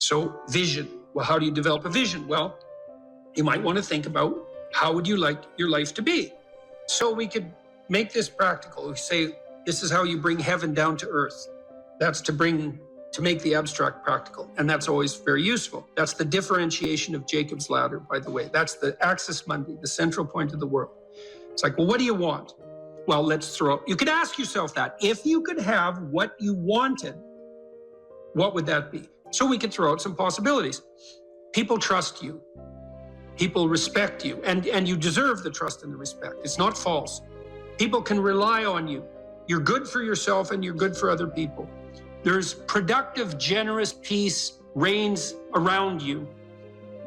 So vision. Well, how do you develop a vision? Well, you might want to think about how would you like your life to be? So we could make this practical. We say, this is how you bring heaven down to earth. That's to make the abstract practical. And that's always very useful. That's the differentiation of Jacob's ladder, by the way. That's the axis mundi, the central point of the world. It's like, well, what do you want? Well, you could ask yourself that. If you could have what you wanted, what would that be? So we could throw out some possibilities. People trust you. People respect you. And you deserve the trust and the respect. It's not false. People can rely on you. You're good for yourself and you're good for other people. There's productive, generous peace reigns around you.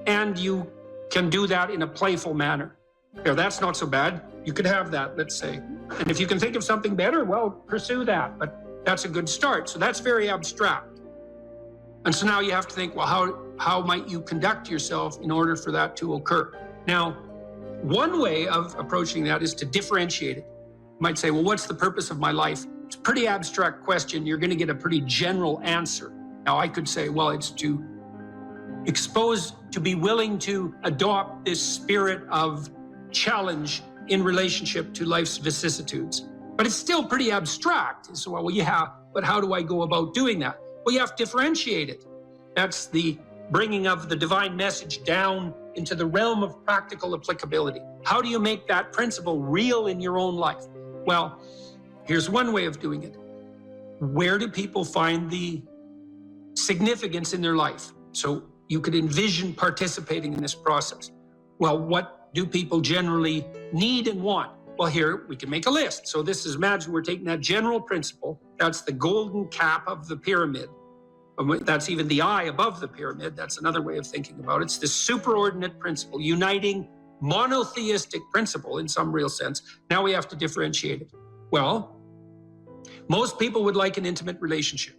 And you can do that in a playful manner. Now, that's not so bad. You could have that, let's say. And if you can think of something better, well, pursue that. But that's a good start. So that's very abstract. And so now you have to think, well, how might you conduct yourself in order for that to occur? Now, one way of approaching that is to differentiate it. You might say, well, what's the purpose of my life? It's a pretty abstract question. You're going to get a pretty general answer. Now, I could say, well, it's to be willing to adopt this spirit of challenge in relationship to life's vicissitudes. But it's still pretty abstract. So, well, yeah, but how do I go about doing that? Well, you have to differentiate it. That's the bringing of the divine message down into the realm of practical applicability. How do you make that principle real in your own life? Well, here's one way of doing it. Where do people find the significance in their life? So you could envision participating in this process. Well, what do people generally need and want? Well, here we can make a list. So this is, imagine we're taking that general principle. That's the golden cap of the pyramid. That's even the eye above the pyramid. That's another way of thinking about it. It's this superordinate principle, uniting monotheistic principle in some real sense. Now we have to differentiate it. Well, most people would like an intimate relationship.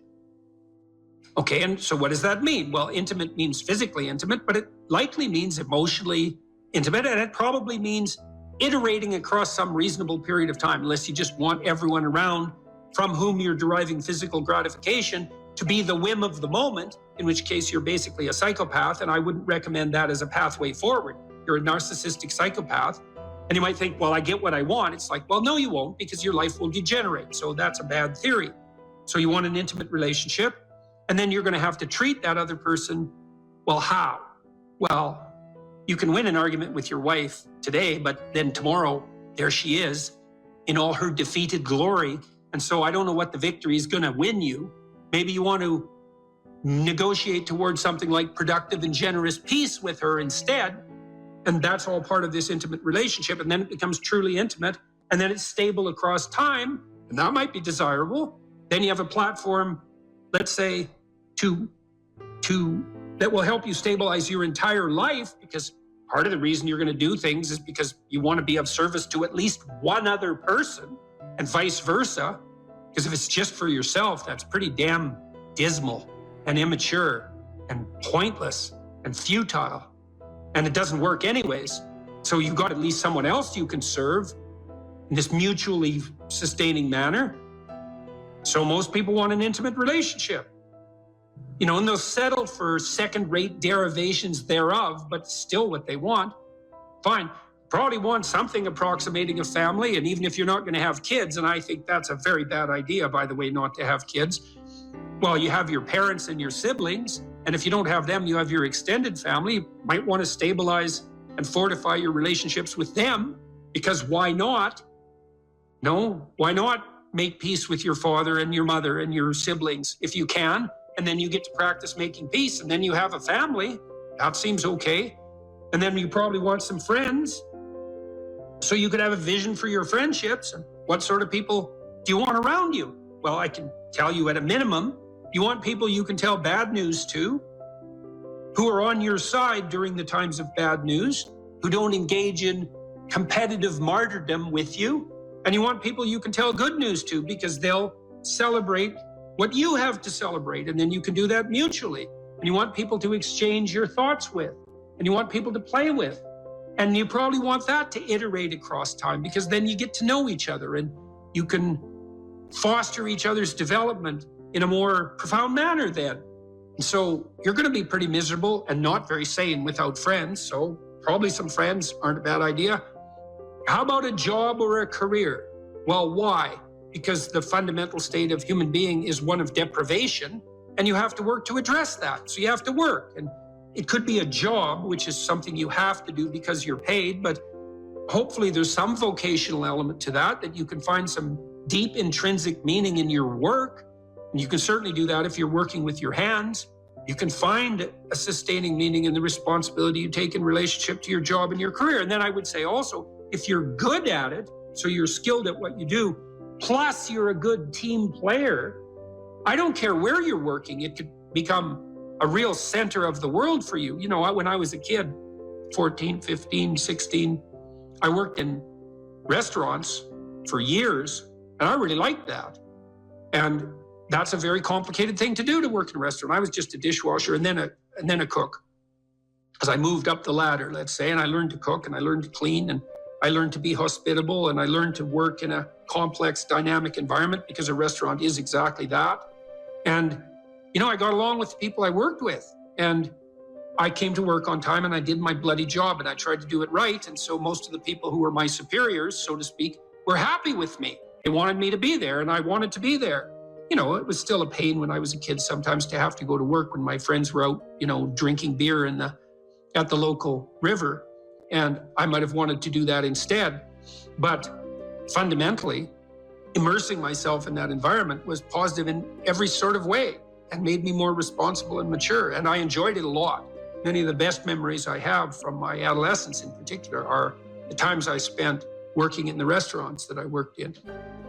Okay, and so what does that mean? Well, intimate means physically intimate, but it likely means emotionally intimate, and it probably means iterating across some reasonable period of time, unless you just want everyone around from whom you're deriving physical gratification to be the whim of the moment, in which case you're basically a psychopath, and I wouldn't recommend that as a pathway forward. You're a narcissistic psychopath, and you might think, well, I get what I want. It's like, well, no, you won't, because your life will degenerate. So that's a bad theory. So you want an intimate relationship, and then you're going to have to treat that other person, well, how? Well, you can win an argument with your wife today, but then tomorrow, there she is in all her defeated glory. And so I don't know what the victory is going to win you. Maybe you want to negotiate towards something like productive and generous peace with her instead. And that's all part of this intimate relationship. And then it becomes truly intimate. And then it's stable across time. And that might be desirable. Then you have a platform, let's say, that will help you stabilize your entire life, because part of the reason you're going to do things is because you want to be of service to at least one other person, and vice versa. Because if it's just for yourself, that's pretty damn dismal and immature and pointless and futile. And it doesn't work anyways. So you've got at least someone else you can serve in this mutually sustaining manner. So most people want an intimate relationship. You know, and they'll settle for second-rate derivations thereof, but still what they want. Fine. Probably want something approximating a family, and even if you're not going to have kids, and I think that's a very bad idea, by the way, not to have kids. Well, you have your parents and your siblings, and if you don't have them, you have your extended family. You might want to stabilize and fortify your relationships with them, because why not? No, why not make peace with your father and your mother and your siblings if you can, and then you get to practice making peace, and then you have a family. That seems okay. And then you probably want some friends. So you could have a vision for your friendships. And what sort of people do you want around you? Well, I can tell you at a minimum, you want people you can tell bad news to, who are on your side during the times of bad news, who don't engage in competitive martyrdom with you. And you want people you can tell good news to, because they'll celebrate what you have to celebrate. And then you can do that mutually. And you want people to exchange your thoughts with. And you want people to play with. And you probably want that to iterate across time, because then you get to know each other and you can foster each other's development in a more profound manner then. So you're going to be pretty miserable and not very sane without friends. So probably some friends aren't a bad idea. How about a job or a career? Well, why? Because the fundamental state of human being is one of deprivation, and you have to work to address that. So you have to work. And it could be a job, which is something you have to do because you're paid, but hopefully there's some vocational element to that you can find some deep intrinsic meaning in your work. And you can certainly do that if you're working with your hands. You can find a sustaining meaning in the responsibility you take in relationship to your job and your career. And then I would say also, if you're good at it, so you're skilled at what you do, plus you're a good team player, I don't care where you're working, it could become a real center of the world for you. You know, when I was a kid, 14, 15, 16, I worked in restaurants for years, and I really liked that. And that's a very complicated thing to do, to work in a restaurant. I was just a dishwasher and then a cook. As I moved up the ladder, let's say, and I learned to cook and I learned to clean and I learned to be hospitable and I learned to work in a complex, dynamic environment, because a restaurant is exactly that. And, you know, I got along with the people I worked with, and I came to work on time and I did my bloody job and I tried to do it right. And so most of the people who were my superiors, so to speak, were happy with me. They wanted me to be there and I wanted to be there. You know, it was still a pain when I was a kid sometimes to have to go to work when my friends were out, you know, drinking beer at the local river. And I might have wanted to do that instead. But fundamentally, immersing myself in that environment was positive in every sort of way and made me more responsible and mature. And I enjoyed it a lot. Many of the best memories I have from my adolescence in particular are the times I spent working in the restaurants that I worked in.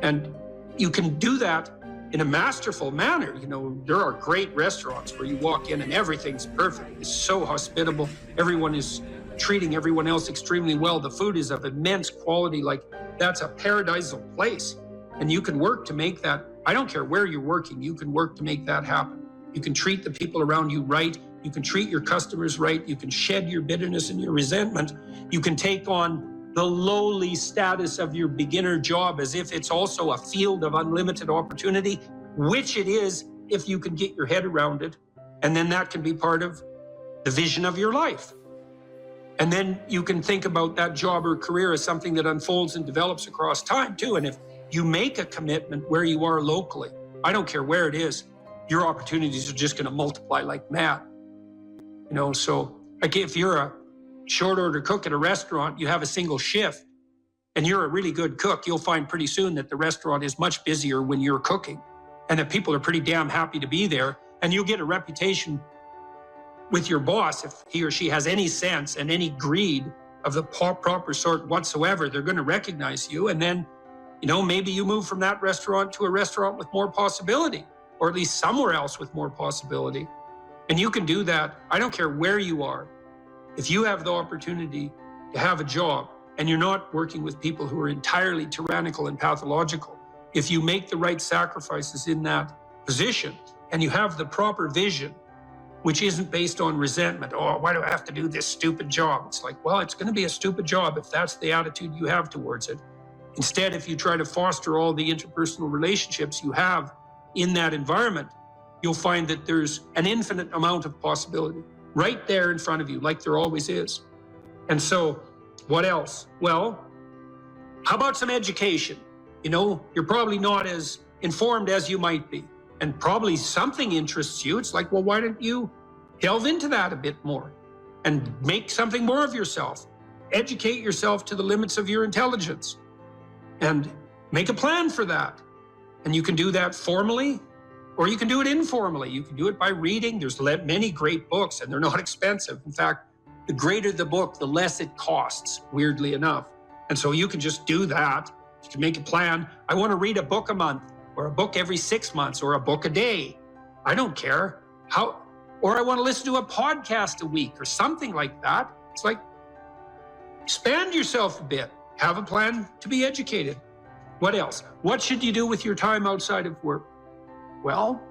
And you can do that in a masterful manner. You know, there are great restaurants where you walk in and everything's perfect. It's so hospitable. Everyone is treating everyone else extremely well. The food is of immense quality. Like, that's a paradisal place. And you can work to make that. I don't care where you're working, you can work to make that happen. You can treat the people around you right. You can treat your customers right. You can shed your bitterness and your resentment. You can take on the lowly status of your beginner job as if it's also a field of unlimited opportunity, which it is if you can get your head around it. And then that can be part of the vision of your life. And then you can think about that job or career as something that unfolds and develops across time too. And if you make a commitment where you are locally, I don't care where it is, your opportunities are just going to multiply like mad. You know, so like if you're a short order cook at a restaurant, you have a single shift and you're a really good cook, you'll find pretty soon that the restaurant is much busier when you're cooking and that people are pretty damn happy to be there. And you'll get a reputation with your boss. If he or she has any sense and any greed of the proper sort whatsoever, they're going to recognize you. And then, you know, maybe you move from that restaurant to a restaurant with more possibility, or at least somewhere else with more possibility. And you can do that. I don't care where you are. If you have the opportunity to have a job and you're not working with people who are entirely tyrannical and pathological, if you make the right sacrifices in that position and you have the proper vision, which isn't based on resentment, oh, why do I have to do this stupid job? It's like, well, it's going to be a stupid job if that's the attitude you have towards it. Instead, if you try to foster all the interpersonal relationships you have in that environment, you'll find that there's an infinite amount of possibility right there in front of you, like there always is. And so, what else? Well, how about some education? You know, you're probably not as informed as you might be, and probably something interests you. It's like, well, why don't you delve into that a bit more and make something more of yourself? Educate yourself to the limits of your intelligence and make a plan for that. And you can do that formally, or you can do it informally. You can do it by reading. There's many great books, and they're not expensive. In fact, the greater the book, the less it costs, weirdly enough. And so you can just do that. You can make a plan. I want to read a book a month, or a book every 6 months, or a book a day. I don't care. Or I want to listen to a podcast a week, or something like that. It's like, expand yourself a bit. Have a plan to be educated. What else? What should you do with your time outside of work? Well,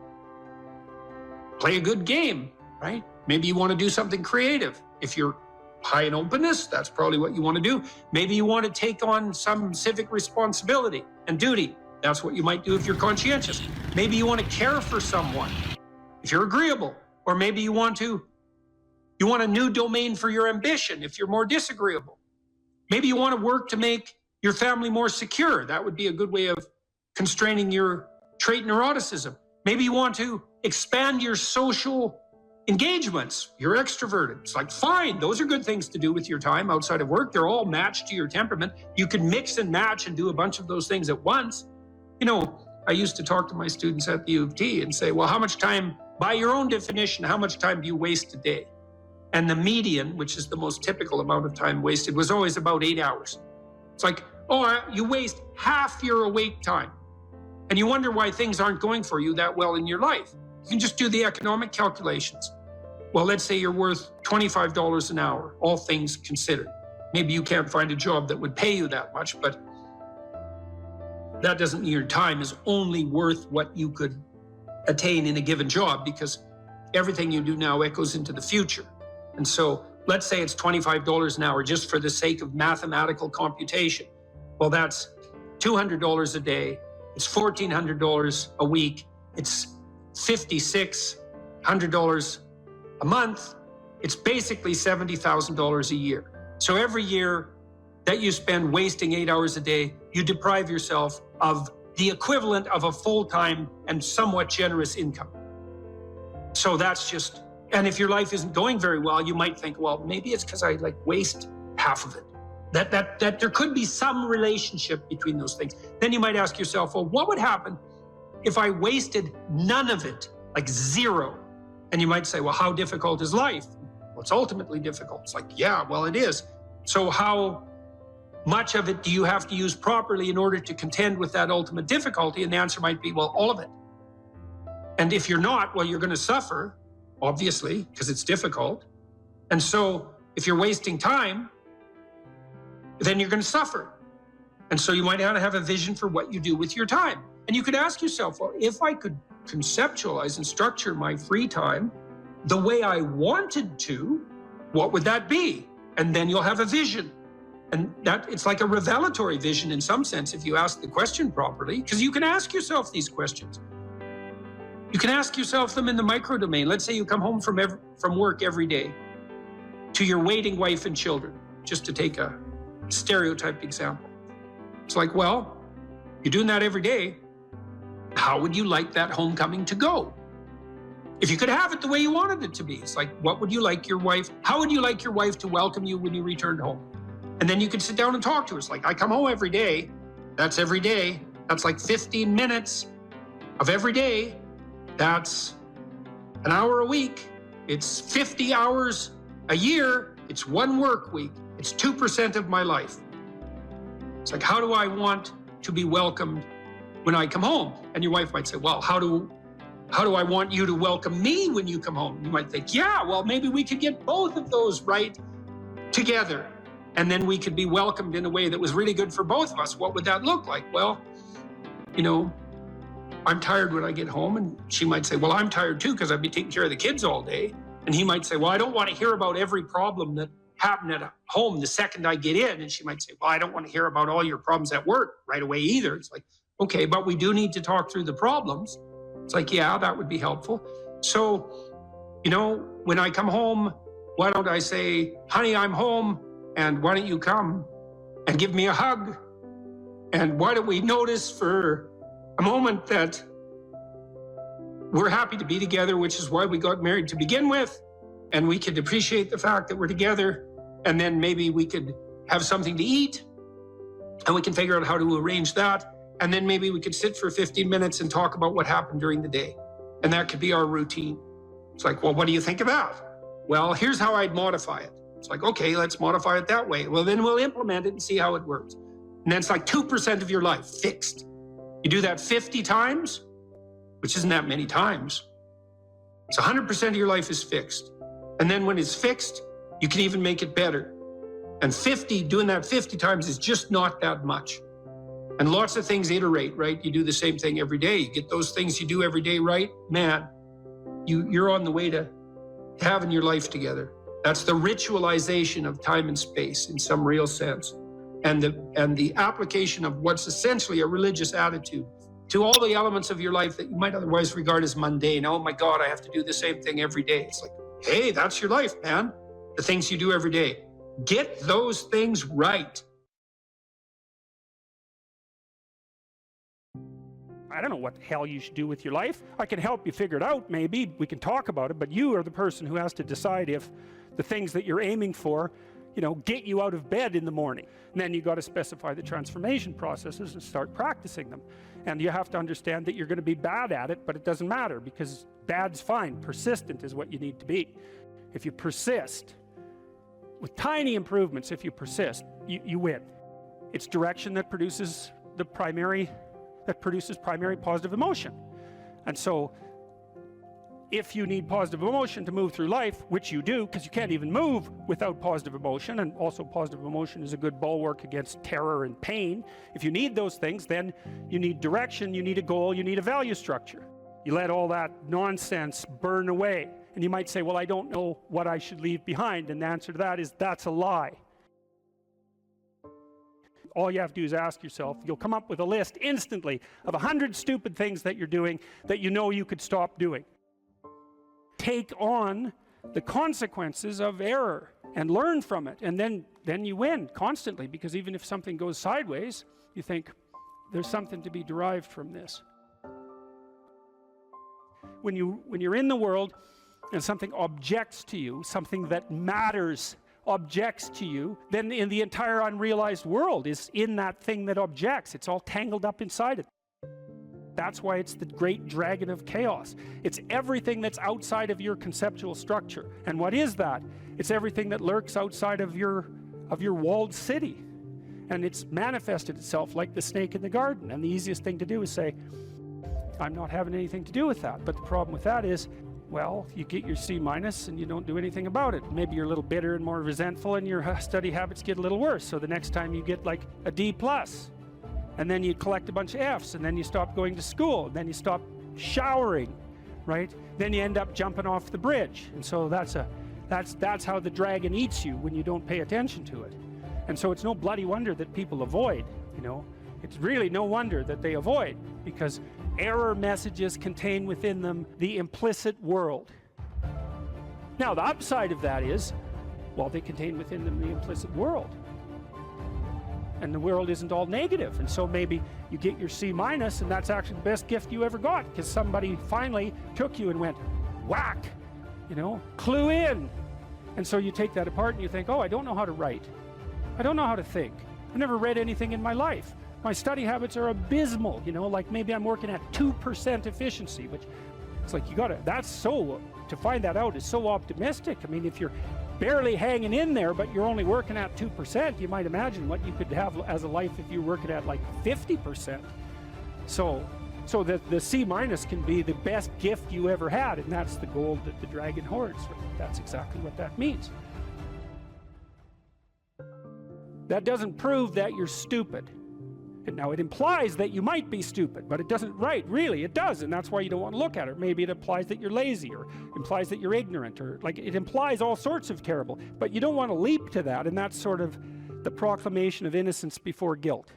play a good game, right? Maybe you want to do something creative. If you're high in openness, that's probably what you want to do. Maybe you want to take on some civic responsibility and duty. That's what you might do if you're conscientious. Maybe you want to care for someone. If you're agreeable, Or maybe you want a new domain for your ambition if you're more disagreeable. Maybe you want to work to make your family more secure. That would be a good way of constraining your trait neuroticism. Maybe you want to expand your social engagements. You're extroverted. It's like, fine, those are good things to do with your time outside of work. They're all matched to your temperament. You can mix and match and do a bunch of those things at once. You know, I used to talk to my students at the U of T and say, well, how much time, by your own definition, how much time do you waste a day? And the median, which is the most typical amount of time wasted, was always about 8 hours. It's like, oh, you waste half your awake time. And you wonder why things aren't going for you that well in your life. You can just do the economic calculations. Well, let's say you're worth $25 an hour, all things considered. Maybe you can't find a job that would pay you that much, but that doesn't mean your time is only worth what you could attain in a given job, because everything you do now echoes into the future. And so let's say it's $25 an hour just for the sake of mathematical computation. Well, that's $200 a day. It's $1,400 a week. It's $5,600 a month. It's basically $70,000 a year. So every year that you spend wasting 8 hours a day, you deprive yourself of the equivalent of a full-time and somewhat generous income. So that's just, and if your life isn't going very well, you might think, well, maybe it's because I waste half of it. That there could be some relationship between those things. Then you might ask yourself, well, what would happen if I wasted none of it, like zero? And you might say, well, how difficult is life? Well, it's ultimately difficult. It's like, yeah, well, it is. So how much of it do you have to use properly in order to contend with that ultimate difficulty? And the answer might be, well, all of it. And if you're not, well, you're going to suffer, obviously, because it's difficult. And so if you're wasting time, then you're going to suffer. And so you might want to have a vision for what you do with your time. And you could ask yourself, well, if I could conceptualize and structure my free time the way I wanted to, what would that be? And then you'll have a vision. And that it's like a revelatory vision in some sense if you ask the question properly, because you can ask yourself these questions. You can ask yourself them in the micro domain. Let's say you come home from work every day to your waiting wife and children, just to take a stereotyped example. It's like, well, you're doing that every day. How would you like that homecoming to go? If you could have it the way you wanted it to be, it's like, what would you like your wife, how would you like your wife to welcome you when you returned home? And then you could sit down and talk to her. It's like, I come home every day. That's every day. That's like 15 minutes of every day. That's an hour a week. It's 50 hours a year. It's one work week. It's 2% of my life. It's like, how do I want to be welcomed when I come home? And your wife might say, well, how do I want you to welcome me when you come home? You might think, yeah, well, maybe we could get both of those right together. And then we could be welcomed in a way that was really good for both of us. What would that look like? Well, you know, I'm tired when I get home. And she might say, well, I'm tired too, because I've been taking care of the kids all day. And he might say, well, I don't want to hear about every problem that happened at home the second I get in. And she might say, well, I don't want to hear about all your problems at work right away either. It's like, okay, but we do need to talk through the problems. It's like, yeah, that would be helpful. So, you know, when I come home, why don't I say, honey, I'm home, and why don't you come and give me a hug? And why don't we notice for a moment that we're happy to be together, which is why we got married to begin with. And we could appreciate the fact that we're together. And then maybe we could have something to eat, and we can figure out how to arrange that. And then maybe we could sit for 15 minutes and talk about what happened during the day. And that could be our routine. It's like, well, what do you think of that? Well, here's how I'd modify it. It's like, okay, let's modify it that way. Well, then we'll implement it and see how it works. And then it's like 2% of your life fixed. You do that 50 times, which isn't that many times. It's 100% of your life is fixed. And then when it's fixed, you can even make it better. And doing that 50 times is just not that much. And lots of things iterate, right? You do the same thing every day. You get those things you do every day right, man, you're on the way to having your life together. That's the ritualization of time and space in some real sense. And the application of what's essentially a religious attitude to all the elements of your life that you might otherwise regard as mundane. Oh my God, I have to do the same thing every day. It's like, hey, that's your life, man. The things you do every day. Get those things right. I don't know what the hell you should do with your life. I can help you figure it out, maybe. We can talk about it, but you are the person who has to decide if the things that you're aiming for, get you out of bed in the morning. And then you got to specify the transformation processes and start practicing them. And you have to understand that you're going to be bad at it, but it doesn't matter, because bad's fine. Persistent is what you need to be. If you persist, with tiny improvements, if you persist, you win. It's direction that produces primary positive emotion. And so if you need positive emotion to move through life, which you do, because you can't even move without positive emotion, and also positive emotion is a good bulwark against terror and pain. If you need those things, then you need direction, you need a goal, you need a value structure. You let all that nonsense burn away. And you might say, well, I don't know what I should leave behind. And the answer to that is, that's a lie. All you have to do is ask yourself. You'll come up with a list instantly of 100 stupid things that you're doing that you know you could stop doing. Take on the consequences of error and learn from it, and then you win constantly, because even if something goes sideways, you think there's something to be derived from this. When you're in the world and something objects to you, something that matters objects to you, then in the entire unrealized world is in that thing that objects. It's all tangled up inside it. That's why it's the great dragon of chaos. It's everything that's outside of your conceptual structure. And what is that? It's everything that lurks outside of your walled city. And it's manifested itself like the snake in the garden. And the easiest thing to do is say, I'm not having anything to do with that. But the problem with that is, well, you get your C- and you don't do anything about it. Maybe you're a little bitter and more resentful, and your study habits get a little worse. So the next time you get like a D+, and then you collect a bunch of Fs, and then you stop going to school, and then you stop showering, right? Then you end up jumping off the bridge. And so that's how the dragon eats you, when you don't pay attention to it. And so it's no bloody wonder that people avoid, It's really no wonder that they avoid, because error messages contain within them the implicit world. Now, the upside of that is, well, they contain within them the implicit world. And the world isn't all negative. And so maybe you get your C-, and that's actually the best gift you ever got, because somebody finally took you and went, whack, clue in. And so you take that apart and you think, oh, I don't know how to write. I don't know how to think. I've never read anything in my life. My study habits are abysmal, like maybe I'm working at 2% efficiency, which it's like to find that out is so optimistic. I mean, if you're barely hanging in there, but you're only working at 2%, you might imagine what you could have as a life if you're working at like 50%. So the C- can be the best gift you ever had, and that's the gold that the dragon hoards. That's exactly what that means. That doesn't prove that you're stupid. Now, it implies that you might be stupid, but it doesn't, really, it does, and that's why you don't want to look at it. Maybe it implies that you're lazy, or implies that you're ignorant, or it implies all sorts of terrible, but you don't want to leap to that, and that's sort of the proclamation of innocence before guilt.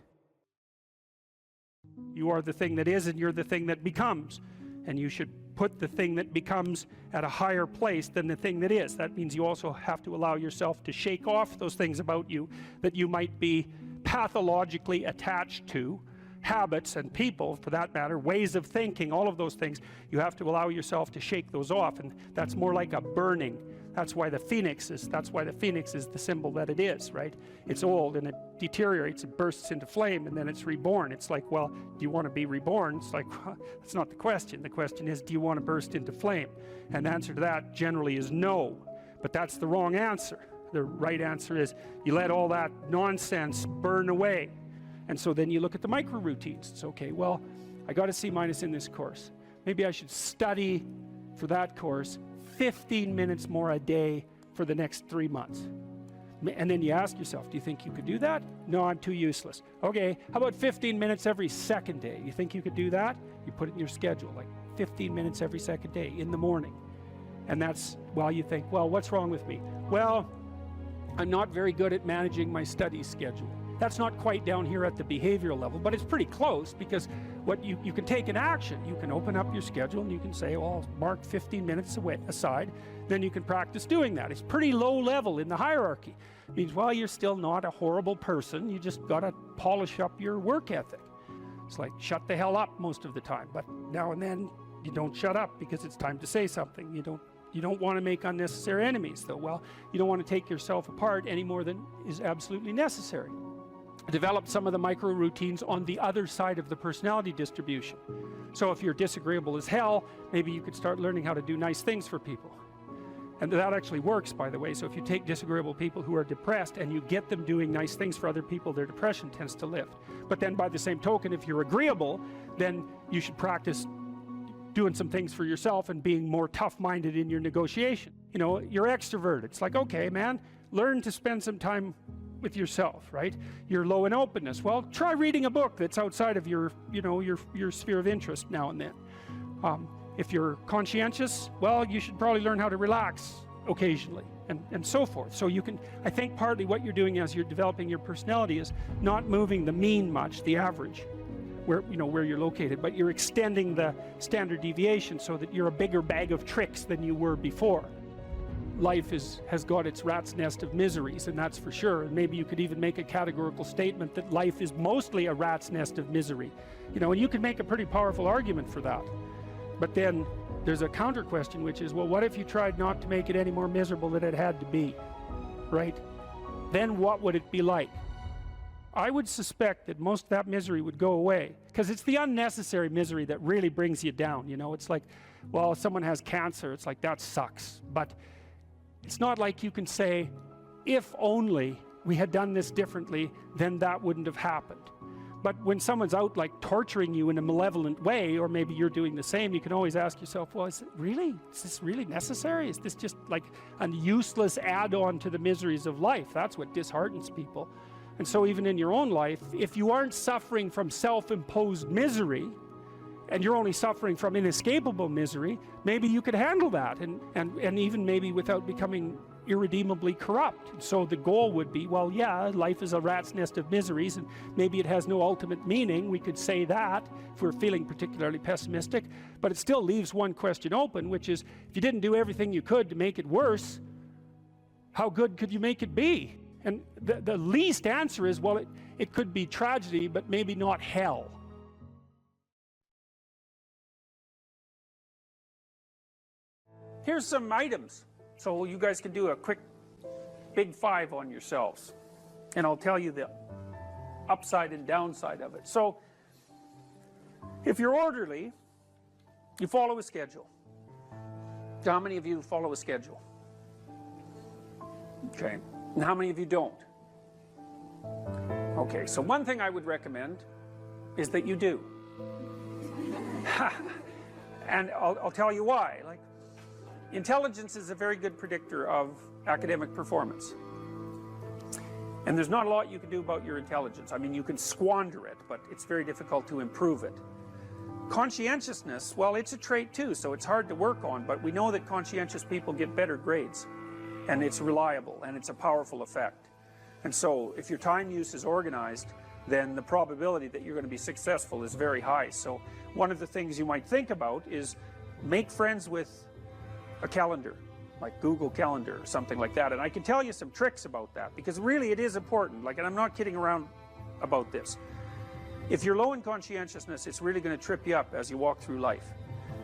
You are the thing that is, and you're the thing that becomes, and you should put the thing that becomes at a higher place than the thing that is. That means you also have to allow yourself to shake off those things about you that you might be pathologically attached to, habits and people, for that matter, ways of thinking, all of those things. You have to allow yourself to shake those off, and that's more like a burning. That's why the phoenix is the symbol that it is, right? It's old and it deteriorates, it bursts into flame, and then it's reborn. It's like, well, do you want to be reborn? It's like, well, that's not the question. The question is, do you want to burst into flame? And the answer to that generally is no, but that's the wrong answer. The right answer is, you let all that nonsense burn away. And so then you look at the micro routines. It's okay, well, I got a C- in this course. Maybe I should study for that course 15 minutes more a day for the next 3 months. And then you ask yourself, do you think you could do that? No, I'm too useless. Okay, how about 15 minutes every second day? You think you could do that? You put it in your schedule, like 15 minutes every second day in the morning. And that's, well, you think, well, what's wrong with me? Well, I'm not very good at managing my study schedule. That's not quite down here at the behavioral level, but it's pretty close, because what you can take an action. You can open up your schedule and you can say, well, I'll mark 15 minutes aside, then you can practice doing that. It's pretty low level in the hierarchy. It means, well, you're still not a horrible person, you just got to polish up your work ethic. It's like, shut the hell up most of the time, but now and then you don't shut up because it's time to say something. You don't want to make unnecessary enemies, though. Well, you don't want to take yourself apart any more than is absolutely necessary. Develop some of the micro routines on the other side of the personality distribution. So if you're disagreeable as hell, maybe you could start learning how to do nice things for people. And that actually works, by the way. So if you take disagreeable people who are depressed and you get them doing nice things for other people, their depression tends to lift. But then by the same token, if you're agreeable, then you should practice doing some things for yourself and being more tough-minded in your negotiation. You know, you're extroverted. It's like, okay, man, learn to spend some time with yourself, right? You're low in openness. Well, try reading a book that's outside of your, you know, your sphere of interest now and then. If you're conscientious, well, you should probably learn how to relax occasionally, and so forth. So you can, I think partly what you're doing as you're developing your personality is not moving the mean much, the average, where, you know, where you're located, but you're extending the standard deviation so that you're a bigger bag of tricks than you were before. Life has got its rat's nest of miseries, and that's for sure. And maybe you could even make a categorical statement that life is mostly a rat's nest of misery. You know, and you could make a pretty powerful argument for that. But then there's a counter question, which is, well, what if you tried not to make it any more miserable than it had to be, right? Then what would it be like? I would suspect that most of that misery would go away, because it's the unnecessary misery that really brings you down. You know, it's like, well, if someone has cancer, it's like, that sucks. But it's not like you can say, if only we had done this differently, then that wouldn't have happened. But when someone's out like torturing you in a malevolent way, or maybe you're doing the same, you can always ask yourself, well, is this really necessary? Is this just like a useless add-on to the miseries of life? That's what disheartens people. And so even in your own life, if you aren't suffering from self-imposed misery, and you're only suffering from inescapable misery, maybe you could handle that, and even maybe without becoming irredeemably corrupt. And so the goal would be, well, yeah, life is a rat's nest of miseries, and maybe it has no ultimate meaning. We could say that if we're feeling particularly pessimistic, but it still leaves one question open, which is, if you didn't do everything you could to make it worse, how good could you make it be? And the least answer is, well, it could be tragedy, but maybe not hell. Here's some items, so you guys can do a quick big 5 on yourselves, and I'll tell you the upside and downside of it. So if you're orderly, you follow a schedule. How many of you follow a schedule? Okay, and how many of you don't? Okay, so one thing I would recommend is that you do. And I'll tell you why. Like, intelligence is a very good predictor of academic performance. And there's not a lot you can do about your intelligence. I mean, you can squander it, but it's very difficult to improve it. Conscientiousness, well, it's a trait too, so it's hard to work on, but we know that conscientious people get better grades, and it's reliable, and it's a powerful effect. And so if your time use is organized, then the probability that you're going to be successful is very high. So one of the things you might think about is make friends with a calendar, like Google Calendar or something like that. And I can tell you some tricks about that, because really it is important. Like, and I'm not kidding around about this. If you're low in conscientiousness, it's really going to trip you up as you walk through life.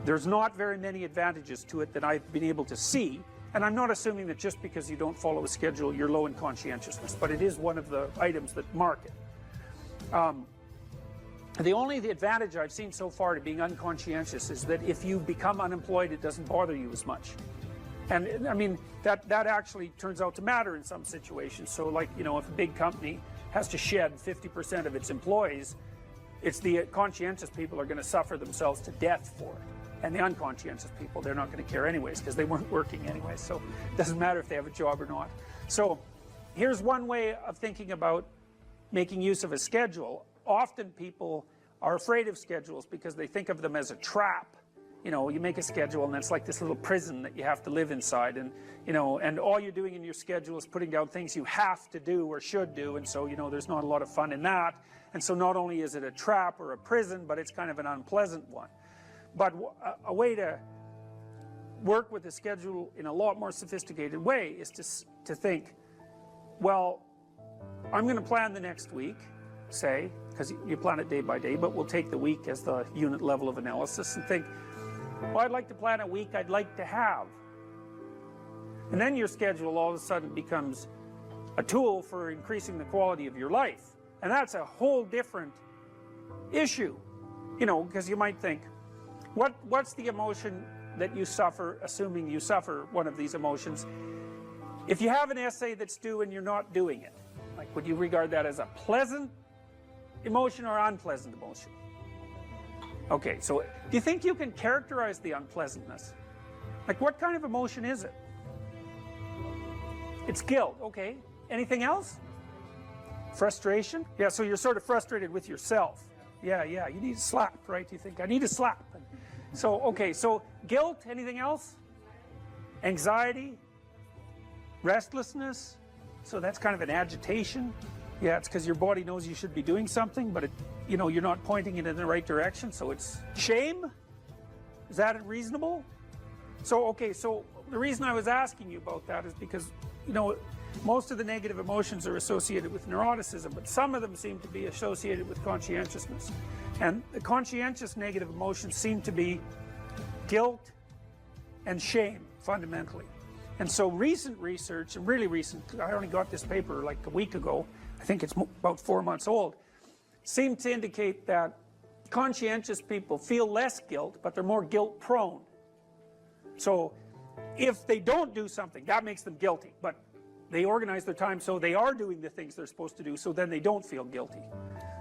There's not very many advantages to it that I've been able to see. And I'm not assuming that just because you don't follow a schedule, you're low in conscientiousness, but it is one of the items that mark it. The only advantage I've seen so far to being unconscientious is that if you become unemployed, it doesn't bother you as much. And I mean, that actually turns out to matter in some situations. So like, you know, if a big company has to shed 50% of its employees, it's the conscientious people are going to suffer themselves to death for it. And the unconscientious people, they're not going to care anyways, because they weren't working anyways. So it doesn't matter if they have a job or not. So here's one way of thinking about making use of a schedule. Often people are afraid of schedules because they think of them as a trap. You know, you make a schedule and it's like this little prison that you have to live inside, and you know, and all you're doing in your schedule is putting down things you have to do or should do, and so, you know, there's not a lot of fun in that. And so not only is it a trap or a prison, but it's kind of an unpleasant one. But a way to work with the schedule in a lot more sophisticated way is to think, well, I'm going to plan the next week, say, because you plan it day by day, but we'll take the week as the unit level of analysis and think, well, I'd like to plan a week I'd like to have. And then your schedule all of a sudden becomes a tool for increasing the quality of your life. And that's a whole different issue, you know, because you might think, what's the emotion that you suffer, assuming you suffer one of these emotions, if you have an essay that's due and you're not doing it? Like, would you regard that as a pleasant emotion or unpleasant emotion? Okay, so do you think you can characterize the unpleasantness? Like, what kind of emotion is it? It's guilt. Okay, anything else? Frustration? Yeah, so you're sort of frustrated with yourself. Yeah, you need a slap, right? You think, I need a slap. And so, okay, so guilt, anything else? Anxiety? Restlessness? So that's kind of an agitation. Yeah, it's because your body knows you should be doing something, but it, you know, you're not pointing it in the right direction, so it's shame? Is that reasonable? So, okay, so the reason I was asking you about that is because, you know, most of the negative emotions are associated with neuroticism, but some of them seem to be associated with conscientiousness. And the conscientious negative emotions seem to be guilt and shame, fundamentally. And so recent research, and really recent, I only got this paper like a week ago, I think it's about 4 months old, seem to indicate that conscientious people feel less guilt, but they're more guilt prone. So if they don't do something, that makes them guilty, but they organize their time so they are doing the things they're supposed to do, so then they don't feel guilty.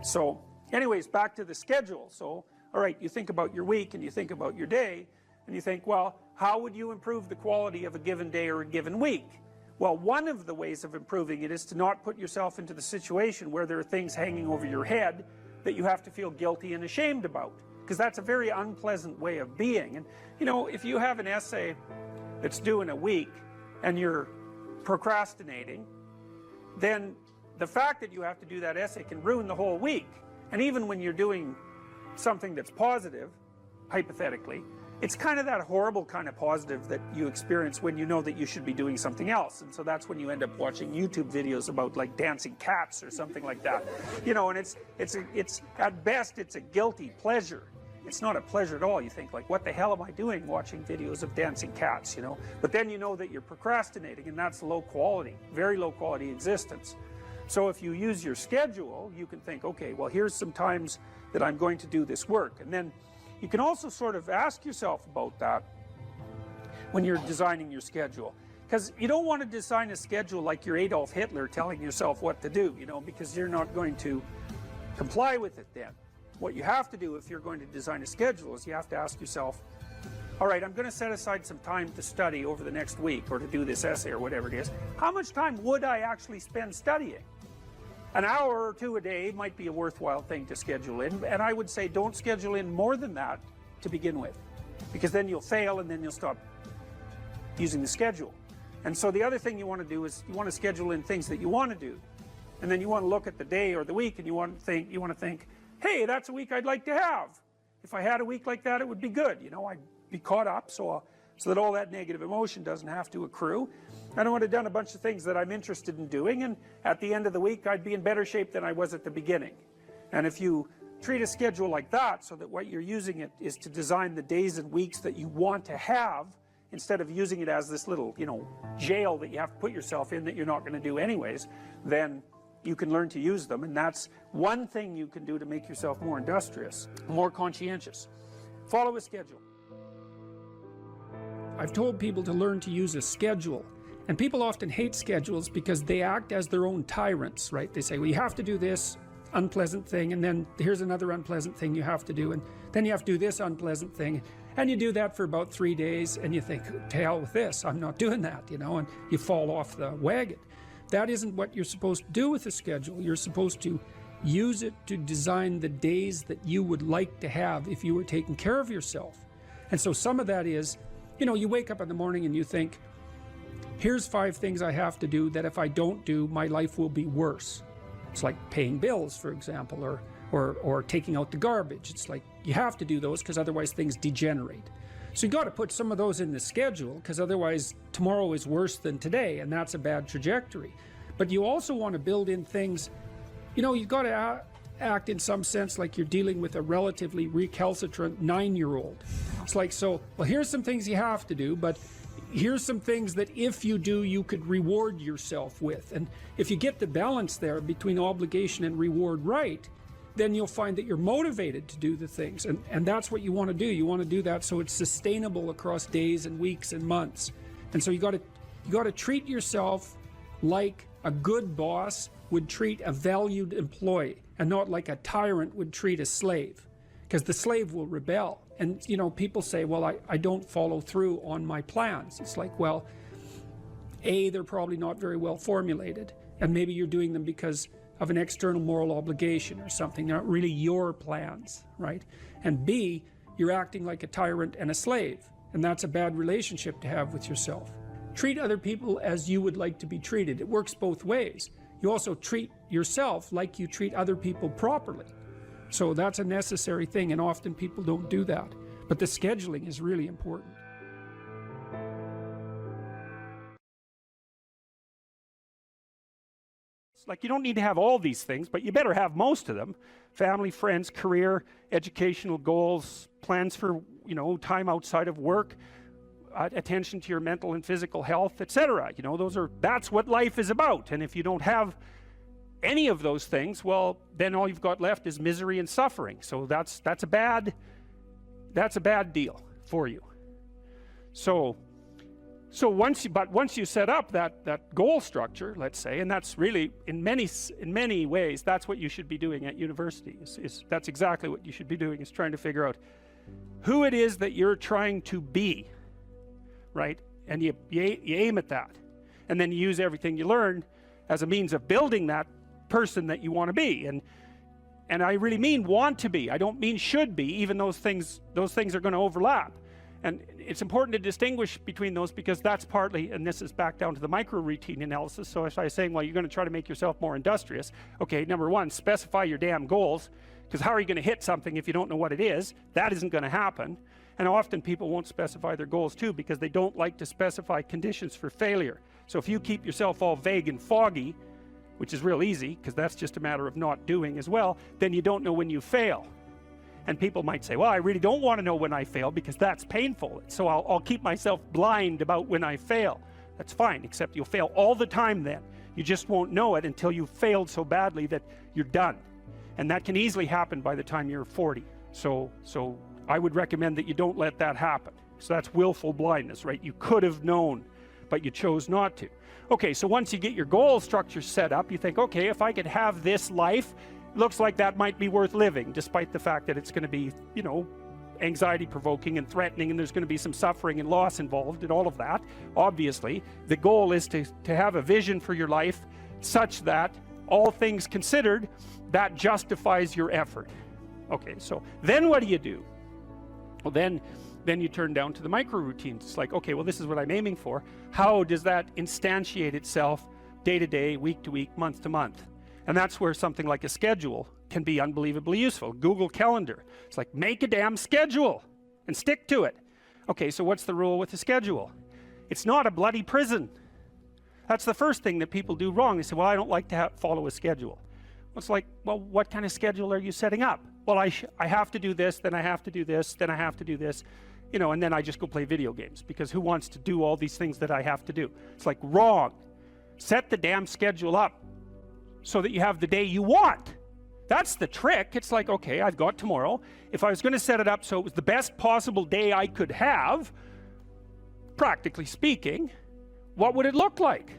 So anyways, back to the schedule. So, all right, you think about your week and you think about your day, and you think, well, how would you improve the quality of a given day or a given week? Well, one of the ways of improving it is to not put yourself into the situation where there are things hanging over your head that you have to feel guilty and ashamed about, because that's a very unpleasant way of being. And you know, if you have an essay that's due in a week and you're procrastinating, then the fact that you have to do that essay can ruin the whole week. And even when you're doing something that's positive, hypothetically, it's kind of that horrible kind of positive that you experience when you know that you should be doing something else. And so that's when you end up watching YouTube videos about like dancing cats or something like that. You know, and it's at best it's a guilty pleasure. It's not a pleasure at all. You think like, what the hell am I doing watching videos of dancing cats, you know? But then you know that you're procrastinating, and that's low quality, very low quality existence. So if you use your schedule, you can think, okay, well, here's some times that I'm going to do this work. And then you can also sort of ask yourself about that when you're designing your schedule. Because you don't want to design a schedule like you're Adolf Hitler telling yourself what to do, you know, because you're not going to comply with it then. What you have to do if you're going to design a schedule is you have to ask yourself, all right, I'm going to set aside some time to study over the next week or to do this essay or whatever it is. How much time would I actually spend studying? An hour or two a day might be a worthwhile thing to schedule in, and I would say don't schedule in more than that to begin with, because then you'll fail and then you'll stop using the schedule. And so the other thing you want to do is you want to schedule in things that you want to do, and then you want to look at the day or the week and you want to think, hey, that's a week I'd like to have. If I had a week like that, it would be good, you know, I'd be caught up so that all that negative emotion doesn't have to accrue. And I would have done a bunch of things that I'm interested in doing, and at the end of the week I'd be in better shape than I was at the beginning. And if you treat a schedule like that, so that what you're using it is to design the days and weeks that you want to have, instead of using it as this little, you know, jail that you have to put yourself in that you're not going to do anyways, then you can learn to use them. And that's one thing you can do to make yourself more industrious, more conscientious. Follow a schedule. I've told people to learn to use a schedule, and people often hate schedules because they act as their own tyrants, right? They say, well, you have to do this unpleasant thing, and then here's another unpleasant thing you have to do, and then you have to do this unpleasant thing, and you do that for about 3 days, and you think, to hell with this, I'm not doing that, you know, and you fall off the wagon. That isn't what you're supposed to do with a schedule. You're supposed to use it to design the days that you would like to have if you were taking care of yourself. And so some of that is, you know, you wake up in the morning and you think, here's 5 things I have to do that if I don't do, my life will be worse. It's like paying bills, for example, or taking out the garbage. It's like you have to do those because otherwise things degenerate. So you got to put some of those in the schedule, because otherwise tomorrow is worse than today, and that's a bad trajectory. But you also want to build in things, you know, you've got to act in some sense like you're dealing with a relatively recalcitrant 9-year-old. It's like, so, well, here's some things you have to do, but here's some things that if you do, you could reward yourself with. And if you get the balance there between obligation and reward right, then you'll find that you're motivated to do the things. And that's what you want to do. You want to do that so it's sustainable across days and weeks and months. And so you got to treat yourself like a good boss would treat a valued employee, and not like a tyrant would treat a slave, because the slave will rebel. And you know, people say, well, I don't follow through on my plans. It's like, well, they're probably not very well formulated, and maybe you're doing them because of an external moral obligation or something. They're not really your plans, right? And B, you're acting like a tyrant and a slave, and that's a bad relationship to have with yourself. Treat other people as you would like to be treated. It works both ways. You also treat yourself like you treat other people properly. So that's a necessary thing, and often people don't do that. But the scheduling is really important. It's like you don't need to have all these things, but you better have most of them. Family, friends, career, educational goals, plans for, you know, time outside of work, attention to your mental and physical health, etc. You know, that's what life is about. And if you don't have any of those things, well, then all you've got left is misery and suffering. So that's a bad deal for you. So once you set up that goal structure, let's say, and that's really in many ways that's what you should be doing at university. That's exactly what you should be doing, is trying to figure out who it is that you're trying to be, right? And you aim at that, and then you use everything you learn as a means of building that person that you want to be. And I really mean want to be. I don't mean should be, even those things are going to overlap. And it's important to distinguish between those, because that's partly, and this is back down to the micro routine analysis. So as I was saying, well, you're going to try to make yourself more industrious. Okay, number one, specify your damn goals, because how are you going to hit something if you don't know what it is? That isn't going to happen. And often people won't specify their goals too, because they don't like to specify conditions for failure. So if you keep yourself all vague and foggy, which is real easy, because that's just a matter of not doing as well, then you don't know when you fail. And people might say, well, I really don't want to know when I fail, because that's painful, so I'll keep myself blind about when I fail. That's fine, except you'll fail all the time then. You just won't know it until you've failed so badly that you're done. And that can easily happen by the time you're 40. So I would recommend that you don't let that happen. So that's willful blindness, right? You could have known, but you chose not to. Okay, so once you get your goal structure set up, you think, okay, if I could have this life, looks like that might be worth living, despite the fact that it's going to be, you know, anxiety provoking and threatening, and there's going to be some suffering and loss involved and all of that. Obviously, the goal is to have a vision for your life such that, all things considered, that justifies your effort. Okay, so then what do? Well, then you turn down to the micro routines. It's like, okay, well, this is what I'm aiming for. How does that instantiate itself day to day, week to week, month to month? And that's where something like a schedule can be unbelievably useful. Google Calendar. It's like, make a damn schedule and stick to it. Okay, so what's the rule with the schedule? It's not a bloody prison. That's the first thing that people do wrong. They say, well, I don't like to follow a schedule. Well, it's like, well, what kind of schedule are you setting up? Well, I have to do this, then I have to do this, then I have to do this, you know, and then I just go play video games, because who wants to do all these things that I have to do? It's like, wrong. Set the damn schedule up so that you have the day you want. That's the trick. It's like, okay, I've got tomorrow. If I was going to set it up so it was the best possible day I could have, practically speaking, what would it look like?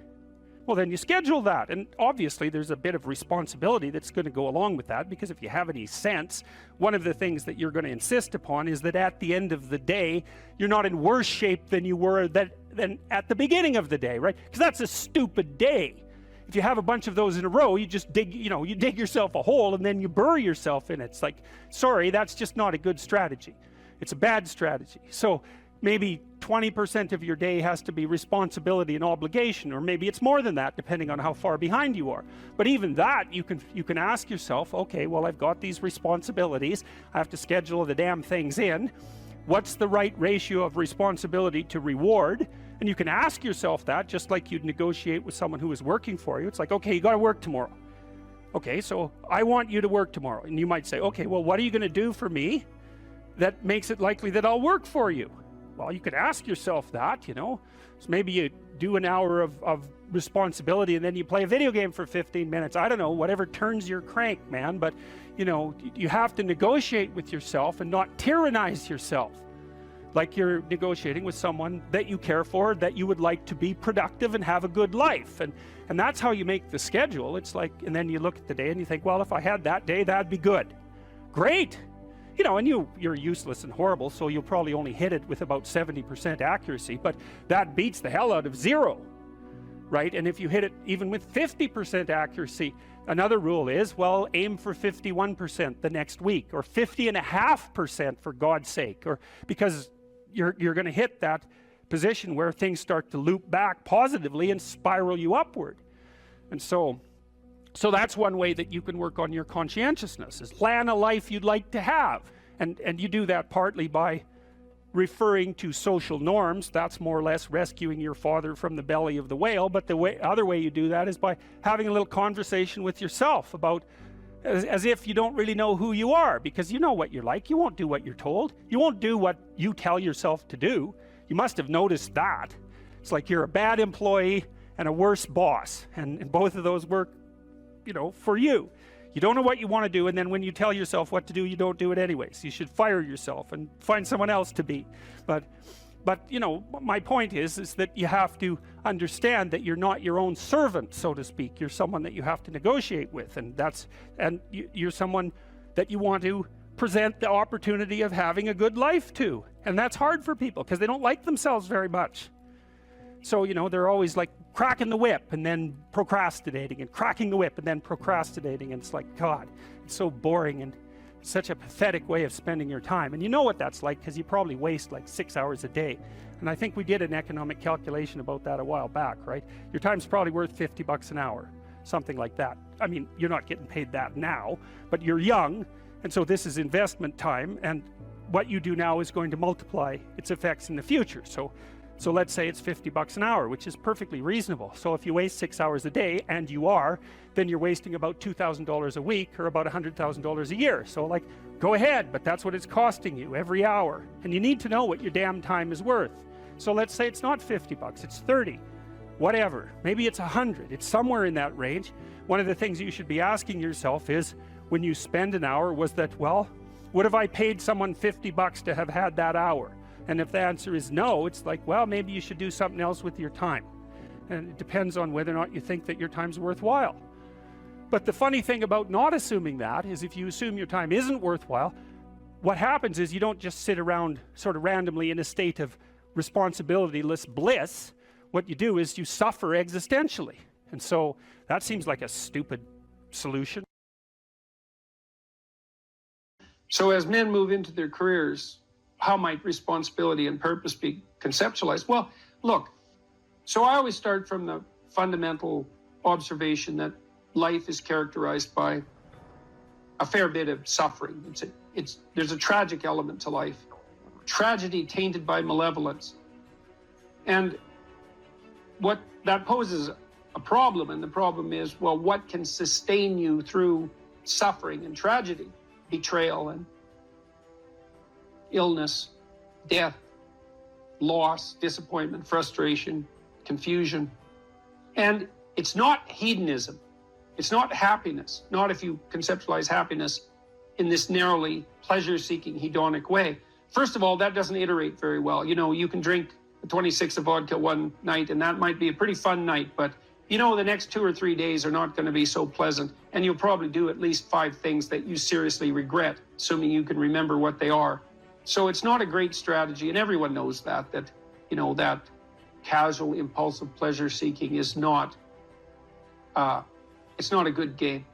Well, then you schedule that. And obviously there's a bit of responsibility that's going to go along with that, because if you have any sense, one of the things that you're going to insist upon is that at the end of the day, you're not in worse shape than you were than at the beginning of the day, right? Because that's a stupid day. If you have a bunch of those in a row, you just dig, you dig yourself a hole and then you bury yourself in it. It's like, sorry, that's just not a good strategy. It's a bad strategy. So maybe 20% of your day has to be responsibility and obligation, or maybe it's more than that depending on how far behind you are. But even that, you can ask yourself, okay, well, I've got these responsibilities, I have to schedule the damn things in. What's the right ratio of responsibility to reward? And you can ask yourself that, just like you'd negotiate with someone who is working for you. It's like, okay, you got to work tomorrow. Okay, so I want you to work tomorrow. And you might say, okay, well, what are you going to do for me that makes it likely that I'll work for you? Well, you could ask yourself that, you know. So maybe you do an hour of responsibility and then you play a video game for 15 minutes. I don't know, whatever turns your crank, man. But, you know, you have to negotiate with yourself and not tyrannize yourself. Like you're negotiating with someone that you care for, that you would like to be productive and have a good life. And that's how you make the schedule. It's like, and then you look at the day and you think, well, if I had that day, that'd be good. Great. You know, and you're useless and horrible, so you'll probably only hit it with about 70% accuracy, but that beats the hell out of 0, right? And if you hit it even with 50% accuracy, another rule is, well, aim for 51% the next week, or 50.5% for God's sake, or because you're going to hit that position where things start to loop back positively and spiral you upward. And so that's one way that you can work on your conscientiousness, is plan a life you'd like to have. And you do that partly by referring to social norms. That's more or less rescuing your father from the belly of the whale. But the other way you do that is by having a little conversation with yourself about, as if you don't really know who you are, because you know what you're like. You won't do what you're told. You won't do what you tell yourself to do. You must have noticed that. It's like you're a bad employee and a worse boss, and both of those work, you know, for you. You don't know what you want to do, and then when you tell yourself what to do, you don't do it anyways. You should fire yourself and find someone else to be. But you know, my point is that you have to understand that you're not your own servant, so to speak. You're someone that you have to negotiate with, and you're someone that you want to present the opportunity of having a good life to. And that's hard for people because they don't like themselves very much. So, you know, they're always like cracking the whip and then procrastinating, and cracking the whip and then procrastinating. And it's like, God, it's so boring and such a pathetic way of spending your time. And you know what that's like, because you probably waste like 6 hours a day. And I think we did an economic calculation about that a while back, right? Your time's probably worth $50 an hour, something like that. I mean, you're not getting paid that now, but you're young, and so this is investment time, and what you do now is going to multiply its effects in the future. So let's say it's $50 an hour, which is perfectly reasonable. So if you waste 6 hours a day, and you are, then you're wasting about $2,000 a week, or about $100,000 a year. So like, go ahead, but that's what it's costing you every hour. And you need to know what your damn time is worth. So let's say it's not $50, it's 30, whatever. Maybe it's 100, it's somewhere in that range. One of the things you should be asking yourself is, when you spend an hour, was that, well, would have I paid someone $50 to have had that hour? And if the answer is no, it's like, well, maybe you should do something else with your time. And it depends on whether or not you think that your time's worthwhile. But the funny thing about not assuming that is, if you assume your time isn't worthwhile, what happens is you don't just sit around sort of randomly in a state of responsibilityless bliss. What you do is you suffer existentially. And so that seems like a stupid solution. So as men move into their careers, how might responsibility and purpose be conceptualized? Well, look, so I always start from the fundamental observation that life is characterized by a fair bit of suffering. There's a tragic element to life, tragedy tainted by malevolence. And what that poses a problem, and the problem is, well, what can sustain you through suffering and tragedy, betrayal and illness, death, loss, disappointment, frustration, confusion. And it's not hedonism. It's not happiness. Not if you conceptualize happiness in this narrowly pleasure-seeking hedonic way. First of all, that doesn't iterate very well. You know, you can drink 26 of vodka one night, and that might be a pretty fun night, but you know, the next 2 or 3 days are not going to be so pleasant, and you'll probably do at least 5 things that you seriously regret, assuming you can remember what they are. So it's not a great strategy, and everyone knows that you know, that casual, impulsive pleasure seeking is not, it's not a good game.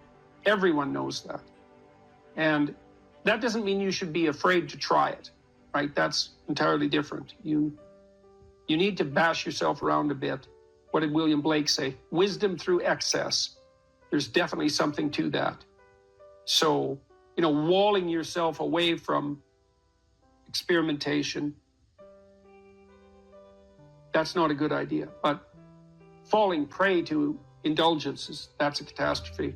Everyone knows that. And that doesn't mean you should be afraid to try it. right? That's entirely different. You need to bash yourself around a bit. What did William Blake say? Wisdom through excess. There's definitely something to that. So, walling yourself away from experimentation, that's not a good idea. But falling prey to indulgences, that's a catastrophe.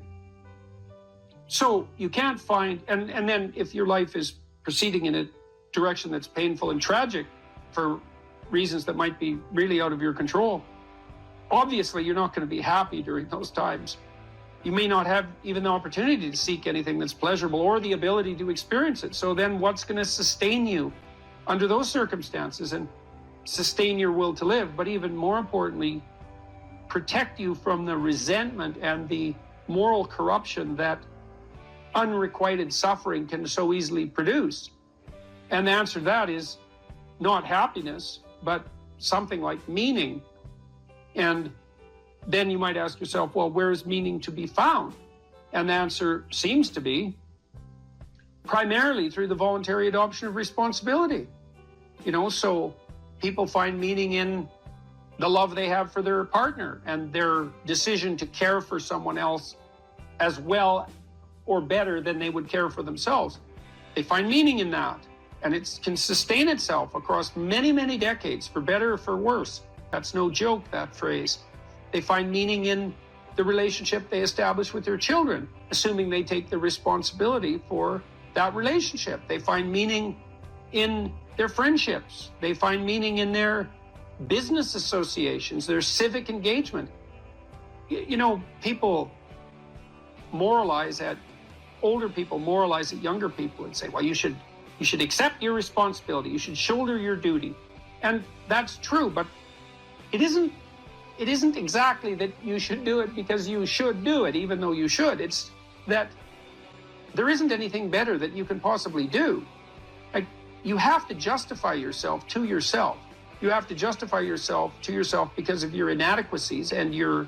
So you can't find, and then if your life is proceeding in a direction that's painful and tragic for reasons that might be really out of your control, obviously you're not going to be happy during those times. You may not have even the opportunity to seek anything that's pleasurable or the ability to experience it. So then what's going to sustain you under those circumstances and sustain your will to live, but even more importantly, protect you from the resentment and the moral corruption that unrequited suffering can so easily produce? And the answer to that is not happiness, but something like meaning. And then you might ask yourself, well, where is meaning to be found? And the answer seems to be primarily through the voluntary adoption of responsibility. So people find meaning in the love they have for their partner and their decision to care for someone else as well or better than they would care for themselves. They find meaning in that, and it can sustain itself across many, many decades, for better or for worse. That's no joke, that phrase. They find meaning in the relationship they establish with their children, assuming they take the responsibility for that relationship. They find meaning in their friendships. They find meaning in their business associations, their civic engagement. People moralize at older people, moralize at younger people and say, well, you should accept your responsibility. You should shoulder your duty. And that's true, but it isn't exactly that you should do it because you should do it, even though you should. It's that there isn't anything better that you can possibly do. Like, you have to justify yourself to yourself. You have to justify yourself to yourself because of your inadequacies and your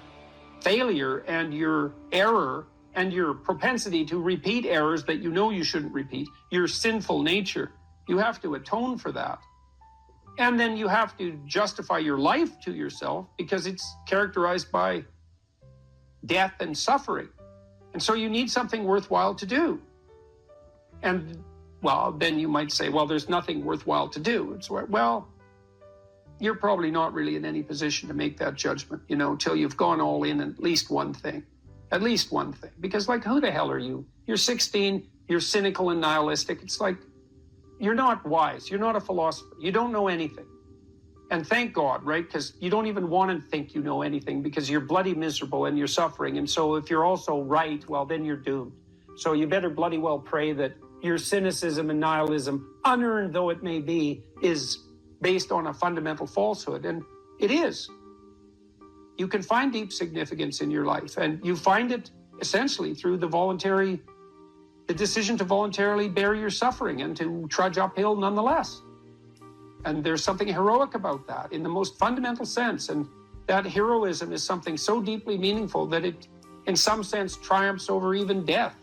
failure and your error and your propensity to repeat errors that you shouldn't repeat, your sinful nature. You have to atone for that. And then you have to justify your life to yourself because it's characterized by death and suffering. And so you need something worthwhile to do. And, well, then you might say, well, there's nothing worthwhile to do. It's well, you're probably not really in any position to make that judgment, till you've gone all in at least one thing. At least one thing. Because, who the hell are you? You're 16, you're cynical and nihilistic. It's like, you're not wise. You're not a philosopher. You don't know anything. And thank God, right? Because you don't even want to think you know anything because you're bloody miserable and you're suffering. And so if you're also right, well, then you're doomed. So you better bloody well pray that your cynicism and nihilism, unearned though it may be, is based on a fundamental falsehood. And it is. You can find deep significance in your life, and you find it essentially through the decision to voluntarily bear your suffering and to trudge uphill nonetheless. And there's something heroic about that in the most fundamental sense. And that heroism is something so deeply meaningful that it, in some sense, triumphs over even death.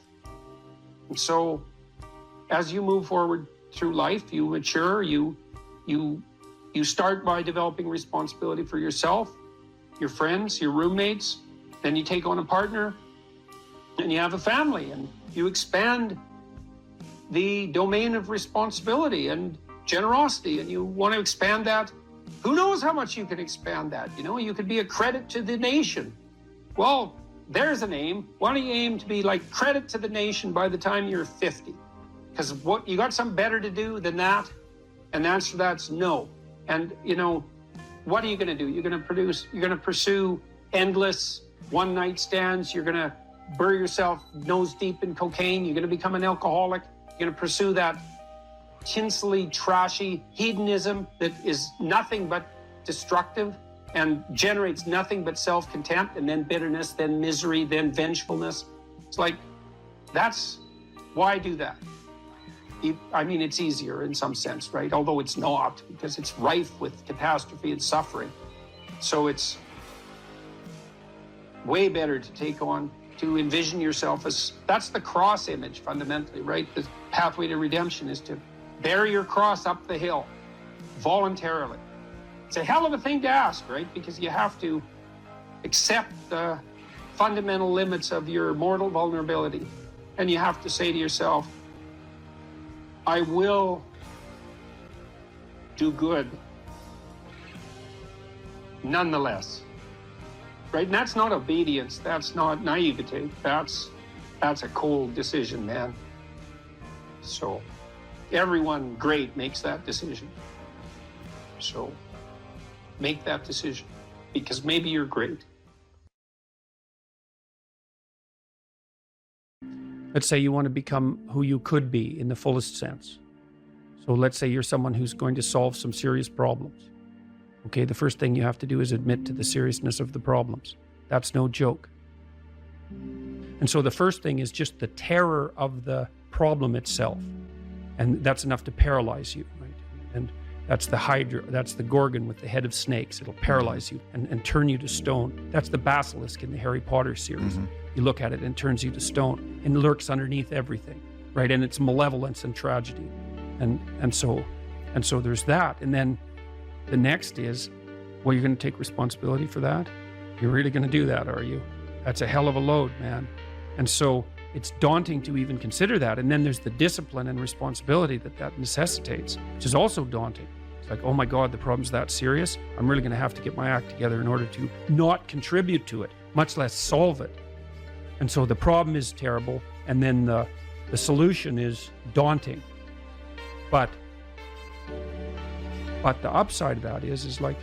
And so as you move forward through life, you mature, you start by developing responsibility for yourself, your friends, your roommates, then you take on a partner, and you have a family, and you expand the domain of responsibility and generosity, and you want to expand that. Who knows how much you can expand that? You could be a credit to the nation. Well, there's an aim. Why don't you aim to be like credit to the nation by the time you're 50? Because what, you got something better to do than that? And the answer to that's no. And, what are you going to do? You're going to pursue endless one-night stands. You're going to bury yourself nose deep in cocaine. You're going to become an alcoholic. You're going to pursue that tinsely, trashy hedonism that is nothing but destructive and generates nothing but self-contempt, and then bitterness, then misery, then vengefulness. It's like, why do that? It's easier in some sense, right? Although it's not, because it's rife with catastrophe and suffering. So it's way better to envision yourself as, that's the cross image fundamentally, right? The pathway to redemption is to bear your cross up the hill voluntarily. It's a hell of a thing to ask, right? Because you have to accept the fundamental limits of your mortal vulnerability. And you have to say to yourself, I will do good nonetheless. Right? And that's not obedience. That's not naivete. That's a cold decision, man. So everyone great makes that decision. So make that decision, because maybe you're great. Let's say you want to become who you could be in the fullest sense. So let's say you're someone who's going to solve some serious problems. Okay, the first thing you have to do is admit to the seriousness of the problems. That's no joke. And so the first thing is just the terror of the problem itself. And that's enough to paralyze you, right? And that's the Hydra, that's the Gorgon with the head of snakes. It'll paralyze you and turn you to stone. That's the basilisk in the Harry Potter series. You look at it and it turns you to stone and lurks underneath everything, right? And it's malevolence and tragedy. And so there's that. And then the next is, well, you're going to take responsibility for that? You're really going to do that, are you? That's a hell of a load, man. And so it's daunting to even consider that. And then there's the discipline and responsibility that necessitates, which is also daunting. It's like, oh my God, the problem's that serious. I'm really going to have to get my act together in order to not contribute to it, much less solve it. And so the problem is terrible. And then the solution is daunting. But the upside of that is like,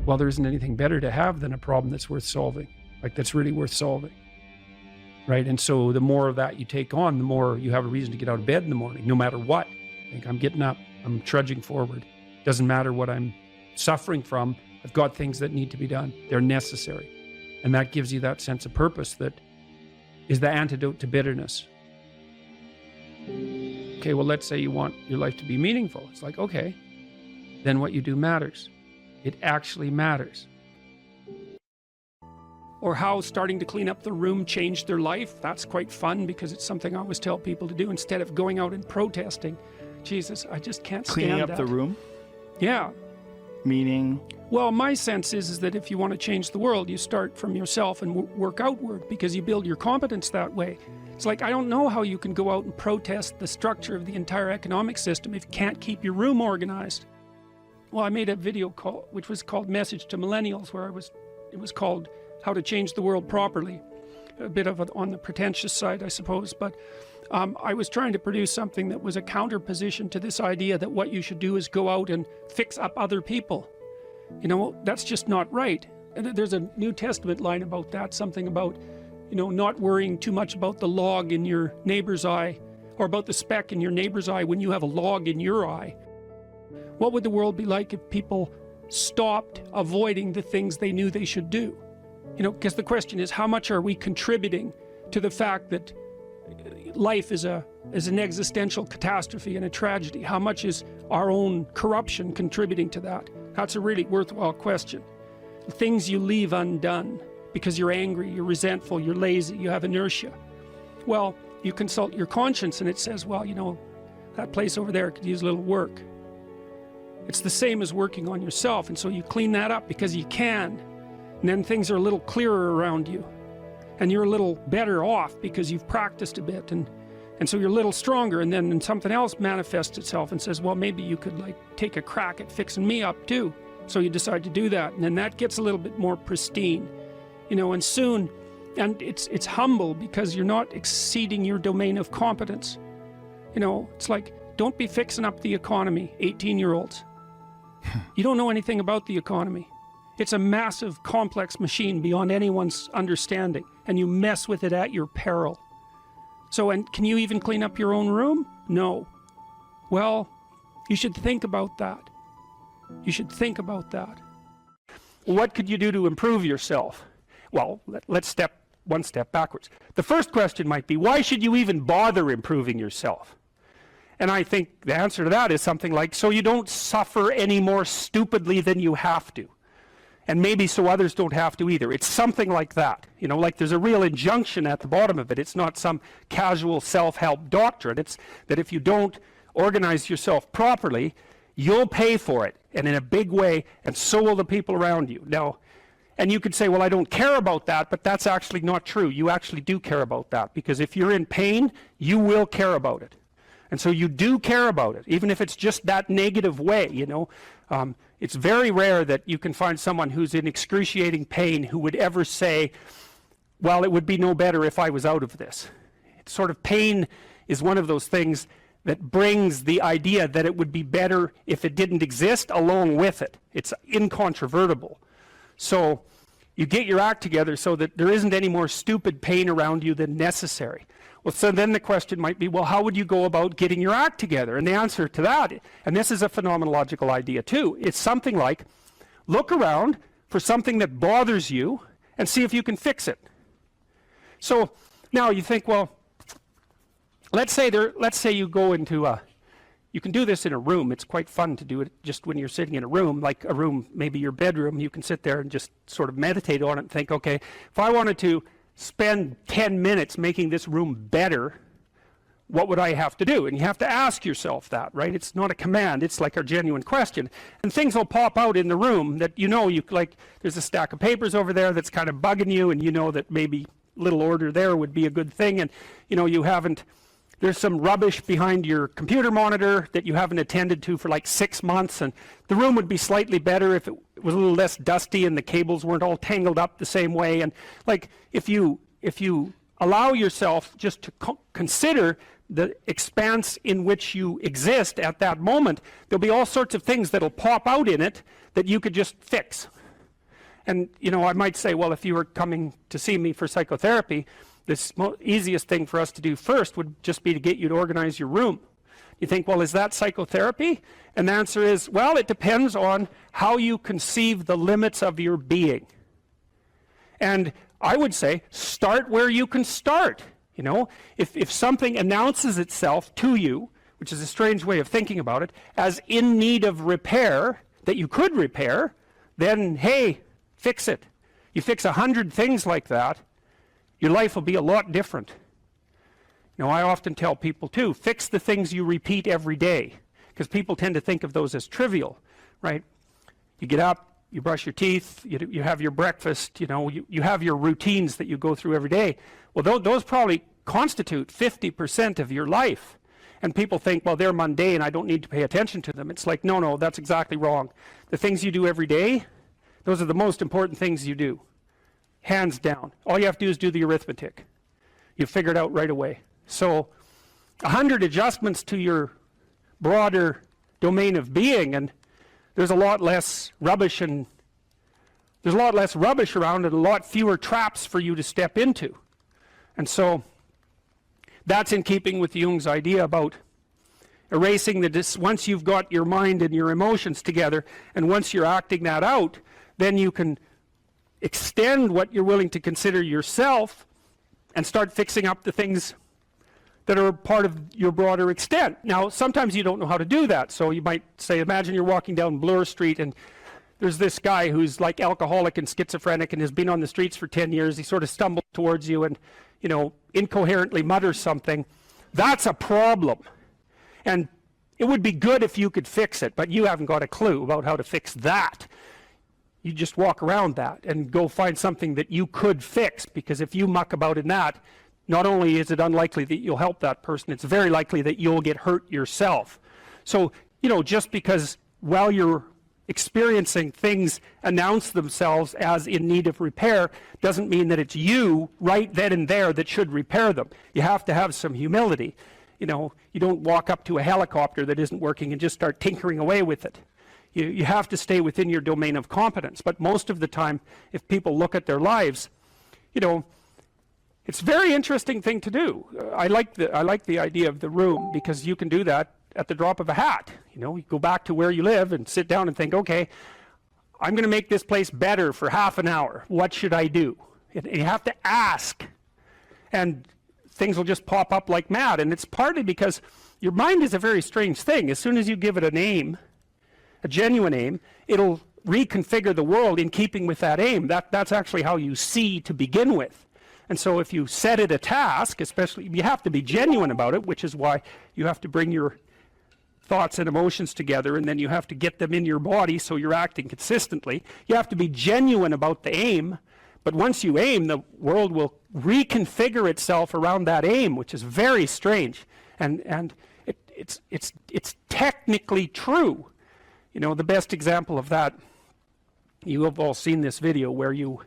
well, there isn't anything better to have than a problem that's worth solving, like that's really worth solving, right? And so the more of that you take on, the more you have a reason to get out of bed in the morning, no matter what. Like, I'm getting up, I'm trudging forward. Doesn't matter what I'm suffering from. I've got things that need to be done. They're necessary. And that gives you that sense of purpose that is the antidote to bitterness. Okay, well, let's say you want your life to be meaningful. It's like, okay, then what you do matters. It actually matters. Or how starting to clean up the room changed their life. That's quite fun because it's something I always tell people to do instead of going out and protesting. Jesus, I just can't stand that. Cleaning up the room? Yeah. Meaning? Well, my sense is that if you want to change the world, you start from yourself and work outward because you build your competence that way. It's like, I don't know how you can go out and protest the structure of the entire economic system if you can't keep your room organized. Well, I made a video call, which was called Message to Millennials, where it was called How to Change the World Properly. A bit of it on the pretentious side, I suppose, but I was trying to produce something that was a counterposition to this idea that what you should do is go out and fix up other people. You know, that's just not right. And there's a New Testament line about that, something about, you know, not worrying too much about the log in your neighbor's eye, or about the speck in your neighbor's eye when you have a log in your eye. What would the world be like if people stopped avoiding the things they knew they should do? You know, because the question is, how much are we contributing to the fact that life is an existential catastrophe and a tragedy? How much is our own corruption contributing to that? That's a really worthwhile question. The things you leave undone because you're angry, you're resentful, you're lazy, you have inertia. Well, you consult your conscience and it says, well, you know, that place over there could use a little work. It's the same as working on yourself, and so you clean that up because you can, and then things are a little clearer around you, and you're a little better off because you've practiced a bit, and so you're a little stronger, and then something else manifests itself and says, well, maybe you could like take a crack at fixing me up too. So you decide to do that, and then that gets a little bit more pristine, you know, and soon, and it's humble because you're not exceeding your domain of competence. You know, it's like, don't be fixing up the economy, 18-year-olds. You don't know anything about the economy. It's a massive, complex machine beyond anyone's understanding, and you mess with it at your peril. So, and can you even clean up your own room? No. Well, you should think about that. You should think about that. What could you do to improve yourself? Well, let's step one step backwards. The first question might be, why should you even bother improving yourself? And I think the answer to that is something like, so you don't suffer any more stupidly than you have to. and maybe so others don't have to either. It's something like that. You know, like there's a real injunction at the bottom of it. It's not some casual self-help doctrine. It's that if you don't organize yourself properly, you'll pay for it, and in a big way, and so will the people around you. Now, and you could say, well, I don't care about that, but that's actually not true. You actually do care about that, because if you're in pain, you will care about it. And so you do care about it, even if it's just that negative way, you know. It's very rare that you can find someone who's in excruciating pain who would ever say, well, it would be no better if I was out of this. It's sort of pain is one of those things that brings the idea that it would be better if it didn't exist along with it. It's incontrovertible. So you get your act together so that there isn't any more stupid pain around you than necessary. Well, so then the question might be, well, how would you go about getting your act together? And the answer to that, and this is a phenomenological idea too, it's something like, look around for something that bothers you and see if you can fix it. So now you think, well, let's say you go into you can do this in a room. It's quite fun to do it just when you're sitting in a room, like a room, maybe your bedroom. You can sit there and just sort of meditate on it and think, okay, if I wanted to spend 10 minutes making this room better, what would I have to do? And you have to ask yourself that, right? It's not a command, it's like a genuine question. And things will pop out in the room that you know, like there's a stack of papers over there that's kind of bugging you, and you know that maybe little order there would be a good thing, and you know there's some rubbish behind your computer monitor that you haven't attended to for like 6 months, and the room would be slightly better if it was a little less dusty and the cables weren't all tangled up the same way. And like if you allow yourself just to consider the expanse in which you exist at that moment, there'll be all sorts of things that'll pop out in it that you could just fix. And you know, I might say, well, if you were coming to see me for psychotherapy, the easiest thing for us to do first would just be to get you to organize your room. You think, well, is that psychotherapy? And the answer is, well, it depends on how you conceive the limits of your being. And I would say, start where you can start. You know, if something announces itself to you, which is a strange way of thinking about it, as in need of repair, that you could repair, then, hey, fix it. You fix 100 things like that, your life will be a lot different. You know, I often tell people too, fix the things you repeat every day, because people tend to think of those as trivial, right? You get up, you brush your teeth, you have your breakfast, you know, you have your routines that you go through every day. Well, those probably constitute 50% of your life. And people think, well, they're mundane, I don't need to pay attention to them. It's like, no, that's exactly wrong. The things you do every day, those are the most important things you do. Hands down. All you have to do is do the arithmetic. You figure it out right away. So 100 adjustments to your broader domain of being, and there's a lot less rubbish, and there's a lot less rubbish around, and a lot fewer traps for you to step into. And so that's in keeping with Jung's idea about erasing once you've got your mind and your emotions together, and once you're acting that out, then you can extend what you're willing to consider yourself and start fixing up the things that are part of your broader extent. Now, sometimes you don't know how to do that. So you might say, imagine you're walking down Bloor Street and there's this guy who's like alcoholic and schizophrenic and has been on the streets for 10 years. He sort of stumbles towards you and, you know, incoherently mutters something. That's a problem. And it would be good if you could fix it, but you haven't got a clue about how to fix that. You just walk around that and go find something that you could fix, because if you muck about in that, not only is it unlikely that you'll help that person, it's very likely that you'll get hurt yourself. So, you know, just because while you're experiencing things announce themselves as in need of repair doesn't mean that it's you right then and there that should repair them. You have to have some humility. You know, you don't walk up to a helicopter that isn't working and just start tinkering away with it. You have to stay within your domain of competence. But most of the time, if people look at their lives, you know, it's a very interesting thing to do. I like the idea of the room, because you can do that at the drop of a hat. You know, you go back to where you live and sit down and think, okay, I'm going to make this place better for half an hour. What should I do? And you have to ask, and things will just pop up like mad. And it's partly because your mind is a very strange thing. As soon as you give it a name, a genuine aim, it'll reconfigure the world in keeping with that aim. That's actually how you see to begin with. And so if you set it a task, especially, you have to be genuine about it, which is why you have to bring your thoughts and emotions together, and then you have to get them in your body so you're acting consistently. You have to be genuine about the aim, but once you aim, the world will reconfigure itself around that aim, which is very strange. And it's technically true. You know, the best example of that, you have all seen this video where you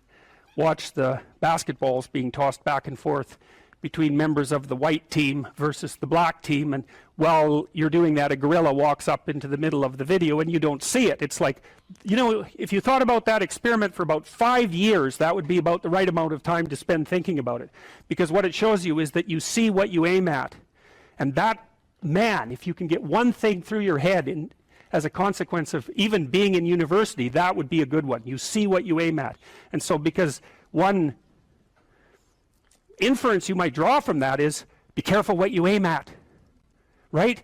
watch the basketballs being tossed back and forth between members of the white team versus the black team, and while you're doing that, a gorilla walks up into the middle of the video and you don't see it. It's like, you know, if you thought about that experiment for about 5 years, that would be about the right amount of time to spend thinking about it, because what it shows you is that you see what you aim at. And that, man, if you can get one thing through your head as a consequence of even being in university, that would be a good one. You see what you aim at. And so, because one inference you might draw from that is, be careful what you aim at, right?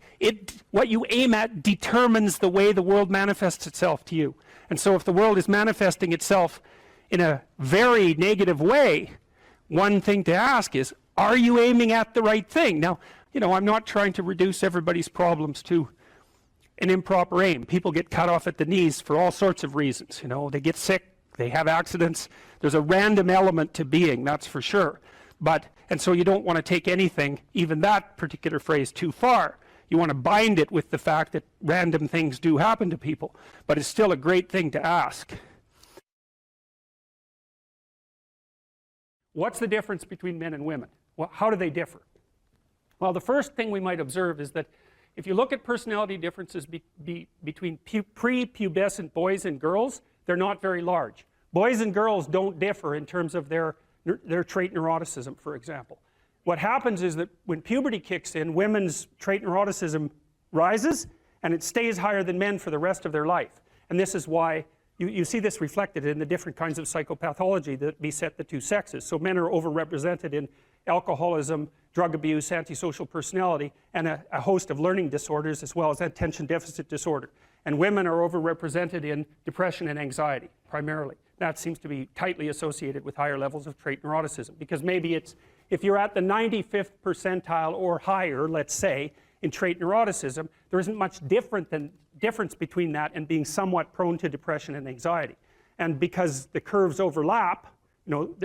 What you aim at determines the way the world manifests itself to you. And so if the world is manifesting itself in a very negative way, one thing to ask is, are you aiming at the right thing? Now, you know, I'm not trying to reduce everybody's problems to an improper aim. People get cut off at the knees for all sorts of reasons. You know, they get sick, they have accidents. There's a random element to being, that's for sure. And so you don't want to take anything, even that particular phrase, too far. You want to bind it with the fact that random things do happen to people, but it's still a great thing to ask. What's the difference between men and women? Well, how do they differ? Well, the first thing we might observe is that if you look at personality differences between prepubescent boys and girls, they're not very large. Boys and girls don't differ in terms of their trait neuroticism, for example. What happens is that when puberty kicks in, women's trait neuroticism rises, and it stays higher than men for the rest of their life. And this is why you see this reflected in the different kinds of psychopathology that beset the two sexes. So men are overrepresented in alcoholism, drug abuse, antisocial personality, and a host of learning disorders, as well as attention deficit disorder. And women are overrepresented in depression and anxiety, primarily. That seems to be tightly associated with higher levels of trait neuroticism, because maybe it's, if you're at the 95th percentile or higher, let's say, in trait neuroticism, there isn't much difference between that and being somewhat prone to depression and anxiety. And because the curves overlap, you know,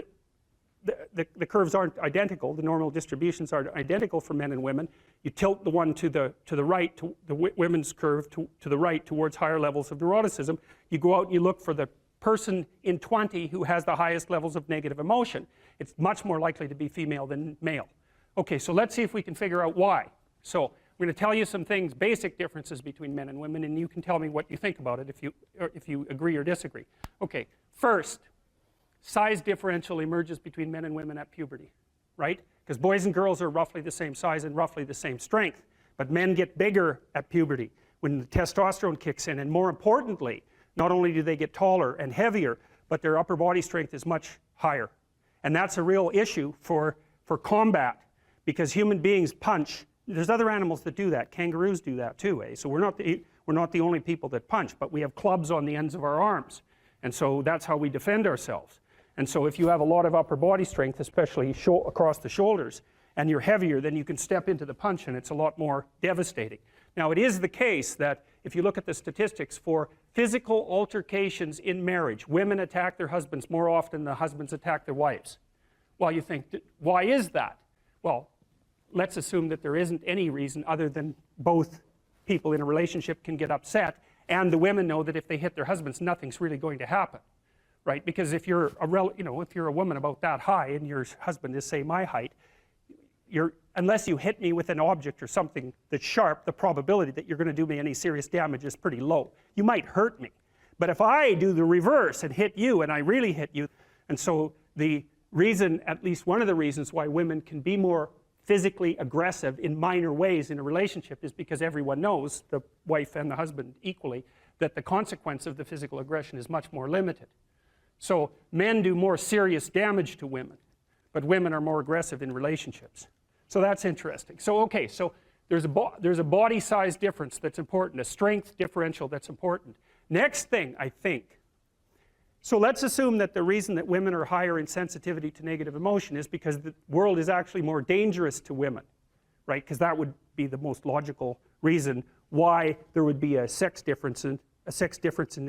the curves aren't identical, the normal distributions aren't identical for men and women. You tilt the one to the right, to the women's curve to the right towards higher levels of neuroticism. You go out and you look for the person in 20 who has the highest levels of negative emotion. It's much more likely to be female than male. Okay, so let's see if we can figure out why. So I'm going to tell you some things, basic differences between men and women, and you can tell me what you think about it if you agree or disagree. Okay, first, size differential emerges between men and women at puberty, right? Because boys and girls are roughly the same size and roughly the same strength, but men get bigger at puberty when the testosterone kicks in, and more importantly, not only do they get taller and heavier, but their upper body strength is much higher. And that's a real issue for combat, because human beings punch. There's other animals that do that. Kangaroos do that too, eh? So we're not the only people that punch, but we have clubs on the ends of our arms. And so that's how we defend ourselves. And so if you have a lot of upper body strength, especially across the shoulders, and you're heavier, then you can step into the punch and it's a lot more devastating. Now, it is the case that if you look at the statistics for physical altercations in marriage, women attack their husbands more often than husbands attack their wives. Well, you think, why is that? Well, let's assume that there isn't any reason other than both people in a relationship can get upset, and the women know that if they hit their husbands, nothing's really going to happen, right? Because if you're a woman about that high and your husband is, say, my height, unless you hit me with an object or something that's sharp, the probability that you're going to do me any serious damage is pretty low. You might hurt me, but if I do the reverse and hit you, and I really hit you, and so the reason, at least one of the reasons why women can be more physically aggressive in minor ways in a relationship is because everyone knows, the wife and the husband equally, that the consequence of the physical aggression is much more limited. So men do more serious damage to women, but women are more aggressive in relationships. So that's interesting. So okay, so there's a body size difference that's important, a strength differential that's important. Next thing, I think. So let's assume that the reason that women are higher in sensitivity to negative emotion is because the world is actually more dangerous to women, right? Because that would be the most logical reason why there would be a sex difference in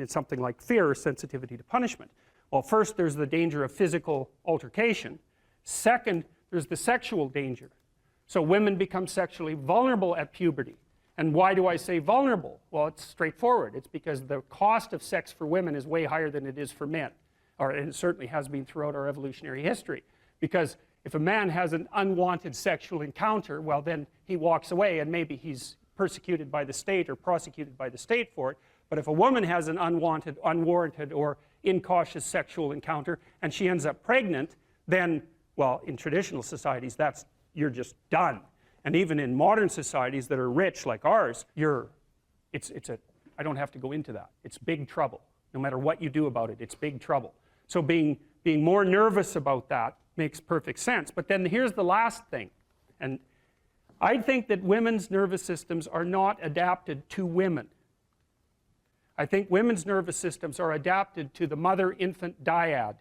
something like fear or sensitivity to punishment. Well, first there's the danger of physical altercation. Second, there's the sexual danger. So women become sexually vulnerable at puberty. And why do I say vulnerable? Well, it's straightforward. It's because the cost of sex for women is way higher than it is for men. And it certainly has been throughout our evolutionary history. Because if a man has an unwanted sexual encounter, well, then he walks away and maybe he's persecuted by the state or prosecuted by the state for it. But if a woman has an unwanted, unwarranted, or incautious sexual encounter and she ends up pregnant, then, well, in traditional societies, you're just done. And even in modern societies that are rich like ours, I don't have to go into that. It's big trouble. No matter what you do about it, it's big trouble. So being more nervous about that makes perfect sense. But then here's the last thing. And I think that women's nervous systems are not adapted to women. I think women's nervous systems are adapted to the mother-infant dyad.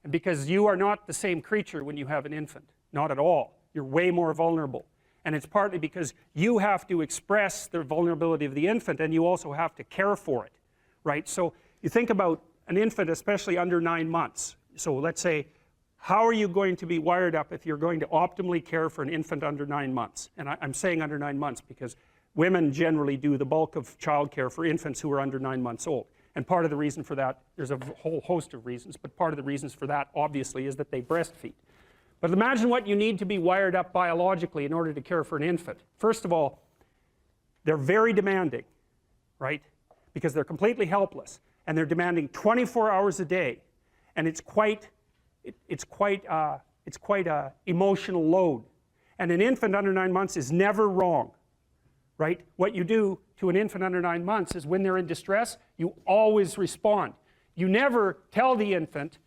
And because you are not the same creature when you have an infant. Not at all. You're way more vulnerable. And it's partly because you have to express the vulnerability of the infant and you also have to care for it, right? So you think about an infant, especially under 9 months. So let's say, how are you going to be wired up if you're going to optimally care for an infant under 9 months? And I'm saying under 9 months because women generally do the bulk of childcare for infants who are under 9 months old. And part of the reason for that, there's a whole host of reasons, but part of the reasons for that, obviously, is that they breastfeed. But imagine what you need to be wired up biologically in order to care for an infant. First of all, they're very demanding, right? Because they're completely helpless. And they're demanding 24 hours a day. And it's quite a emotional load. And an infant under 9 months is never wrong, right? What you do to an infant under 9 months is when they're in distress, you always respond. You never tell the infant,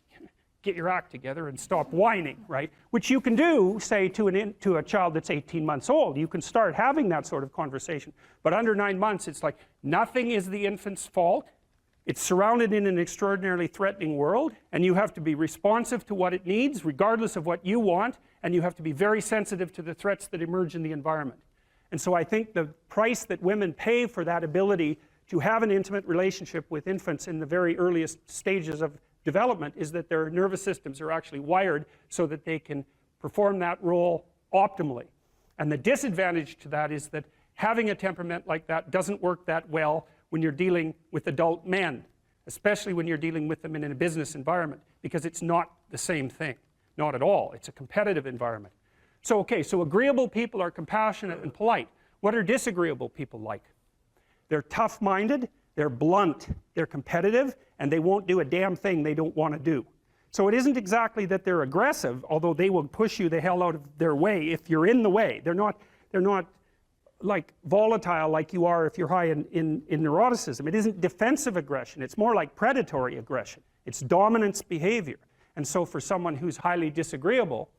get your act together and stop whining, right? Which you can do, say, to a child that's 18 months old. You can start having that sort of conversation. But under 9 months, it's like nothing is the infant's fault. It's surrounded in an extraordinarily threatening world, and you have to be responsive to what it needs, regardless of what you want, and you have to be very sensitive to the threats that emerge in the environment. And so I think the price that women pay for that ability to have an intimate relationship with infants in the very earliest stages of development is that their nervous systems are actually wired so that they can perform that role optimally. And the disadvantage to that is that having a temperament like that doesn't work that well when you're dealing with adult men, especially when you're dealing with them in a business environment, because it's not the same thing. Not at all. It's a competitive environment. So, okay, so agreeable people are compassionate and polite. What are disagreeable people like? They're tough-minded, they're blunt, they're competitive, and they won't do a damn thing they don't want to do. So it isn't exactly that they're aggressive, although they will push you the hell out of their way if you're in the way. They're not like volatile like you are if you're high in neuroticism. It isn't defensive aggression. It's more like predatory aggression. It's dominance behavior. And so for someone who's highly disagreeable,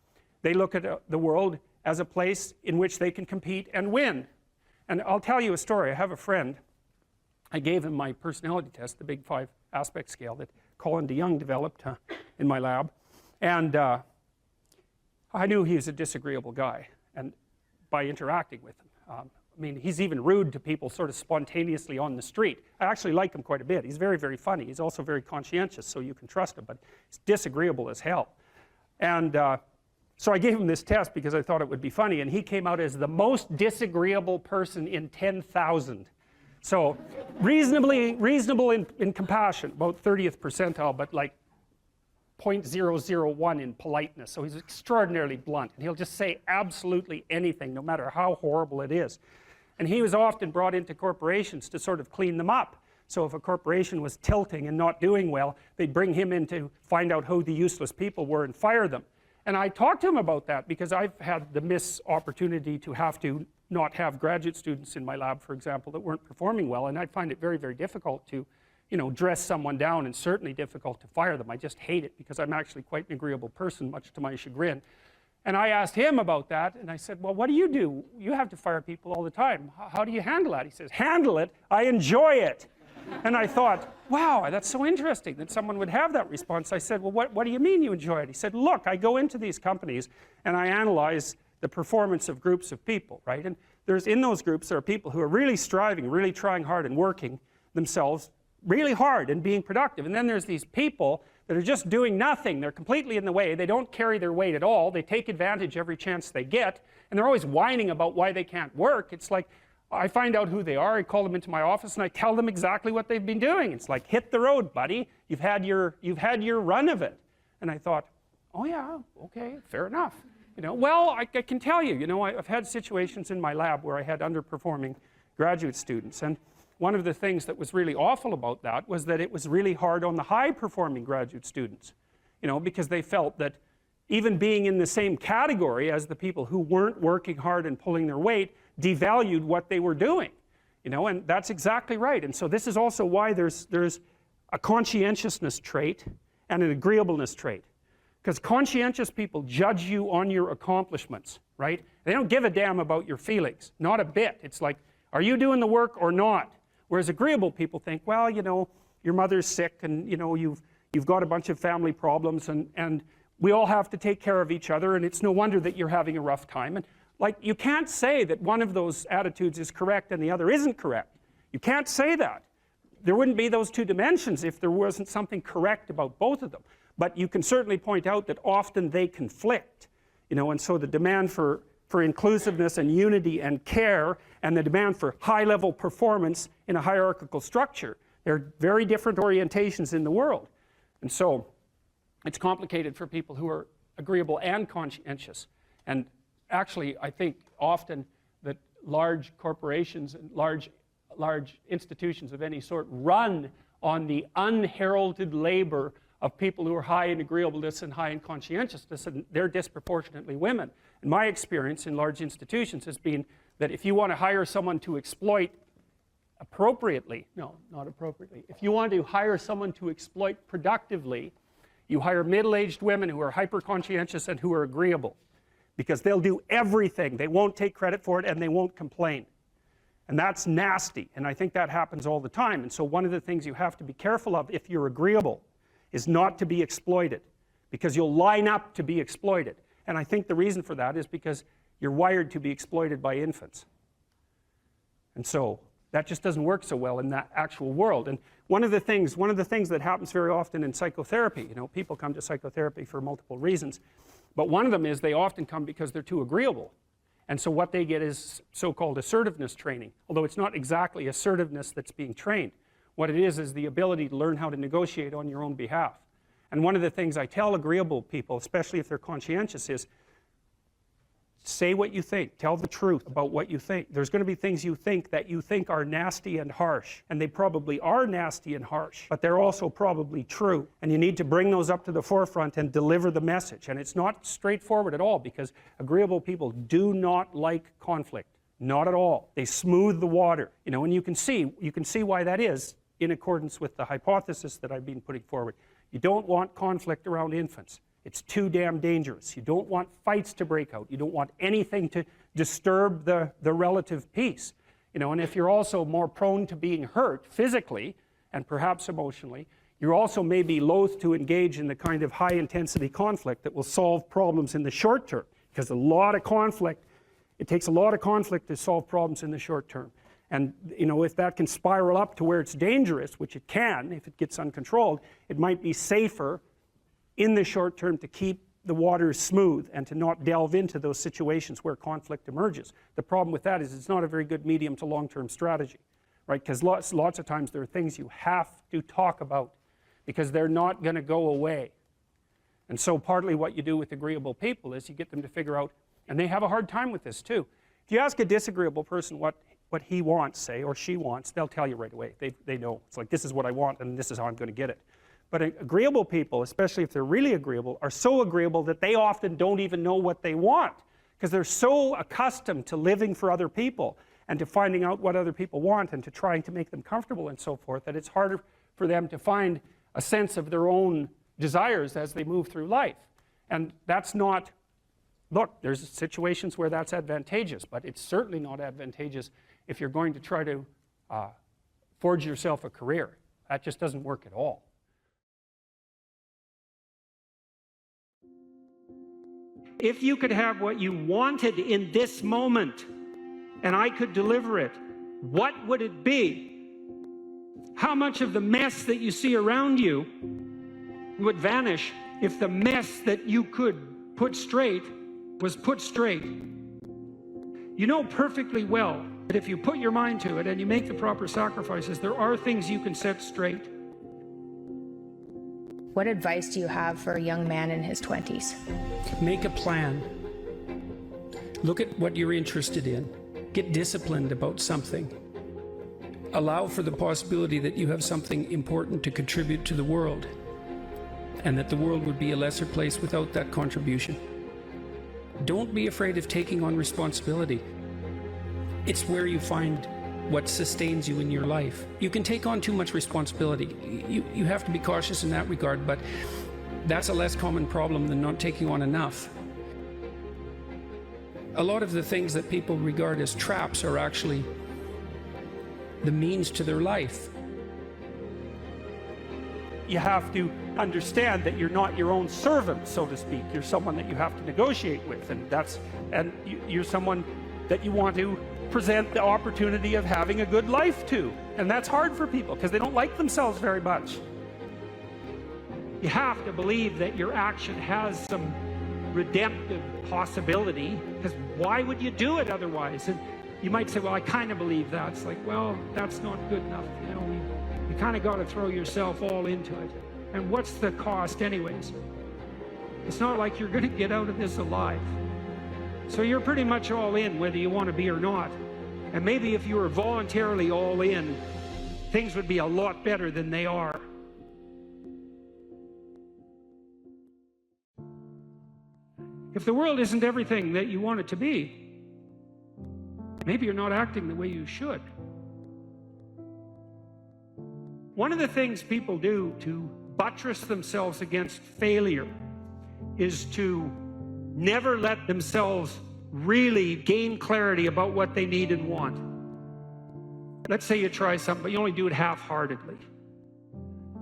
they look at the world as a place in which they can compete and win. And I'll tell you a story. I have a friend. I gave him my personality test, the Big 5 aspect scale that Colin DeYoung developed in my lab. And I knew he was a disagreeable guy, and by interacting with him. I mean, he's even rude to people sort of spontaneously on the street. I actually like him quite a bit. He's very, very funny. He's also very conscientious, so you can trust him, but he's disagreeable as hell. And so I gave him this test because I thought it would be funny, and he came out as the most disagreeable person in 10,000. So reasonable in compassion, about 30th percentile, but like 0.001 in politeness. So he's extraordinarily blunt, and he'll just say absolutely anything, no matter how horrible it is. And he was often brought into corporations to sort of clean them up. So if a corporation was tilting and not doing well, they'd bring him in to find out who the useless people were and fire them. And I talked to him about that because I've had the opportunity to have to not have graduate students in my lab, for example, that weren't performing well, and I find it very, very difficult to, you know, dress someone down, and certainly difficult to fire them. I just hate it because I'm actually quite an agreeable person, much to my chagrin. And I asked him about that, and I said, well, what do? You have to fire people all the time. How do you handle that? He says, handle it? I enjoy it. And I thought, wow, that's so interesting that someone would have that response. I said, well, what do you mean you enjoy it? He said, look, I go into these companies and I analyze the performance of groups of people, right? And in those groups there are people who are really striving, really trying hard and working themselves really hard and being productive. And then there's these people that are just doing nothing. They're completely in the way. They don't carry their weight at all. They take advantage every chance they get. And they're always whining about why they can't work. It's like, I find out who they are, I call them into my office and I tell them exactly what they've been doing. It's like, hit the road, buddy. You've had your run of it. And I thought, oh yeah, okay, fair enough. You know, well, I can tell you, you know, I've had situations in my lab where I had underperforming graduate students. And one of the things that was really awful about that was that it was really hard on the high-performing graduate students, you know, because they felt that even being in the same category as the people who weren't working hard and pulling their weight devalued what they were doing, you know, and that's exactly right. And so this is also why there's a conscientiousness trait and an agreeableness trait. Because conscientious people judge you on your accomplishments, right? They don't give a damn about your feelings, not a bit. It's like, are you doing the work or not? Whereas agreeable people think, well, you know, your mother's sick and, you know, you've got a bunch of family problems and we all have to take care of each other and it's no wonder that you're having a rough time. And like, you can't say that one of those attitudes is correct and the other isn't correct. You can't say that. There wouldn't be those two dimensions if there wasn't something correct about both of them. But you can certainly point out that often they conflict, you know, and so the demand for inclusiveness and unity and care and the demand for high-level performance in a hierarchical structure, they're very different orientations in the world. And so it's complicated for people who are agreeable and conscientious. And actually, I think often that large corporations and large institutions of any sort run on the unheralded labor of people who are high in agreeableness and high in conscientiousness, and they're disproportionately women. And my experience in large institutions has been that if you want to hire someone to exploit appropriately, no, not appropriately, if you want to hire someone to exploit productively, you hire middle-aged women who are hyper-conscientious and who are agreeable, because they'll do everything. They won't take credit for it and they won't complain. And that's nasty, and I think that happens all the time. And so one of the things you have to be careful of if you're agreeable is not to be exploited, because you'll line up to be exploited. And I think the reason for that is because you're wired to be exploited by infants. And so that just doesn't work so well in that actual world. And one of the things that happens very often in psychotherapy, you know, people come to psychotherapy for multiple reasons, but one of them is they often come because they're too agreeable. And so what they get is so-called assertiveness training, although it's not exactly assertiveness that's being trained. What it is the ability to learn how to negotiate on your own behalf. And one of the things I tell agreeable people, especially if they're conscientious, is say what you think. Tell the truth about what you think. There's going to be things you think that you think are nasty and harsh. And they probably are nasty and harsh, but they're also probably true. And you need to bring those up to the forefront and deliver the message. And it's not straightforward at all, because agreeable people do not like conflict. Not at all. They smooth the water. You know, and you can see why that is in accordance with the hypothesis that I've been putting forward. You don't want conflict around infants. It's too damn dangerous. You don't want fights to break out. You don't want anything to disturb the relative peace. You know, and if you're also more prone to being hurt physically and perhaps emotionally, you're also maybe loath to engage in the kind of high-intensity conflict that will solve problems in the short term, because it takes a lot of conflict to solve problems in the short term. And, you know, if that can spiral up to where it's dangerous, which it can if it gets uncontrolled, it might be safer in the short term to keep the waters smooth and to not delve into those situations where conflict emerges. The problem with that is it's not a very good medium to long-term strategy, right? Because lots of times there are things you have to talk about because they're not going to go away. And so partly what you do with agreeable people is you get them to figure out, and they have a hard time with this too. If you ask a disagreeable person what he wants, say, or she wants, they'll tell you right away. They know. It's like, this is what I want, and this is how I'm going to get it. But agreeable people, especially if they're really agreeable, are so agreeable that they often don't even know what they want, because they're so accustomed to living for other people and to finding out what other people want and to trying to make them comfortable and so forth, that it's harder for them to find a sense of their own desires as they move through life. And that's not, look, there's situations where that's advantageous, but it's certainly not advantageous if you're going to try to forge yourself a career. That just doesn't work at all. If you could have what you wanted in this moment, and I could deliver it, what would it be? How much of the mess that you see around you would vanish if the mess that you could put straight was put straight? You know perfectly well that if you put your mind to it and you make the proper sacrifices, there are things you can set straight. What advice do you have for a young man in his 20s? Make a plan. Look at what you're interested in. Get disciplined about something. Allow for the possibility that you have something important to contribute to the world, and that the world would be a lesser place without that contribution. Don't be afraid of taking on responsibility. It's where you find what sustains you in your life. You can take on too much responsibility. You have to be cautious in that regard, but that's a less common problem than not taking on enough. A lot of the things that people regard as traps are actually the means to their life. You have to understand that you're not your own servant, so to speak. You're someone that you have to negotiate with, and you're someone that you want to present the opportunity of having a good life to. And that's hard for people because they don't like themselves very much. You have to believe that your action has some redemptive possibility, because why would you do it otherwise? And you might say, well, I kind of believe that. It's like, well, that's not good enough. You know, you kind of got to throw yourself all into it. And what's the cost anyways? It's not like you're going to get out of this alive. So you're pretty much all in, whether you want to be or not. And maybe if you were voluntarily all in, things would be a lot better than they are. If the world isn't everything that you want it to be, maybe you're not acting the way you should. One of the things people do to buttress themselves against failure is to never let themselves really gain clarity about what they need and want. Let's say you try something, but you only do it half-heartedly.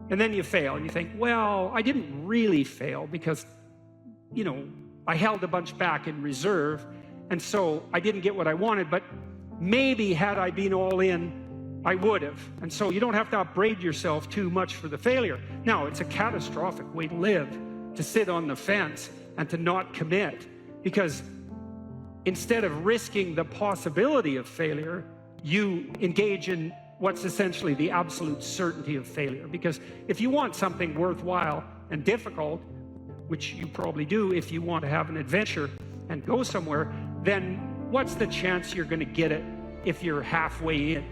And then you fail, and you think, well, I didn't really fail because, you know, I held a bunch back in reserve, and so I didn't get what I wanted, but maybe had I been all in, I would have. And so you don't have to upbraid yourself too much for the failure. Now, it's a catastrophic way to live, to sit on the fence and to not commit, because instead of risking the possibility of failure, you engage in what's essentially the absolute certainty of failure. Because if you want something worthwhile and difficult, which you probably do if you want to have an adventure and go somewhere, then what's the chance you're going to get it if you're halfway in?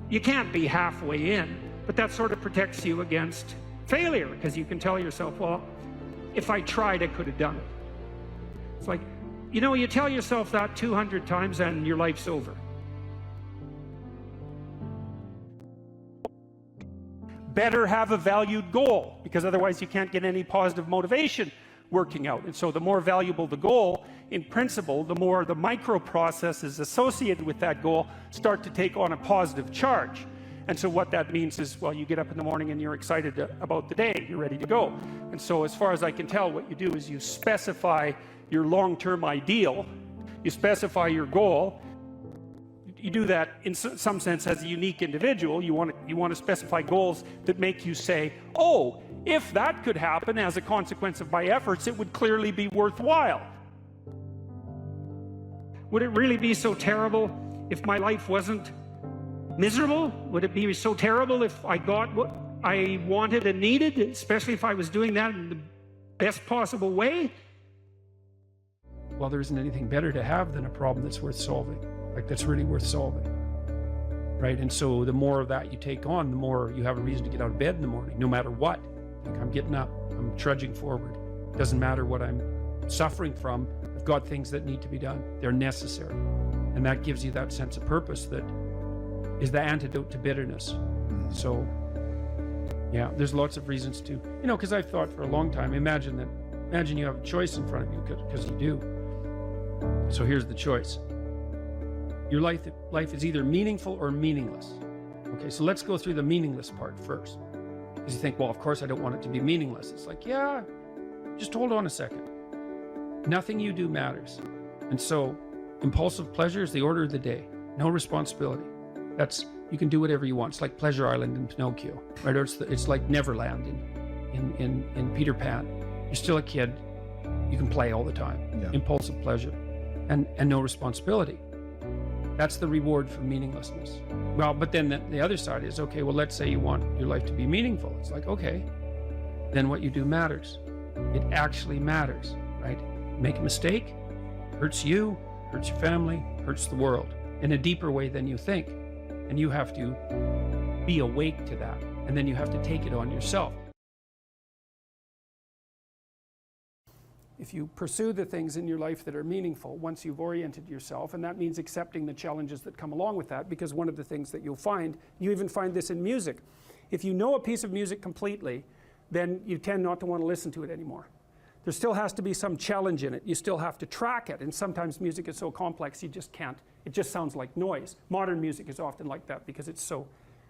You can't be halfway in, but that sort of protects you against failure, because you can tell yourself, well, if I tried, I could have done it. It's like, you know, you tell yourself that 200 times and your life's over. Better have a valued goal, because otherwise you can't get any positive motivation working out. And so the more valuable the goal, in principle, the more the micro processes associated with that goal start to take on a positive charge. And so what that means is, well, you get up in the morning and you're excited about the day, you're ready to go. And so as far as I can tell, what you do is you specify your long-term ideal, you specify your goal. You do that in some sense as a unique individual. You want to specify goals that make you say, oh, if that could happen as a consequence of my efforts, it would clearly be worthwhile. Would it really be so terrible if my life wasn't miserable? Would it be so terrible if I got what I wanted and needed, especially if I was doing that in the best possible way? Well, there isn't anything better to have than a problem that's worth solving. Like, that's really worth solving, right? And so the more of that you take on, the more you have a reason to get out of bed in the morning, no matter what. Like, I'm getting up, I'm trudging forward. Doesn't matter what I'm suffering from. I've got things that need to be done. They're necessary. And that gives you that sense of purpose that is the antidote to bitterness. So, yeah, there's lots of reasons to, you know, because I've thought for a long time, imagine you have a choice in front of you, because you do. So here's the choice. Your life is either meaningful or meaningless. Okay, so let's go through the meaningless part first. Because you think, well, of course I don't want it to be meaningless. It's like, yeah, just hold on a second. Nothing you do matters. And so impulsive pleasure is the order of the day. No responsibility. You can do whatever you want. It's like Pleasure Island in Pinocchio, right? Or it's like Neverland in Peter Pan. You're still a kid. You can play all the time. Yeah. Impulsive pleasure and no responsibility. That's the reward for meaninglessness. Well, but then the other side is, okay, well, let's say you want your life to be meaningful. It's like, okay, then what you do matters. It actually matters, right? Make a mistake, hurts you, hurts your family, hurts the world in a deeper way than you think. And you have to be awake to that. And then you have to take it on yourself. If you pursue the things in your life that are meaningful, once you've oriented yourself, and that means accepting the challenges that come along with that, because one of the things that you'll find, you even find this in music, if you know a piece of music completely, then you tend not to want to listen to it anymore. There still has to be some challenge in it. You still have to track it, and sometimes music is so complex you just can't. It just sounds like noise. Modern music is often like that because it's so,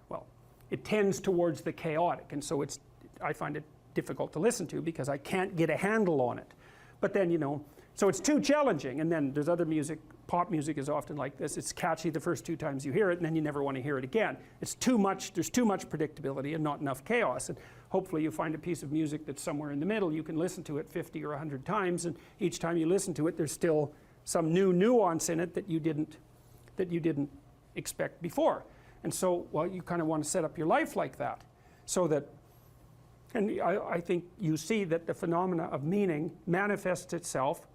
well, it tends towards the chaotic, and so I find it difficult to listen to because I can't get a handle on it. But then, you know, so it's too challenging. And then there's other music, pop music is often like this. It's catchy the first 2 times you hear it, and then you never want to hear it again. It's too much, there's too much predictability and not enough chaos. And hopefully you find a piece of music that's somewhere in the middle. You can listen to it 50 or 100 times, and each time you listen to it, there's still some new nuance in it that you didn't expect before. And so, well, you kind of want to set up your life like that, so that. And I think you see that the phenomena of meaning manifests itself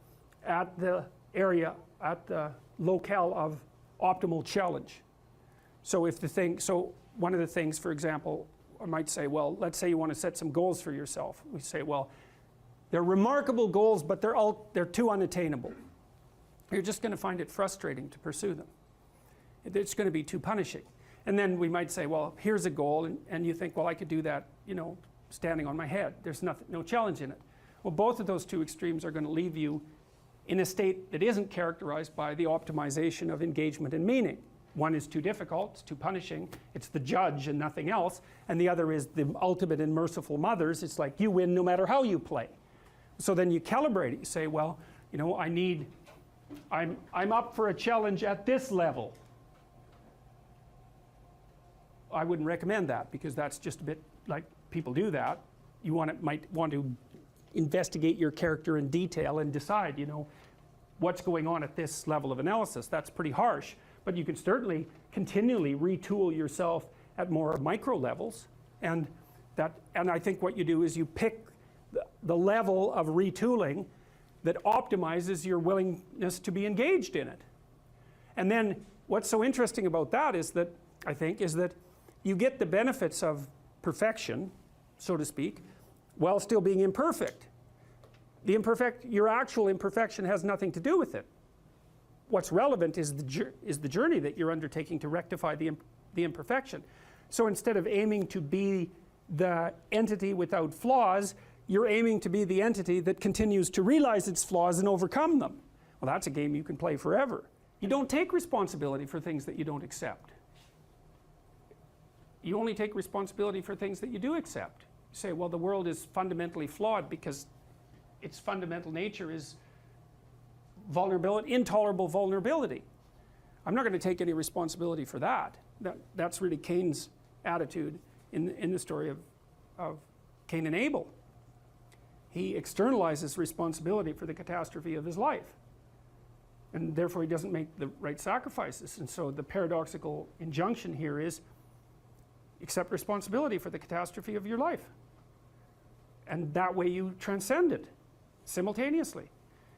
at the area, at the locale of optimal challenge. So one of the things, for example, I might say, well, let's say you want to set some goals for yourself. We say, well, they're remarkable goals, but they're too unattainable. You're just going to find it frustrating to pursue them. It's going to be too punishing. And then we might say, well, here's a goal, and you think, well, I could do that, you know, standing on my head. There's no challenge in it. Well, both of those two extremes are going to leave you in a state that isn't characterized by the optimization of engagement and meaning. One is too difficult, it's too punishing, it's the judge and nothing else, and the other is the ultimate and merciful mothers. It's like you win no matter how you play. So then you calibrate it. You say, well, you know, I'm up for a challenge at this level. I wouldn't recommend that, because that's just a bit like people do that. You might want to investigate your character in detail and decide, you know, what's going on at this level of analysis. That's pretty harsh, but you can certainly continually retool yourself at more micro levels, and I think what you do is you pick the level of retooling that optimizes your willingness to be engaged in it. And then what's so interesting about that is that, I think, is that you get the benefits of perfection, so to speak, while still being imperfect. Your actual imperfection has nothing to do with it. What's relevant is the journey that you're undertaking to rectify the imperfection. So instead of aiming to be the entity without flaws, you're aiming to be the entity that continues to realize its flaws and overcome them. Well, that's a game you can play forever. You don't take responsibility for things that you don't accept. You only take responsibility for things that you do accept. You say, well, the world is fundamentally flawed because its fundamental nature is vulnerability, intolerable vulnerability. I'm not going to take any responsibility for that. That's really Cain's attitude in the story of Cain and Abel. He externalizes responsibility for the catastrophe of his life, and therefore he doesn't make the right sacrifices. And so the paradoxical injunction here is, accept responsibility for the catastrophe of your life, and that way you transcend it simultaneously.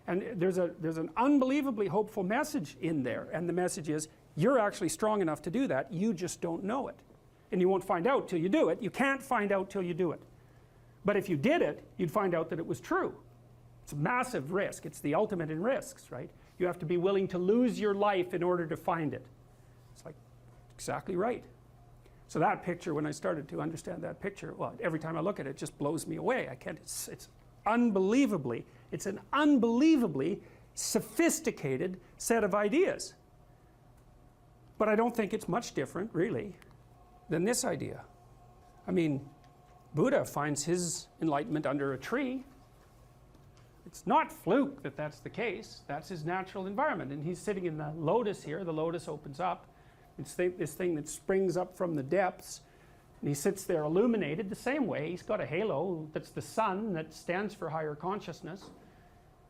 And there's an unbelievably hopeful message in there, and the message is, you're actually strong enough to do that, you just don't know it, and you won't find out till you do it. You can't find out till you do it. But if you did it, you'd find out that it was true. It's a massive risk. It's the ultimate in risks, right? You have to be willing to lose your life in order to find it. It's like, exactly right. So that picture, when I started to understand that picture, well, every time I look at it, it just blows me away. I can't, it's an unbelievably sophisticated set of ideas. But I don't think it's much different, really, than this idea. I mean, Buddha finds his enlightenment under a tree. It's not fluke that that's the case. That's his natural environment. And he's sitting in the lotus here. The lotus opens up. It's this thing that springs up from the depths. And he sits there illuminated the same way. He's got a halo that's the sun that stands for higher consciousness.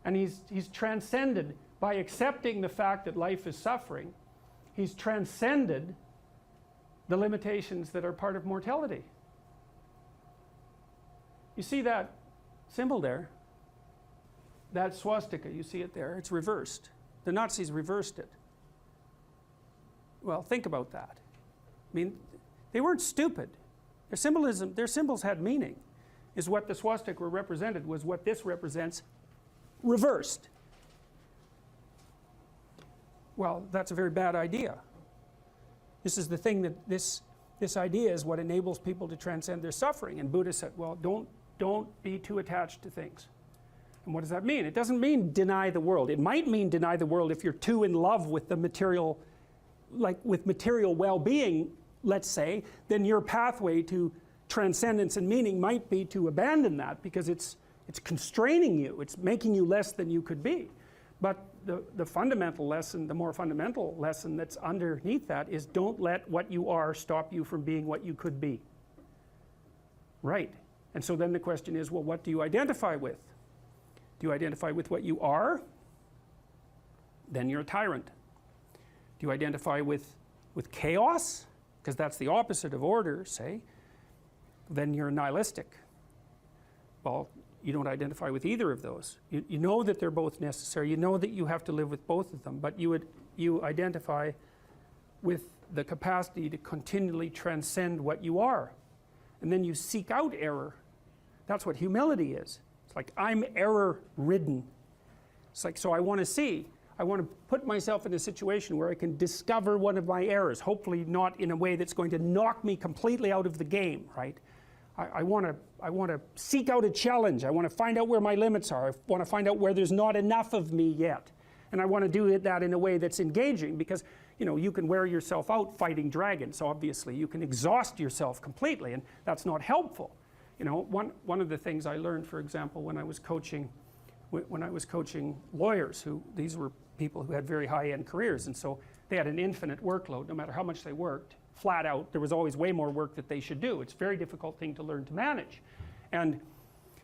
And he's transcended by accepting the fact that life is suffering. He's transcended the limitations that are part of mortality. You see that symbol there? That swastika, you see it there? It's reversed. The Nazis reversed it. Well, think about that. I mean, they weren't stupid. Their symbolism, their symbols had meaning. Is what the swastika represented was what this represents reversed. Well, that's a very bad idea. This is the thing that this idea is what enables people to transcend their suffering. And Buddha said, well, don't be too attached to things. And what does that mean? It doesn't mean deny the world. It might mean deny the world if you're too in love with the material, like with material well-being, let's say, then your pathway to transcendence and meaning might be to abandon that because it's constraining you. It's making you less than you could be. But the fundamental lesson, the more fundamental lesson that's underneath that is don't let what you are stop you from being what you could be. Right. And so then the question is, well, what do you identify with? Do you identify with what you are? Then you're a tyrant. Do you identify with chaos? Because that's the opposite of order, say. Then you're nihilistic. Well, you don't identify with either of those. You know that they're both necessary. You know that you have to live with both of them. But you identify with the capacity to continually transcend what you are. And then you seek out error. That's what humility is. It's like, I'm error-ridden. It's like, so I want to put myself in a situation where I can discover one of my errors, hopefully not in a way that's going to knock me completely out of the game, right? I want to seek out a challenge. I want to find out where my limits are. I want to find out where there's not enough of me yet. And I want to do that in a way that's engaging because, you know, you can wear yourself out fighting dragons, obviously. You can exhaust yourself completely, and that's not helpful. You know, one of the things I learned, for example, when I was coaching lawyers, these were people who had very high-end careers, and so they had an infinite workload. No matter how much they worked, flat out, there was always way more work that they should do. It's a very difficult thing to learn to manage. And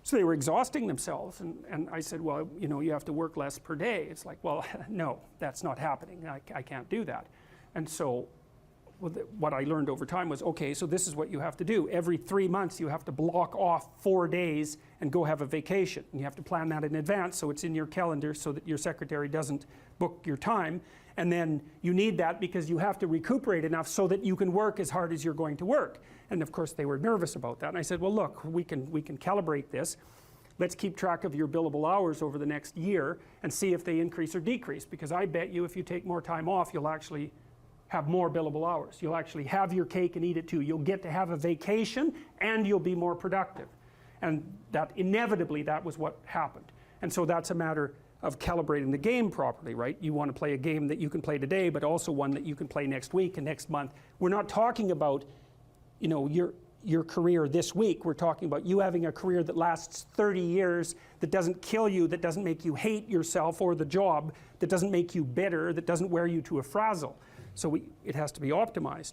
so they were exhausting themselves, and I said, well, you know, you have to work less per day. It's like, well, no, that's not happening. I can't do that. And so what I learned over time was, okay, so this is what you have to do. Every 3 months you have to block off 4 days and go have a vacation. And you have to plan that in advance so it's in your calendar so that your secretary doesn't book your time. And then you need that because you have to recuperate enough so that you can work as hard as you're going to work. And of course they were nervous about that. And I said, well, look, we can calibrate this. Let's keep track of your billable hours over the next year and see if they increase or decrease. Because I bet you if you take more time off, you'll actually have more billable hours. You'll actually have your cake and eat it too. You'll get to have a vacation and you'll be more productive. And that inevitably that was what happened. And so that's a matter of calibrating the game properly, right? You want to play a game that you can play today, but also one that you can play next week and next month. We're not talking about, you know, your career this week. We're talking about you having a career that lasts 30 years, that doesn't kill you, that doesn't make you hate yourself or the job, that doesn't make you bitter, that doesn't wear you to a frazzle. So it has to be optimized.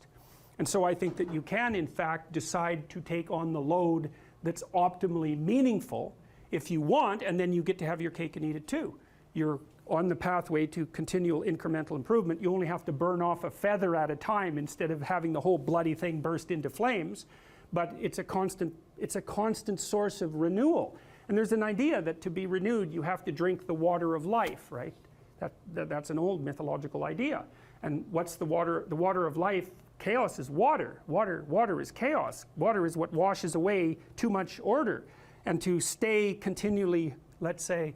And so I think that you can, in fact, decide to take on the load that's optimally meaningful if you want, and then you get to have your cake and eat it too. You're on the pathway to continual incremental improvement. You only have to burn off a feather at a time instead of having the whole bloody thing burst into flames. But it's a constant source of renewal. And there's an idea that to be renewed, you have to drink the water of life, right? That's an old mythological idea. And what's the water? The water of life, chaos is water. Water is chaos. Water is what washes away too much order. And to stay continually, let's say,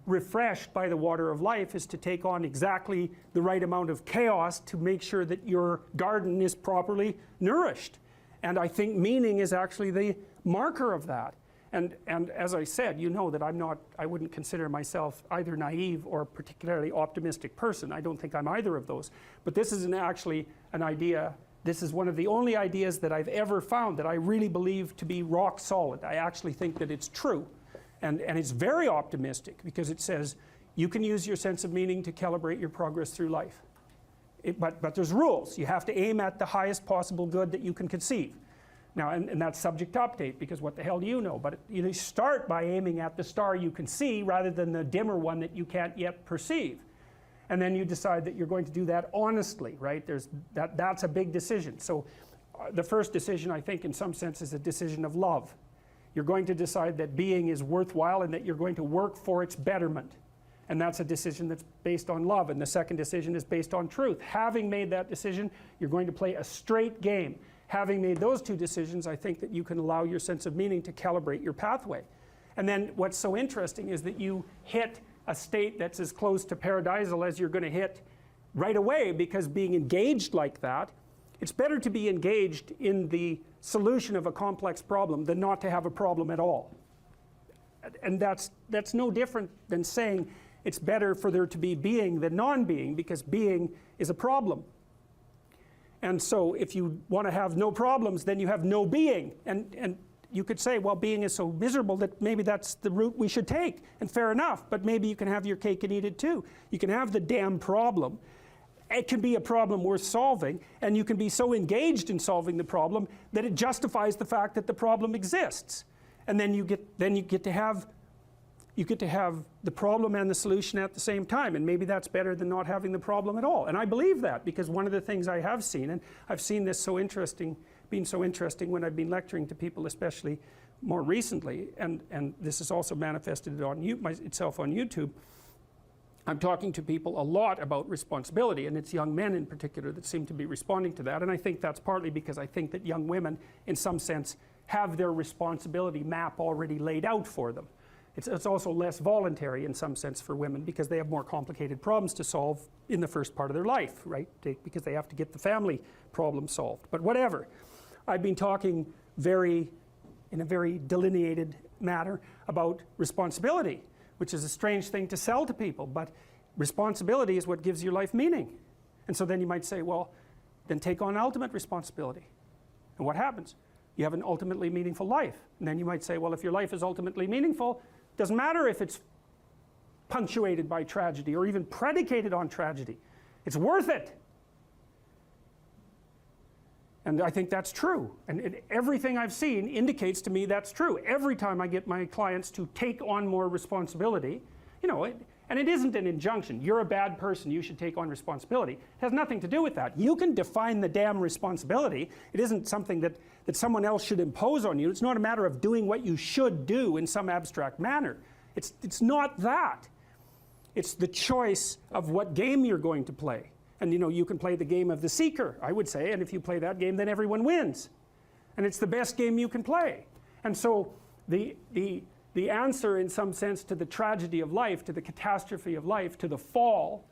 refreshed by the water of life is to take on exactly the right amount of chaos to make sure that your garden is properly nourished. And I think meaning is actually the marker of that. And as I said, you know that I wouldn't consider myself either naive or particularly optimistic person. I don't think I'm either of those. But this is actually an idea This is one of the only ideas that I've ever found that I really believe to be rock solid. I actually think that it's true. And it's very optimistic because it says you can use your sense of meaning to calibrate your progress through life. But there's rules. You have to aim at the highest possible good that you can conceive. Now, and that's subject to update, because what the hell do you know? But you start by aiming at the star you can see rather than the dimmer one that you can't yet perceive. And then you decide that you're going to do that honestly, right? That's a big decision. So the first decision, I think, in some sense, is a decision of love. You're going to decide that being is worthwhile and that you're going to work for its betterment. And that's a decision that's based on love. And the second decision is based on truth. Having made that decision, you're going to play a straight game. Having made those two decisions, I think that you can allow your sense of meaning to calibrate your pathway. And then what's so interesting is that you hit a state that's as close to paradisal as you're going to hit right away, because being engaged like that, it's better to be engaged in the solution of a complex problem than not to have a problem at all. And that's no different than saying it's better for there to be being than non-being, because being is a problem. And so if you want to have no problems, then you have no being. And you could say, well, being is so miserable that maybe that's the route we should take. And fair enough, but maybe you can have your cake and eat it too. You can have the damn problem. It can be a problem worth solving, and you can be so engaged in solving the problem that it justifies the fact that the problem exists. And then you get to have the problem and the solution at the same time, and maybe that's better than not having the problem at all. And I believe that, because one of the things I have seen, and I've seen this being so interesting when I've been lecturing to people, especially more recently, and this is also manifested itself on YouTube. I'm talking to people a lot about responsibility, and it's young men in particular that seem to be responding to that. And I think that's partly because I think that young women, in some sense, have their responsibility map already laid out for them. It's also less voluntary in some sense for women, because they have more complicated problems to solve in the first part of their life, right? Because they have to get the family problem solved. But whatever. I've been talking in a very delineated manner about responsibility, which is a strange thing to sell to people, but responsibility is what gives your life meaning. And so then you might say, well, then take on ultimate responsibility. And what happens? You have an ultimately meaningful life. And then you might say, well, if your life is ultimately meaningful, it doesn't matter if it's punctuated by tragedy or even predicated on tragedy. It's worth it. And I think that's true. And everything I've seen indicates to me that's true. Every time I get my clients to take on more responsibility, and it isn't an injunction. You're a bad person, you should take on responsibility. It has nothing to do with that. You can define the damn responsibility. It isn't something that someone else should impose on you. It's not a matter of doing what you should do in some abstract manner. It's not that. It's the choice of what game you're going to play. And you can play the game of the seeker, I would say, and if you play that game, then everyone wins. And it's the best game you can play. And so the answer, in some sense, to the tragedy of life, to the catastrophe of life, to the fall,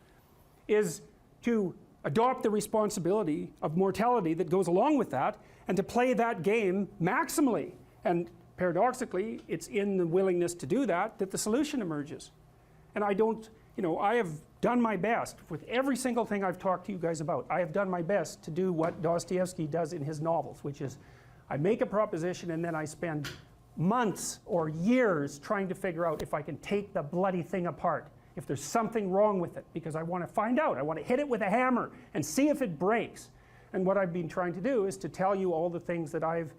is to adopt the responsibility of mortality that goes along with that, and to play that game maximally. And paradoxically, it's in the willingness to do that that the solution emerges. And I have done my best with every single thing I've talked to you guys about. I have done my best to do what Dostoevsky does in his novels, which is I make a proposition and then I spend months or years trying to figure out if I can take the bloody thing apart, if there's something wrong with it, because I want to find out. I want to hit it with a hammer and see if it breaks. And what I've been trying to do is to tell you all the things that I've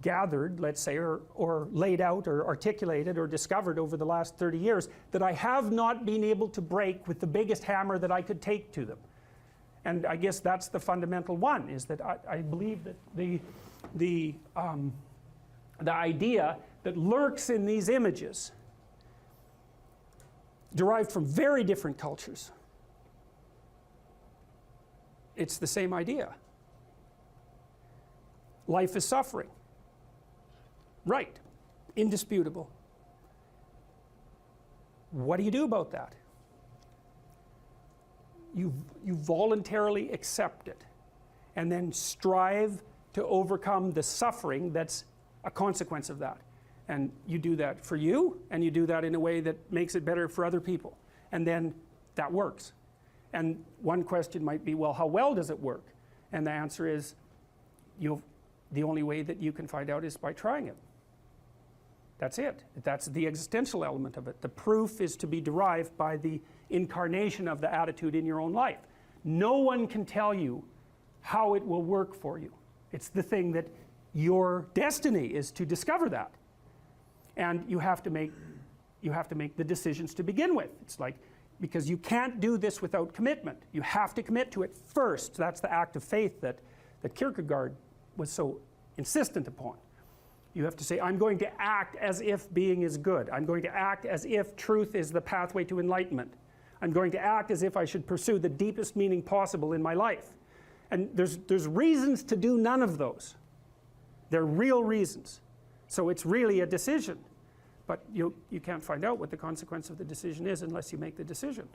gathered, let's say, or laid out or articulated or discovered over the last 30 years that I have not been able to break with the biggest hammer that I could take to them. And I guess that's the fundamental one, is that I believe that the idea that lurks in these images, derived from very different cultures, it's the same idea. Life is suffering. Right. Indisputable. What do you do about that? You voluntarily accept it and then strive to overcome the suffering that's a consequence of that. And you do that for you, and you do that in a way that makes it better for other people. And then that works. And one question might be, well, how well does it work? And the answer is, the only way that you can find out is by trying it. That's it. That's the existential element of it. The proof is to be derived by the incarnation of the attitude in your own life. No one can tell you how it will work for you. It's the thing that your destiny is to discover that. And you have to make the decisions to begin with. It's like, because you can't do this without commitment. You have to commit to it first. That's the act of faith that Kierkegaard was so insistent upon. You have to say, I'm going to act as if being is good. I'm going to act as if truth is the pathway to enlightenment. I'm going to act as if I should pursue the deepest meaning possible in my life. And there's reasons to do none of those. They're real reasons. So it's really a decision. But you can't find out what the consequence of the decision is unless you make the decision.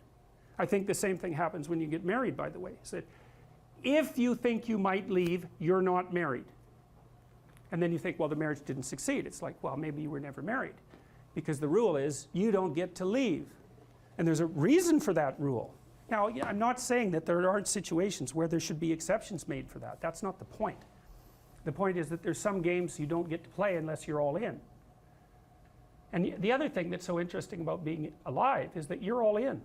I think the same thing happens when you get married, by the way. So if you think you might leave, you're not married. And then you think, well, the marriage didn't succeed. It's like, well, maybe you were never married. Because the rule is, you don't get to leave. And there's a reason for that rule. Now, I'm not saying that there aren't situations where there should be exceptions made for that. That's not the point. The point is that there's some games you don't get to play unless you're all in. And the other thing that's so interesting about being alive is that you're all in.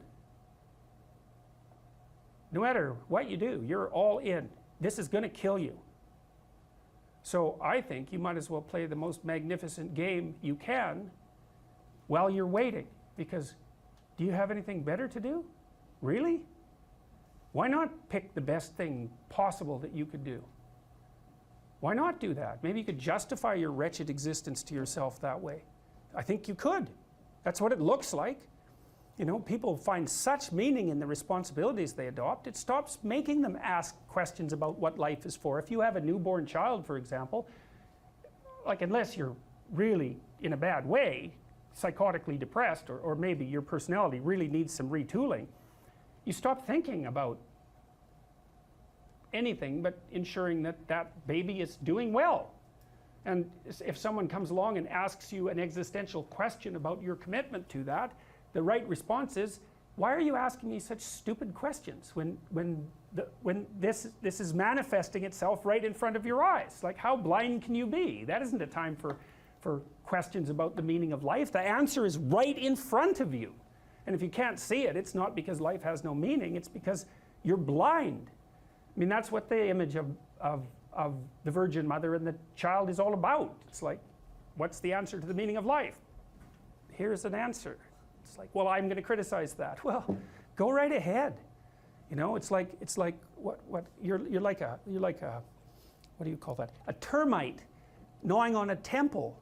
No matter what you do, you're all in. This is going to kill you. So I think you might as well play the most magnificent game you can while you're waiting. Because do you have anything better to do? Really? Why not pick the best thing possible that you could do? Why not do that? Maybe you could justify your wretched existence to yourself that way. I think you could. That's what it looks like. You know, people find such meaning in the responsibilities they adopt, it stops making them ask questions about what life is for. If you have a newborn child, for example, like unless you're really in a bad way, psychotically depressed, or maybe your personality really needs some retooling, you stop thinking about anything but ensuring that that baby is doing well. And if someone comes along and asks you an existential question about your commitment to that, the right response is, why are you asking me such stupid questions when this is manifesting itself right in front of your eyes? Like, how blind can you be? That isn't a time for questions about the meaning of life. The answer is right in front of you. And if you can't see it, it's not because life has no meaning, it's because you're blind. I mean, that's what the image of the Virgin Mother and the child is all about. It's like, what's the answer to the meaning of life? Here's an answer. It's like, well, I'm going to criticize that. Well, go right ahead. You know, it's like what you're like a what do you call that? A termite gnawing on a temple.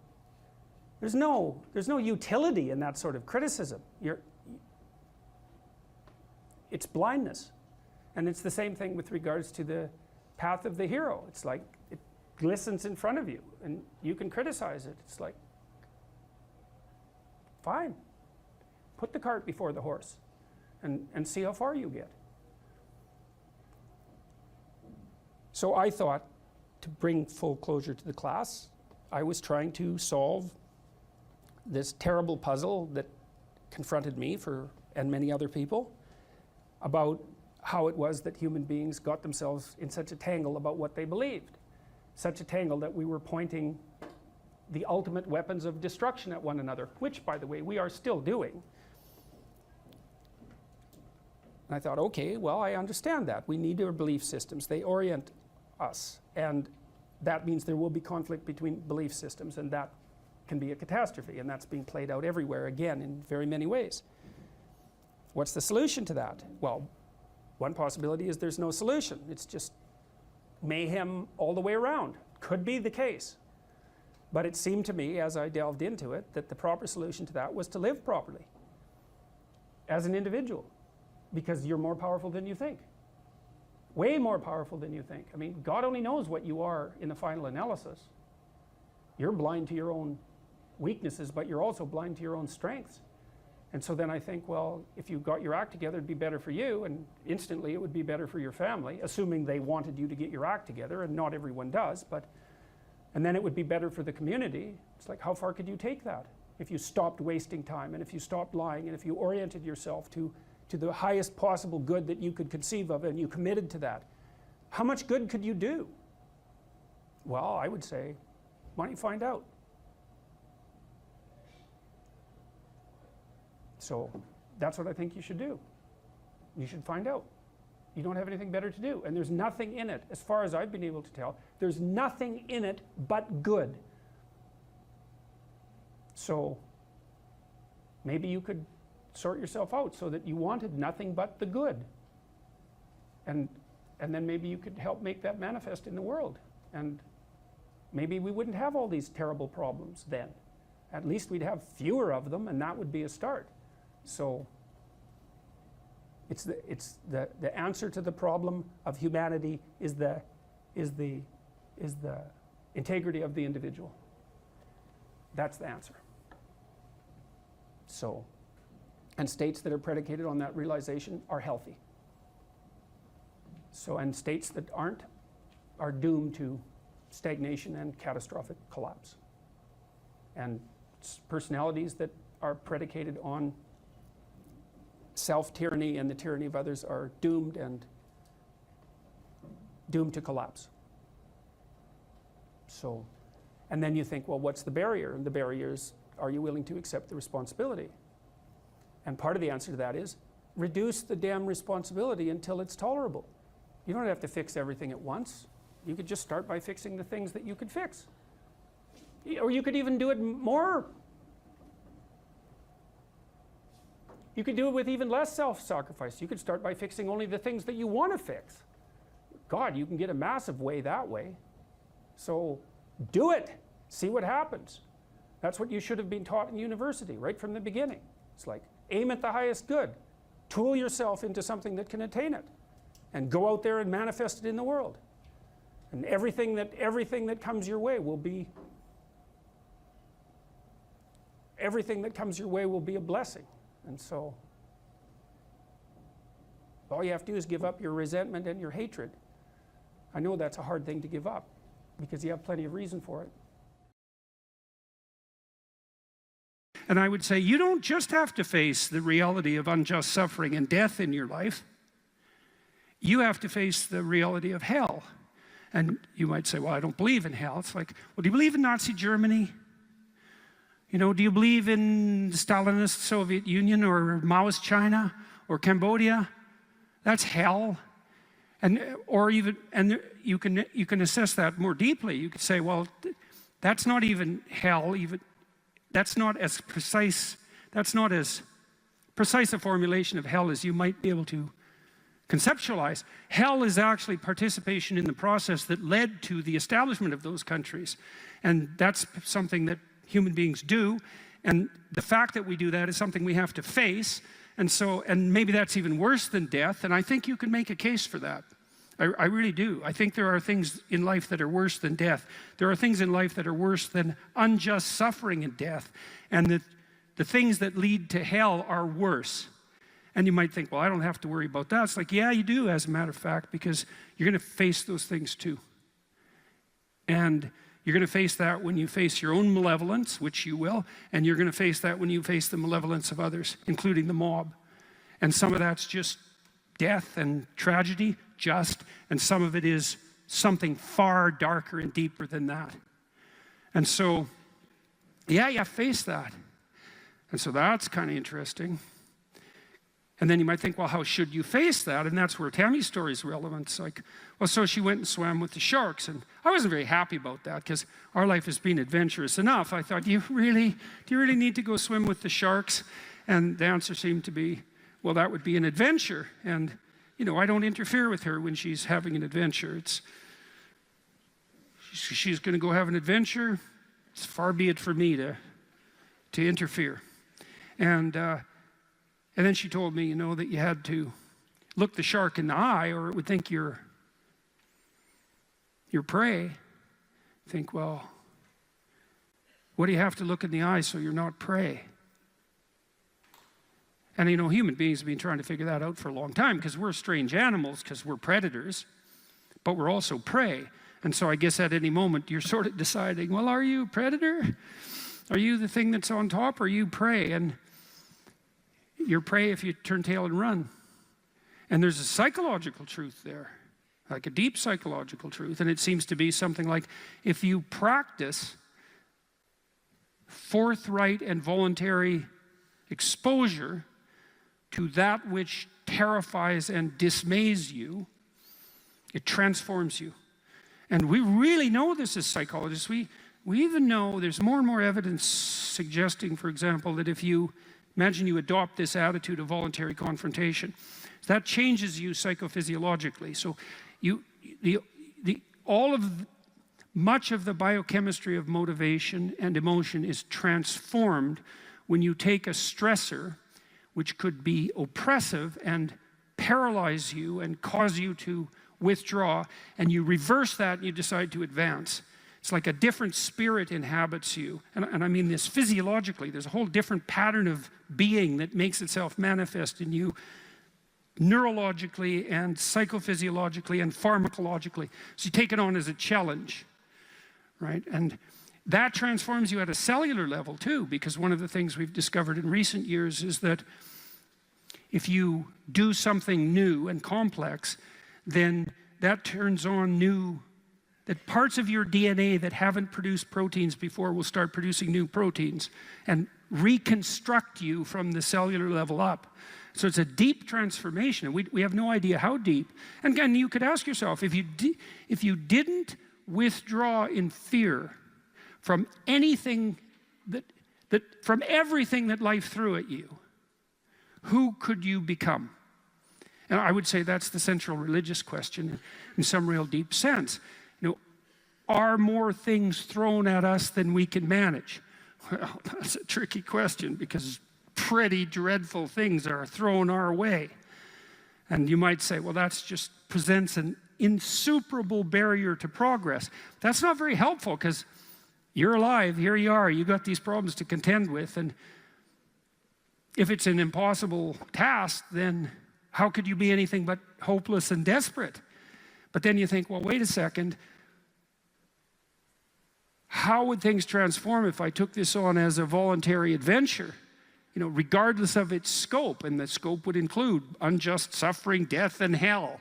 There's no utility in that sort of criticism. It's blindness. And it's the same thing with regards to the path of the hero. It's like it glistens in front of you and you can criticize it. It's like, fine. Put the cart before the horse and see how far you get. So I thought, to bring full closure to the class, I was trying to solve this terrible puzzle that confronted me and many other people about how it was that human beings got themselves in such a tangle about what they believed. Such a tangle that we were pointing the ultimate weapons of destruction at one another, which, by the way, we are still doing. And I thought, okay, well, I understand that. We need our belief systems. They orient us. And that means there will be conflict between belief systems, and that can be a catastrophe. And that's being played out everywhere, again, in very many ways. What's the solution to that? Well, one possibility is there's no solution. It's just mayhem all the way around. Could be the case. But it seemed to me, as I delved into it, that the proper solution to that was to live properly as an individual. Because you're more powerful than you think. Way more powerful than you think. I mean, God only knows what you are in the final analysis. You're blind to your own weaknesses, but you're also blind to your own strengths. And so then I think, well, if you got your act together, it'd be better for you, and instantly it would be better for your family, assuming they wanted you to get your act together, and not everyone does, and then it would be better for the community. It's like, how far could you take that? If you stopped wasting time, and if you stopped lying, and if you oriented yourself to the highest possible good that you could conceive of, and you committed to that, how much good could you do? Well, I would say, why don't you find out? So that's what I think you should do. You should find out. You don't have anything better to do, and there's nothing in it, as far as I've been able to tell, there's nothing in it but good. So maybe you could sort yourself out so that you wanted nothing but the good, and then maybe you could help make that manifest in the world, and maybe we wouldn't have all these terrible problems then. At least we'd have fewer of them, and that would be a start. So it's the answer to the problem of humanity is the integrity of the individual. That's the answer. So, and states that are predicated on that realization are healthy. So, and states that aren't are doomed to stagnation and catastrophic collapse. And personalities that are predicated on self-tyranny and the tyranny of others are doomed to collapse. So, and then you think, well, what's the barrier? And the barrier is, are you willing to accept the responsibility? And part of the answer to that is, reduce the damn responsibility until it's tolerable. You don't have to fix everything at once. You could just start by fixing the things that you could fix. Or you could even do it more. You could do it with even less self-sacrifice. You could start by fixing only the things that you want to fix. God, you can get a massive way that way. So do it. See what happens. That's what you should have been taught in university right from the beginning. It's like, aim at the highest good. Tool yourself into something that can attain it. And go out there and manifest it in the world. And everything that comes your way will be a blessing. And so all you have to do is give up your resentment and your hatred. I know that's a hard thing to give up because you have plenty of reason for it. And I would say you don't just have to face the reality of unjust suffering and death in your life. You have to face the reality of hell. And you might say, well, I don't believe in hell. It's like, well, do you believe in Nazi Germany? You know, do you believe in the Stalinist Soviet Union or Maoist China or Cambodia? That's hell. And you can assess that more deeply. You could say, well, that's not even hell. That's not as precise a formulation of hell as you might be able to conceptualize. Hell is actually participation in the process that led to the establishment of those countries. And that's something that human beings do, and the fact that we do that is something we have to face, and maybe that's even worse than death, and I think you can make a case for that. I really do. I think there are things in life that are worse than death. There are things in life that are worse than unjust suffering and death, and the things that lead to hell are worse. And you might think, well, I don't have to worry about that. It's like, yeah, you do, as a matter of fact, because you're going to face those things too. And you're going to face that when you face your own malevolence, which you will, and you're going to face that when you face the malevolence of others, including the mob. And some of that's just death and tragedy, and some of it is something far darker and deeper than that. And so, yeah, you face that. And so that's kind of interesting. And then you might think, well, how should you face that? And that's where Tammy's story is relevant. It's like, well, so she went and swam with the sharks. And I wasn't very happy about that because our life has been adventurous enough. I thought, do you really need to go swim with the sharks? And the answer seemed to be, well, that would be an adventure. And, you know, I don't interfere with her when she's having an adventure. She's going to go have an adventure. It's far be it for me to interfere. And then she told me, you know, that you had to look the shark in the eye or it would think you're prey. Think, well, what do you have to look in the eye so you're not prey? And you know, human beings have been trying to figure that out for a long time because we're strange animals, because we're predators, but we're also prey. And so I guess at any moment you're sort of deciding, well, are you a predator? Are you the thing that's on top or are you prey? And you're prey if you turn tail and run. And there's a psychological truth there. like a deep psychological truth, and it seems to be something like, if you practice forthright and voluntary exposure to that which terrifies and dismays you, it transforms you. And we really know this as psychologists. We even know there's more and more evidence suggesting, for example, that if you imagine you adopt this attitude of voluntary confrontation, that changes you psychophysiologically. So much of the biochemistry of motivation and emotion is transformed when you take a stressor which could be oppressive and paralyze you and cause you to withdraw, and you reverse that and you decide to advance. It's like a different spirit inhabits you. And I mean this physiologically. There's a whole different pattern of being that makes itself manifest in you neurologically and psychophysiologically and pharmacologically. So you take it on as a challenge, right? And that transforms you at a cellular level too, because one of the things we've discovered in recent years is that if you do something new and complex, then that turns on that parts of your DNA that haven't produced proteins before will start producing new proteins and reconstruct you from the cellular level up. So it's a deep transformation, and we have no idea how deep. And again, you could ask yourself, if you didn't withdraw in fear from anything from everything that life threw at you, who could you become? And I would say that's the central religious question in some real deep sense. You know, are more things thrown at us than we can manage? Well, that's a tricky question, because pretty dreadful things are thrown our way. And you might say, well, that just presents an insuperable barrier to progress. That's not very helpful, because you're alive, here you are, you got these problems to contend with, and if it's an impossible task, then how could you be anything but hopeless and desperate? But then you think, well, wait a second, how would things transform if I took this on as a voluntary adventure? You know, regardless of its scope, and the scope would include unjust suffering, death, and hell.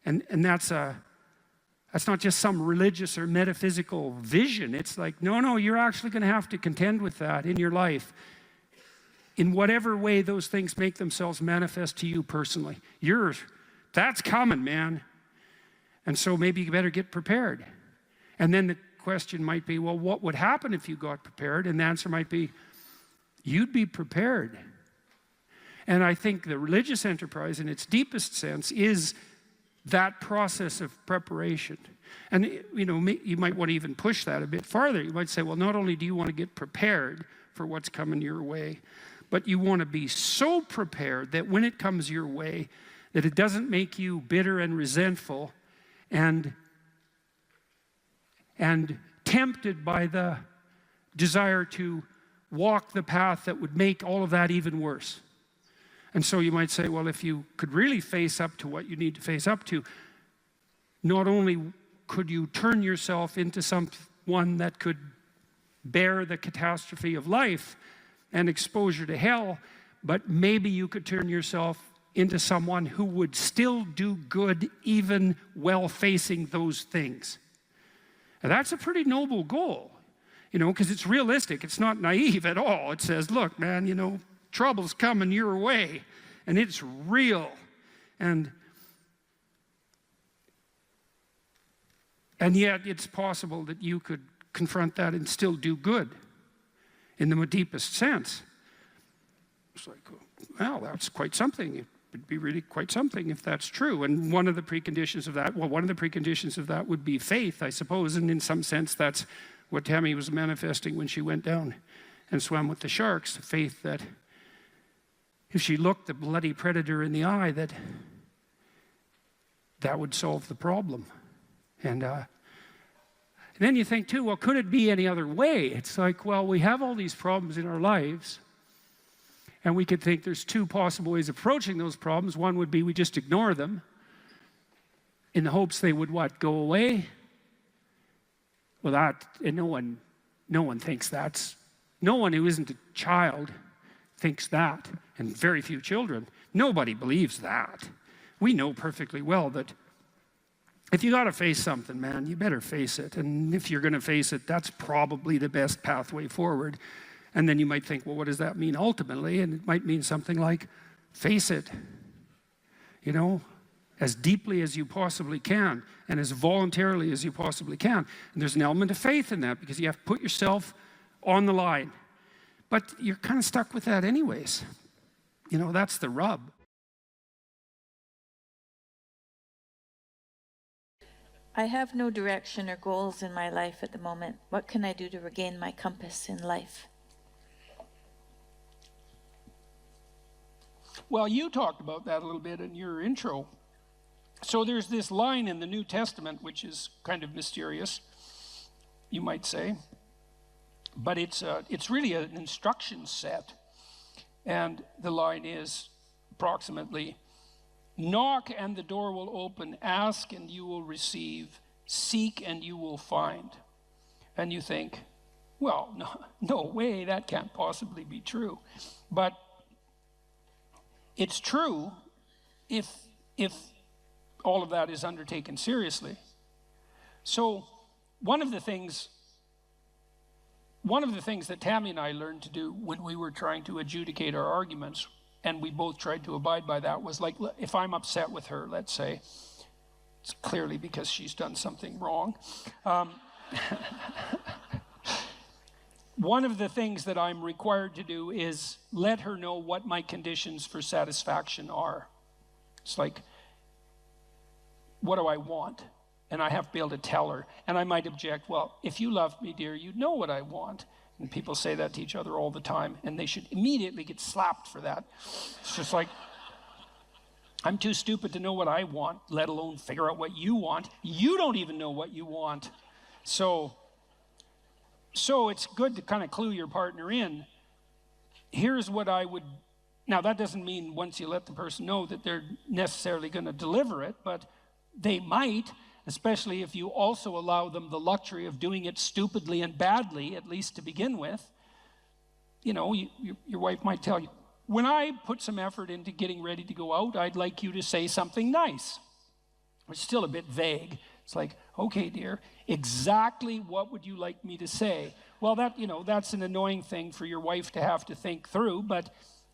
And that's not just some religious or metaphysical vision. It's like, no, you're actually going to have to contend with that in your life, in whatever way those things make themselves manifest to you personally. That's coming, man. And so maybe you better get prepared. And then the question might be, well, what would happen if you got prepared? And the answer might be, you'd be prepared. And I think the religious enterprise in its deepest sense is that process of preparation. And you know, you might want to even push that a bit farther. You might say, well, not only do you want to get prepared for what's coming your way, but you want to be so prepared that when it comes your way, that it doesn't make you bitter and resentful and tempted by the desire to walk the path that would make all of that even worse. And so you might say, well, if you could really face up to what you need to face up to, not only could you turn yourself into someone that could bear the catastrophe of life and exposure to hell, but maybe you could turn yourself into someone who would still do good even while facing those things. And that's a pretty noble goal, you know, because it's realistic. It's not naive at all. It says, look, man, you know, trouble's coming your way, and it's real. And yet it's possible that you could confront that and still do good in the deepest sense. It's like, well, that's quite something. It would be really quite something if that's true. And one of the preconditions of that would be faith, I suppose. And in some sense, that's what Tammy was manifesting when she went down and swam with the sharks. Faith that if she looked the bloody predator in the eye, that would solve the problem. And then you think too, well, could it be any other way? It's like, well, we have all these problems in our lives, and we could think there's two possible ways of approaching those problems. One would be we just ignore them in the hopes they would what? Go away? Well, and no one thinks that's, no one who isn't a child thinks that, and very few children. Nobody believes that. We know perfectly well that If you got to face something, man, you better face it. And if you're going to face it, that's probably the best pathway forward. And then you might think, well, what does that mean ultimately? And it might mean something like, face it, you know, as deeply as you possibly can and as voluntarily as you possibly can. And there's an element of faith in that because you have to put yourself on the line. But you're kind of stuck with that anyways. You know, that's the rub. I have no direction or goals in my life at the moment. What can I do to regain my compass in life? Well, you talked about that a little bit in your intro. So there's this line in the New Testament, which is kind of mysterious, you might say. But it's really an instruction set. And the line is approximately, knock and the door will open, ask and you will receive, seek and you will find. And you think, well, no way, that can't possibly be true. But it's true if all of that is undertaken seriously. So one of the things that Tammy and I learned to do when we were trying to adjudicate our arguments, and we both tried to abide by that, was like, if I'm upset with her, let's say, it's clearly because she's done something wrong. One of the things that I'm required to do is let her know what my conditions for satisfaction are. It's like, what do I want? And I have to be able to tell her. And I might object, well, if you loved me, dear, you'd know what I want. And people say that to each other all the time, and they should immediately get slapped for that. It's just like, I'm too stupid to know what I want, let alone figure out what you want. You don't even know what you want. So it's good to kind of clue your partner in. Here's what I would, now that doesn't mean once you let the person know that they're necessarily going to deliver it, but they might, especially if you also allow them the luxury of doing it stupidly and badly, at least to begin with. You know, your wife might tell you, when I put some effort into getting ready to go out, I'd like you to say something nice. It's still a bit vague. It's like, okay, dear, exactly what would you like me to say? Well, that's an annoying thing for your wife to have to think through,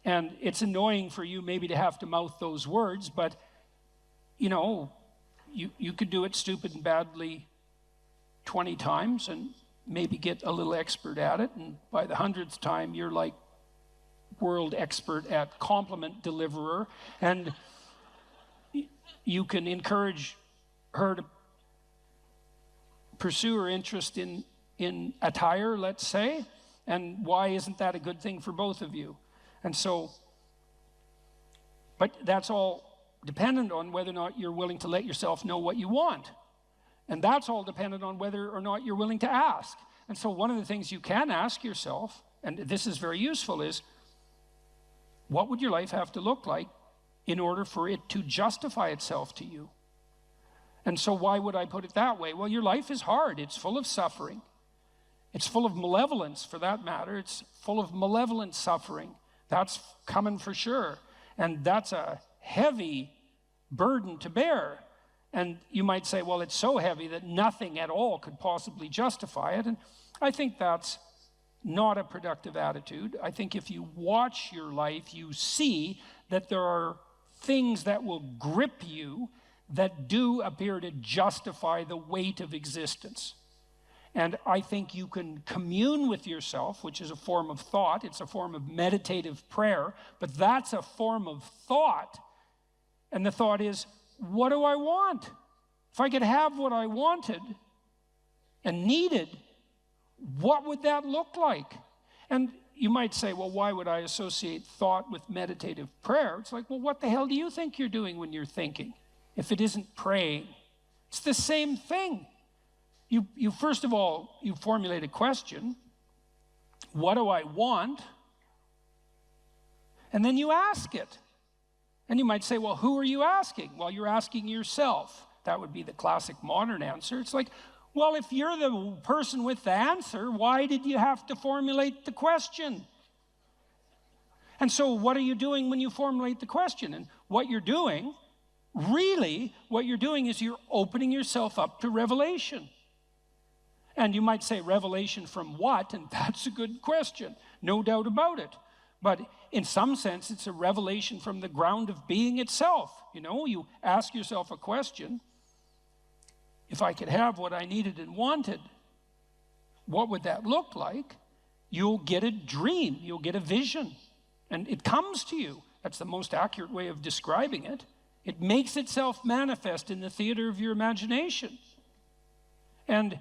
and it's annoying for you maybe to have to mouth those words, but, you know, you could do it stupid and badly 20 times and maybe get a little expert at it, and by the 100th time, you're like world expert at compliment deliverer, and you can encourage her to pursue her interest in attire, let's say, and why isn't that a good thing for both of you? And so, but that's all dependent on whether or not you're willing to let yourself know what you want. And that's all dependent on whether or not you're willing to ask. And so one of the things you can ask yourself, and this is very useful, is what would your life have to look like in order for it to justify itself to you? And so why would I put it that way? Well, your life is hard. It's full of suffering. It's full of malevolence, for that matter. It's full of malevolent suffering. That's coming for sure. And that's a heavy burden to bear. And you might say, well, it's so heavy that nothing at all could possibly justify it. And I think that's not a productive attitude. I think if you watch your life, you see that there are things that will grip you that do appear to justify the weight of existence. And I think you can commune with yourself, which is a form of thought. It's a form of meditative prayer, but that's a form of thought. And the thought is, what do I want? If I could have what I wanted and needed, what would that look like? And you might say, well, why would I associate thought with meditative prayer? It's like, well, what the hell do you think you're doing when you're thinking, if it isn't praying? It's the same thing. You first of all, you formulate a question. What do I want? And then you ask it. And you might say, well, who are you asking? Well, you're asking yourself. That would be the classic modern answer. It's like, well, if you're the person with the answer, why did you have to formulate the question? And so what are you doing when you formulate the question? And what you're doing really what you're doing is you're opening yourself up to revelation. And you might say, revelation from what? And that's a good question, no doubt about it. But in some sense, it's a revelation from the ground of being itself. You know, you ask yourself a question: if I could have what I needed and wanted, what would that look like? You'll get a dream, you'll get a vision, and it comes to you. That's the most accurate way of describing it. It makes itself manifest in the theater of your imagination. And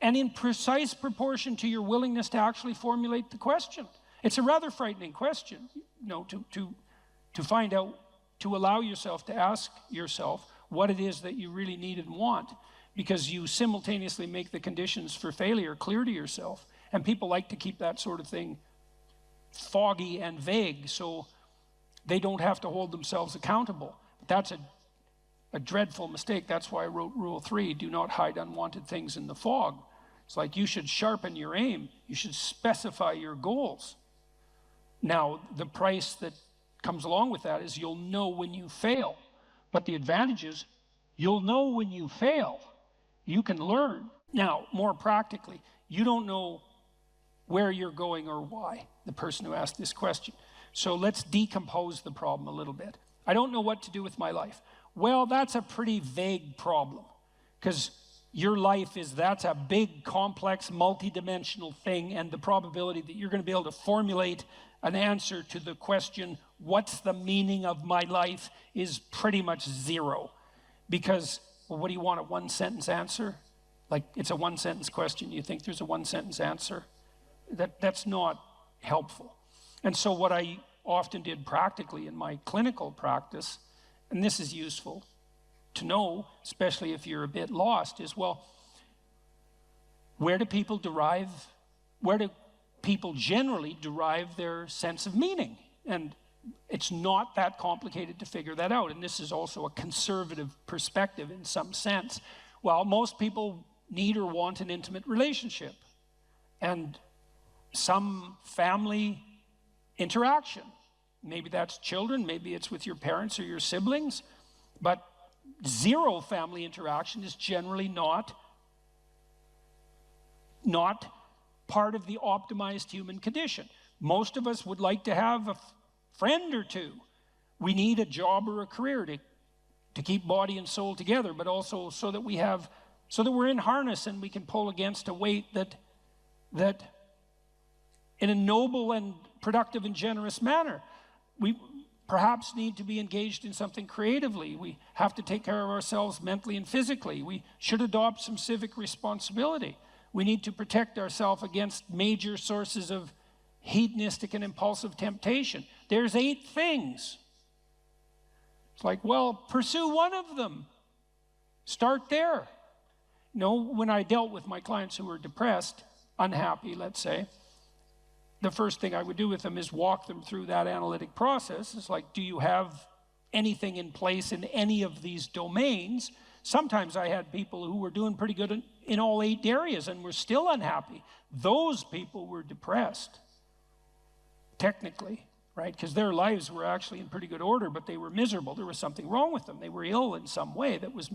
in precise proportion to your willingness to actually formulate the question. It's a rather frightening question, you know, to find out, to allow yourself to ask yourself what it is that you really need and want, because you simultaneously make the conditions for failure clear to yourself. And people like to keep that sort of thing foggy and vague so they don't have to hold themselves accountable. But that's a dreadful mistake. That's why I wrote Rule 3, do not hide unwanted things in the fog. It's like you should sharpen your aim. You should specify your goals. Now, the price that comes along with that is you'll know when you fail. But the advantage is you'll know when you fail. You can learn. Now, more practically, you don't know where you're going or why, the person who asked this question. So let's decompose the problem a little bit. I don't know what to do with my life. Well, that's a pretty vague problem, because your life that's a big, complex, multidimensional thing, and the probability that you're going to be able to formulate an answer to the question, what's the meaning of my life, is pretty much zero. Because, well, what do you want, a one-sentence answer? Like, it's a one-sentence question. You think there's a one-sentence answer? That's not helpful. And so what I often did practically in my clinical practice, and this is useful to know, especially if you're a bit lost, is, well, where do people generally derive their sense of meaning? And it's not that complicated to figure that out. And this is also a conservative perspective in some sense. Well, most people need or want an intimate relationship and some family interaction. Maybe that's children, maybe it's with your parents or your siblings, but zero family interaction is generally not part of the optimized human condition. Most of us would like to have a friend or two. We need a job or a career to keep body and soul together, but also so that we're in harness and we can pull against a weight that in a noble and productive and generous manner. We perhaps need to be engaged in something creatively. We have to take care of ourselves mentally and physically. We should adopt some civic responsibility. We need to protect ourselves against major sources of hedonistic and impulsive temptation. There's 8 things. It's like, well, pursue one of them. Start there. You know, when I dealt with my clients who were depressed, unhappy, let's say, the first thing I would do with them is walk them through that analytic process. It's like, do you have anything in place in any of these domains? Sometimes I had people who were doing pretty good in all 8 areas and were still unhappy. Those people were depressed, technically, right? Because their lives were actually in pretty good order, but they were miserable. There was something wrong with them. They were ill in some way that was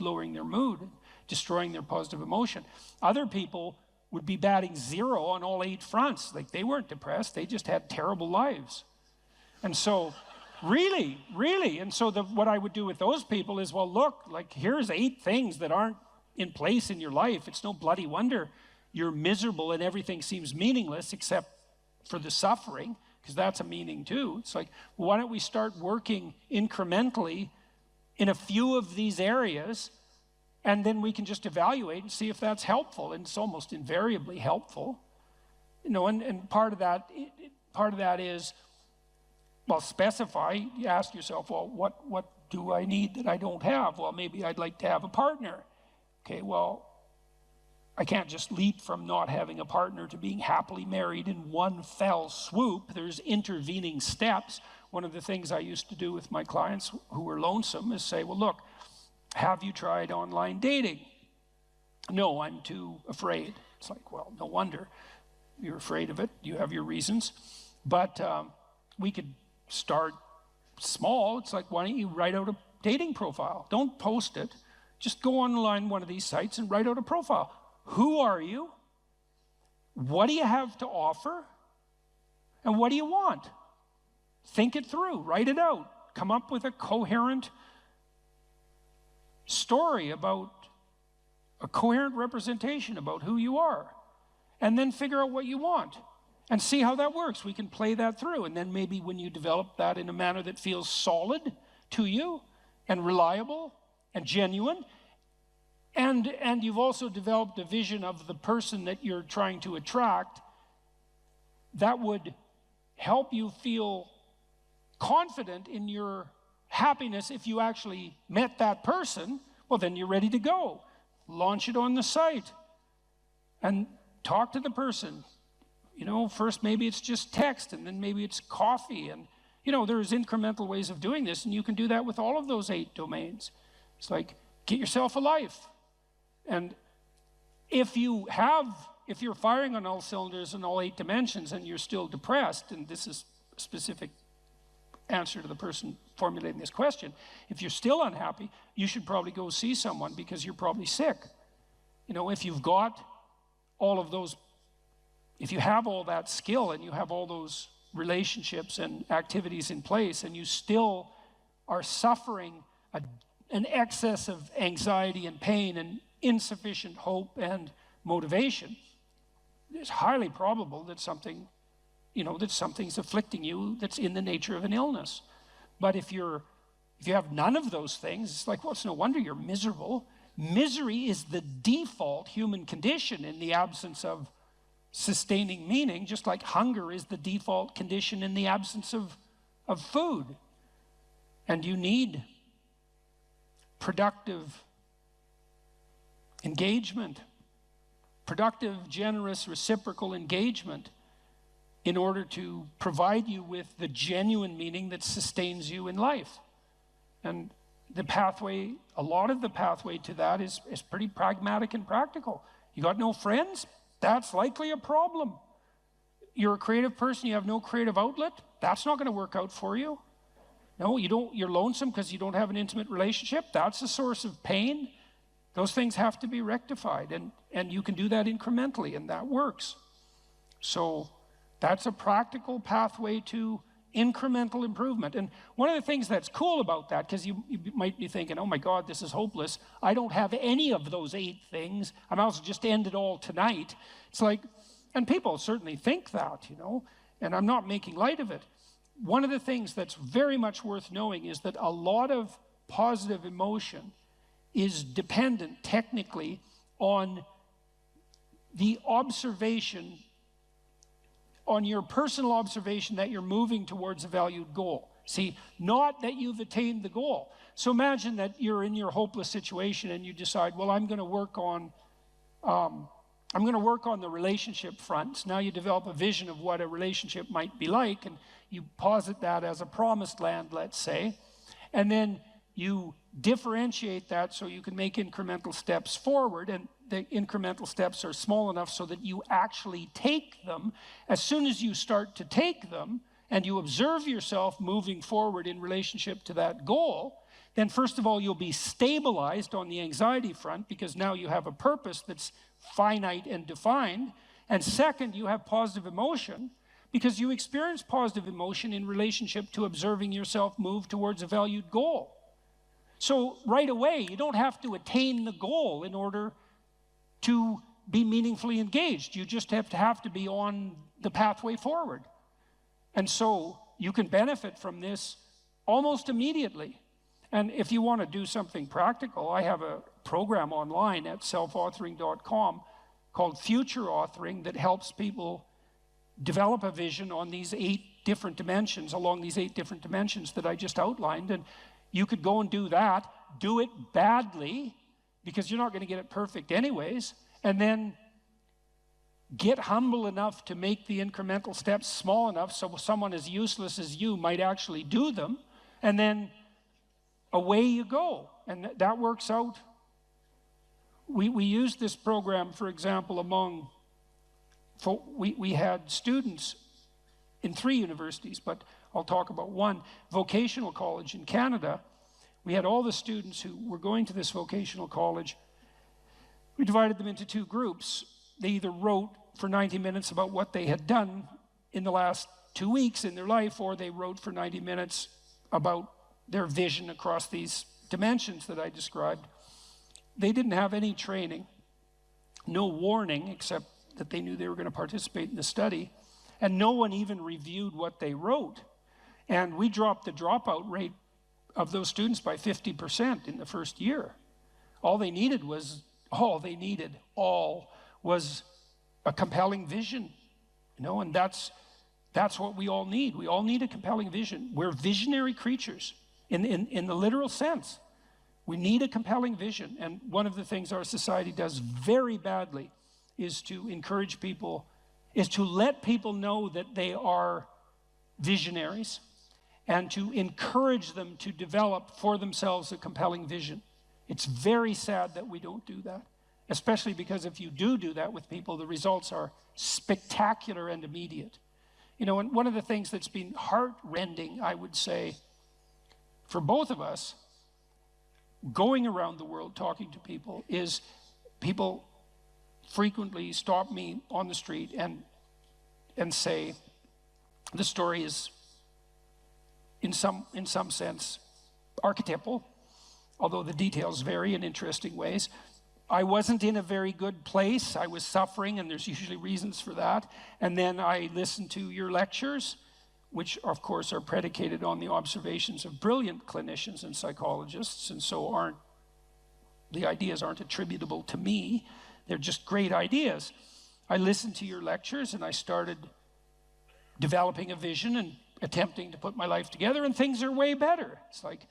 lowering their mood and destroying their positive emotion. Other people would be batting 0 on all 8 fronts. Like, they weren't depressed, they just had terrible lives. And so, really, and so what I would do with those people is, well, look, like, here's 8 things that aren't in place in your life. It's no bloody wonder you're miserable and everything seems meaningless except for the suffering, because that's a meaning too. It's like, well, why don't we start working incrementally in a few of these areas, and then we can just evaluate and see if that's helpful. And it's almost invariably helpful. You know, and part of that is, well, specify. You ask yourself, well, what do I need that I don't have? Well, maybe I'd like to have a partner. Okay, well, I can't just leap from not having a partner to being happily married in one fell swoop. There's intervening steps. One of the things I used to do with my clients who were lonesome is say, well, look, have you tried online dating? No, I'm too afraid. It's like, well, no wonder you're afraid of it. You have your reasons. But we could start small. It's like, why don't you write out dating profile. Don't post it. Just go online one of these sites and write out a profile. Who are you? What do you have to offer? And what do you want? Think it through, write it out. Come up with a coherent story about, a coherent representation about who you are. And then figure out what you want and see how that works. We can play that through, and then maybe when you develop that in a manner that feels solid to you and reliable and genuine, and you've also developed a vision of the person that you're trying to attract, that would help you feel confident in your happiness. If you actually met that person, well, then you're ready to go. Launch it on the site and talk to the person. You know, first maybe it's just text, and then maybe it's coffee, and you know, there's incremental ways of doing this, and you can do that with all of those 8 domains. It's like, get yourself a life. And if you're firing on all cylinders in all 8 dimensions and you're still depressed, and this is a specific answer to the person formulating this question, if you're still unhappy, you should probably go see someone, because you're probably sick. You know, if you've got all of those, if you have all that skill and you have all those relationships and activities in place, and you still are suffering an excess of anxiety and pain and insufficient hope and motivation, it's highly probable that something, you know, that something's afflicting you that's in the nature of an illness. But if you have none of those things, it's like, well, it's no wonder you're miserable. Misery is the default human condition in the absence of sustaining meaning, just like hunger is the default condition in the absence of food. And you need productive engagement, productive, generous, reciprocal engagement, in order to provide you with the genuine meaning that sustains you in life. And the pathway, a lot of the pathway to that is pretty pragmatic and practical. You got no friends? That's likely a problem. You're a creative person, you have no creative outlet? That's not going to work out for you. No, you're lonesome because you don't have an intimate relationship? That's a source of pain. Those things have to be rectified, and you can do that incrementally, and that works. So that's a practical pathway to incremental improvement. And one of the things that's cool about that, because you might be thinking, oh my God, this is hopeless. I don't have any of those 8 things. I might as well just end it all tonight. It's like, and people certainly think that, you know, and I'm not making light of it. One of the things that's very much worth knowing is that a lot of positive emotion is dependent technically on the observation, on your personal observation that you're moving towards a valued goal. See, not that you've attained the goal. So imagine that you're in your hopeless situation and you decide, well, I'm going to work on the relationship front. Now you develop a vision of what a relationship might be like, and you posit that as a promised land, let's say, and then you differentiate that so you can make incremental steps forward, and the incremental steps are small enough so that you actually take them. As soon as you start to take them and you observe yourself moving forward in relationship to that goal, then first of all, you'll be stabilized on the anxiety front, because now you have a purpose that's finite and defined. And second, you have positive emotion, because you experience positive emotion in relationship to observing yourself move towards a valued goal. So right away, you don't have to attain the goal in order to be meaningfully engaged. You just have to be on the pathway forward. And so you can benefit from this almost immediately. And if you want to do something practical, I have a program online at selfauthoring.com called Future Authoring that helps people develop a vision on these 8 different dimensions, along these 8 different dimensions that I just outlined. And you could go and do that, do it badly, because you're not going to get it perfect anyways, and then get humble enough to make the incremental steps small enough so someone as useless as you might actually do them, and then away you go. And that works out. We used this program, for example, we had students in 3 universities, but I'll talk about one, vocational college in Canada, We had all the students who were going to this vocational college. We divided them into two groups. They either wrote for 90 minutes about what they had done in the last 2 weeks in their life, or they wrote for 90 minutes about their vision across these dimensions that I described. They didn't have any training, no warning, except that they knew they were going to participate in the study, and no one even reviewed what they wrote. And we dropped the dropout rate of those students by 50% in the first year. All they needed was a compelling vision, you know, and that's what we all need. We all need a compelling vision. We're visionary creatures in the literal sense. We need a compelling vision, and one of the things our society does very badly is to encourage people, is to let people know that they are visionaries and to encourage them to develop for themselves a compelling vision. It's very sad that we don't do that, especially because if you do that with people, the results are spectacular and immediate. You know, and one of the things that's been heart-rending, I would say, for both of us, going around the world talking to people, is people frequently stop me on the street and say, the story is in some sense archetypal, although the details vary in interesting ways. I wasn't in a very good place. I was suffering, and there's usually reasons for that. And then I listened to your lectures, which of course are predicated on the observations of brilliant clinicians and psychologists, and so the ideas aren't attributable to me. They're just great ideas. I listened to your lectures and I started developing a vision and attempting to put my life together, and things are way better. It's like,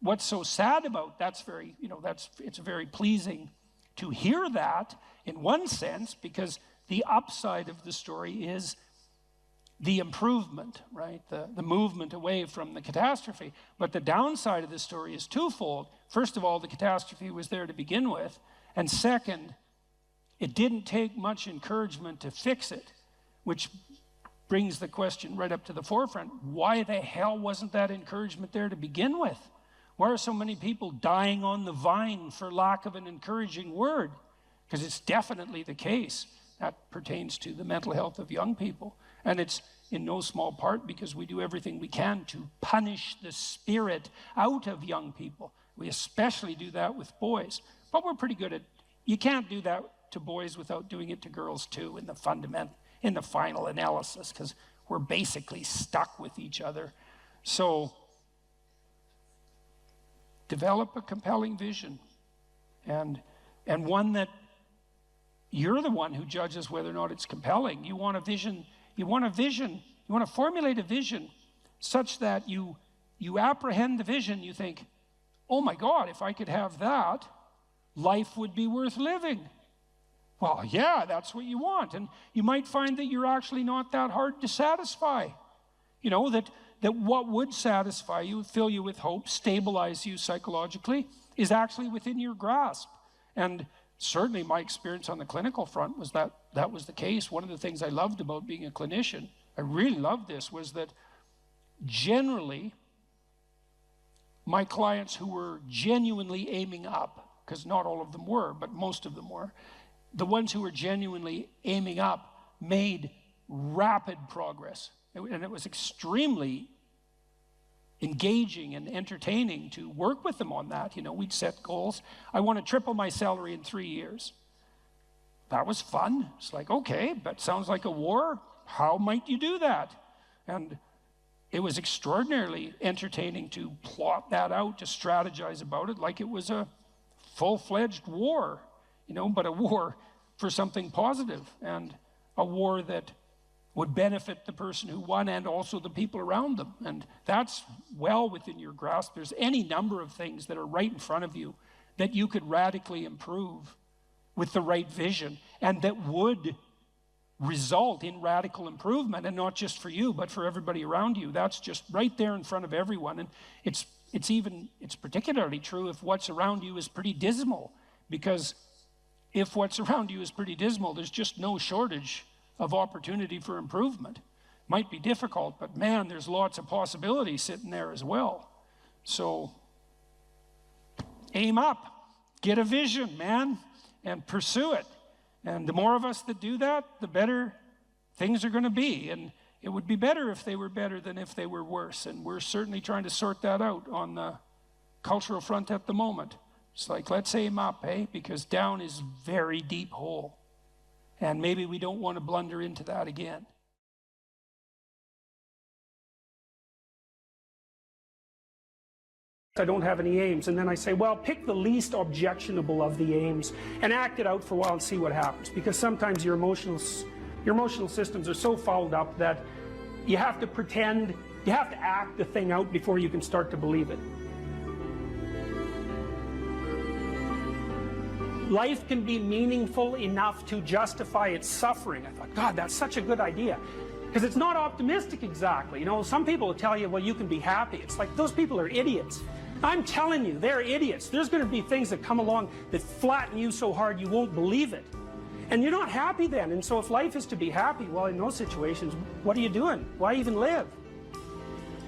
what's so sad about it's very pleasing to hear that in one sense, because the upside of the story is the improvement, right? The movement away from the catastrophe. But the downside of the story is twofold. First of all, the catastrophe was there to begin with. And second, it didn't take much encouragement to fix it, which brings the question right up to the forefront. Why the hell wasn't that encouragement there to begin with? Why are so many people dying on the vine for lack of an encouraging word? Because it's definitely the case. That pertains to the mental health of young people. And it's in no small part because we do everything we can to punish the spirit out of young people. We especially do that with boys. But we're pretty good at, you can't do that to boys without doing it to girls too in the final analysis, because we're basically stuck with each other. So develop a compelling vision, and one that you're the one who judges whether or not it's compelling. You want to formulate a vision such that you apprehend the vision, you think, oh my God, if I could have that, life would be worth living. Well, yeah, that's what you want. And you might find that you're actually not that hard to satisfy. You know, that what would satisfy you, fill you with hope, stabilize you psychologically, is actually within your grasp. And certainly my experience on the clinical front was that was the case. One of the things I loved about being a clinician, I really loved this, was that generally my clients who were genuinely aiming up, because not all of them were, but most of them were, the ones who were genuinely aiming up made rapid progress. And it was extremely engaging and entertaining to work with them on that. You know, we'd set goals. I want to triple my salary in 3 years. That was fun. It's like, okay, that sounds like a war. How might you do that? And it was extraordinarily entertaining to plot that out, to strategize about it like it was a full-fledged war, you know, but a war for something positive, and a war that would benefit the person who won and also the people around them. And that's well within your grasp. There's any number of things that are right in front of you that you could radically improve with the right vision, and that would result in radical improvement, and not just for you, but for everybody around you. That's just right there in front of everyone. And it's particularly true if what's around you is pretty dismal, because if what's around you is pretty dismal, there's just no shortage of opportunity for improvement. Might be difficult, but man, there's lots of possibilities sitting there as well. So aim up, get a vision, man, and pursue it. And the more of us that do that, the better things are going to be. And it would be better if they were better than if they were worse. And we're certainly trying to sort that out on the cultural front at the moment. It's like, let's aim up, eh? Because down is very deep hole. And maybe we don't want to blunder into that again. I don't have any aims, and then I say, well, pick the least objectionable of the aims and act it out for a while and see what happens, because sometimes your emotional systems are so fouled up that you have to pretend, you have to act the thing out before you can start to believe it. Life can be meaningful enough to justify its suffering. I thought, God, that's such a good idea. Because it's not optimistic exactly. You know, some people will tell you, well, you can be happy. It's like, those people are idiots. I'm telling you, they're idiots. There's going to be things that come along that flatten you so hard you won't believe it. And you're not happy then. And so if life is to be happy, well, in those situations, what are you doing? Why even live?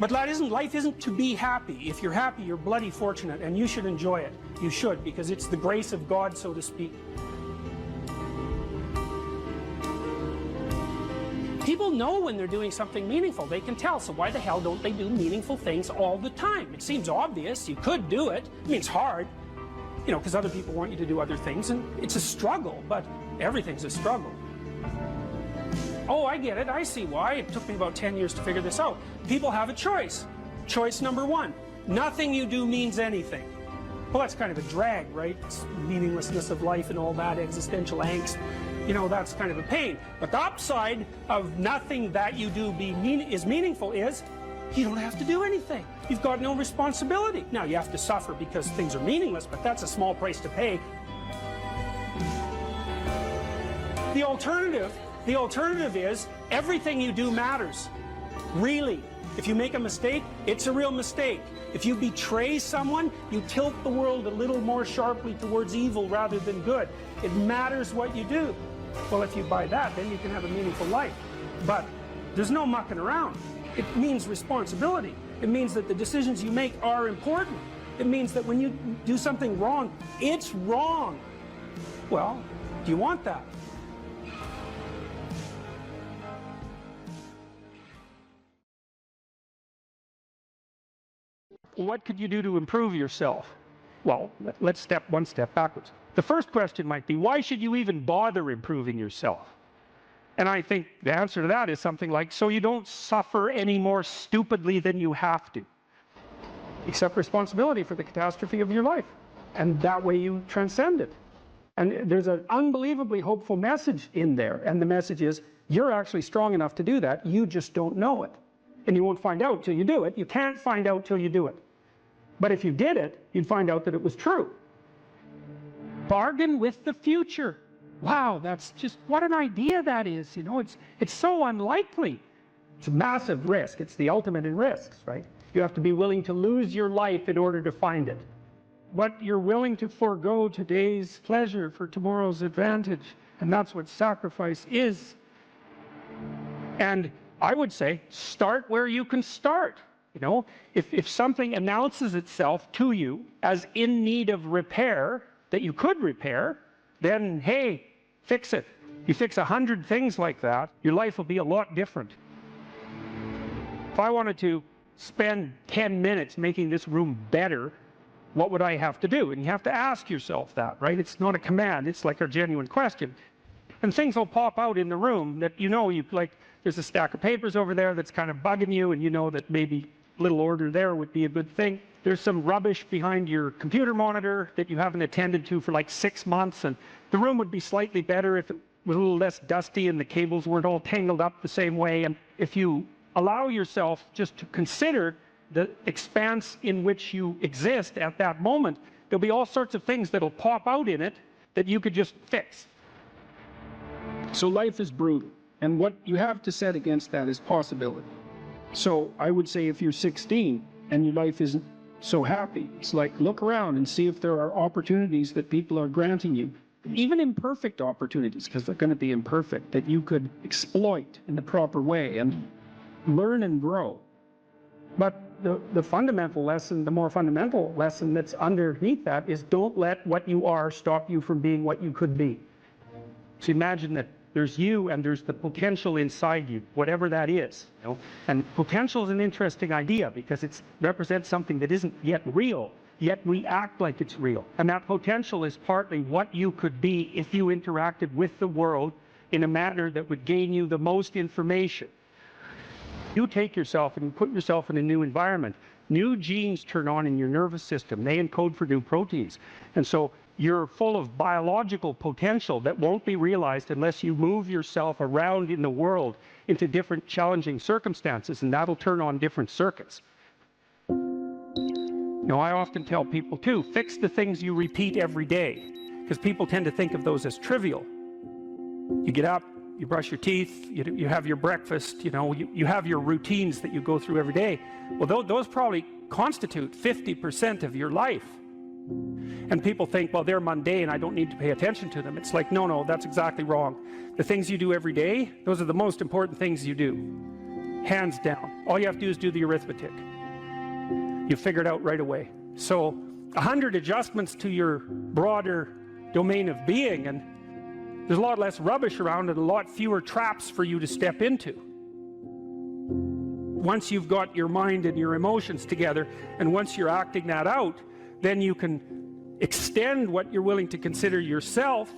But life isn't to be happy. If you're happy, you're bloody fortunate, and you should enjoy it. You should, because it's the grace of God, so to speak. People know when they're doing something meaningful. They can tell. So why the hell don't they do meaningful things all the time? It seems obvious. You could do it. I mean, it's hard, you know, because other people want you to do other things, and it's a struggle, but everything's a struggle. Oh, I get it. I see why. It took me about 10 years to figure this out. People have a choice. Choice number one, nothing you do means anything. Well, that's kind of a drag, right? It's meaninglessness of life and all that, existential angst. You know, that's kind of a pain. But the upside of nothing that you do is meaningful is you don't have to do anything. You've got no responsibility. Now, you have to suffer because things are meaningless, but that's a small price to pay. The alternative is everything you do matters. Really. If you make a mistake, it's a real mistake. If you betray someone, you tilt the world a little more sharply towards evil rather than good. It matters what you do. Well, if you buy that, then you can have a meaningful life. But there's no mucking around. It means responsibility. It means that the decisions you make are important. It means that when you do something wrong, it's wrong. Well, do you want that? What could you do to improve yourself? Well, let's step one step backwards. The first question might be, why should you even bother improving yourself? And I think the answer to that is something like, so you don't suffer any more stupidly than you have to. Accept responsibility for the catastrophe of your life. And that way you transcend it. And there's an unbelievably hopeful message in there. And the message is, you're actually strong enough to do that. You just don't know it. And you won't find out till you do it. You can't find out till you do it. But if you did it, you'd find out that it was true. Bargain with the future. Wow, that's just, what an idea that is. You know, it's so unlikely. It's a massive risk. It's the ultimate in risks, right? You have to be willing to lose your life in order to find it. What you're willing to forego today's pleasure for tomorrow's advantage. And that's what sacrifice is. And I would say, start where you can start. You know, if something announces itself to you as in need of repair, that you could repair, then, hey, fix it. You fix 100 things like that, your life will be a lot different. If I wanted to spend 10 minutes making this room better, what would I have to do? And you have to ask yourself that, right? It's not a command, it's like a genuine question. And things will pop out in the room that you know, there's a stack of papers over there that's kind of bugging you, and you know that maybe a little order there would be a good thing. There's some rubbish behind your computer monitor that you haven't attended to for like 6 months, and the room would be slightly better if it was a little less dusty and the cables weren't all tangled up the same way. And if you allow yourself just to consider the expanse in which you exist at that moment, there'll be all sorts of things that'll pop out in it that you could just fix. So life is brutal, and what you have to set against that is possibility. So I would say if you're 16 and your life isn't so happy, it's like, look around and see if there are opportunities that people are granting you, even imperfect opportunities, because they're going to be imperfect, that you could exploit in the proper way and learn and grow. But the fundamental lesson, the more fundamental lesson that's underneath that is don't let what you are stop you from being what you could be. So imagine that there's you and there's the potential inside you, whatever that is. You know? And potential is an interesting idea because it represents something that isn't yet real, yet we act like it's real. And that potential is partly what you could be if you interacted with the world in a manner that would gain you the most information. You take yourself and you put yourself in a new environment. New genes turn on in your nervous system. They encode for new proteins. And so you're full of biological potential that won't be realized unless you move yourself around in the world into different challenging circumstances, and that'll turn on different circuits. Now, I often tell people too, fix the things you repeat every day, because people tend to think of those as trivial. You get up, you brush your teeth, you have your breakfast, you have your routines that you go through every day. Well, those probably constitute 50% of your life. And people think, well, they're mundane, I don't need to pay attention to them. It's like, no, that's exactly wrong. The things you do every day, those are the most important things you do. Hands down. All you have to do is do the arithmetic. You figure it out right away. So 100 adjustments to your broader domain of being, and there's a lot less rubbish around and a lot fewer traps for you to step into. Once you've got your mind and your emotions together, and once you're acting that out, then you can extend what you're willing to consider yourself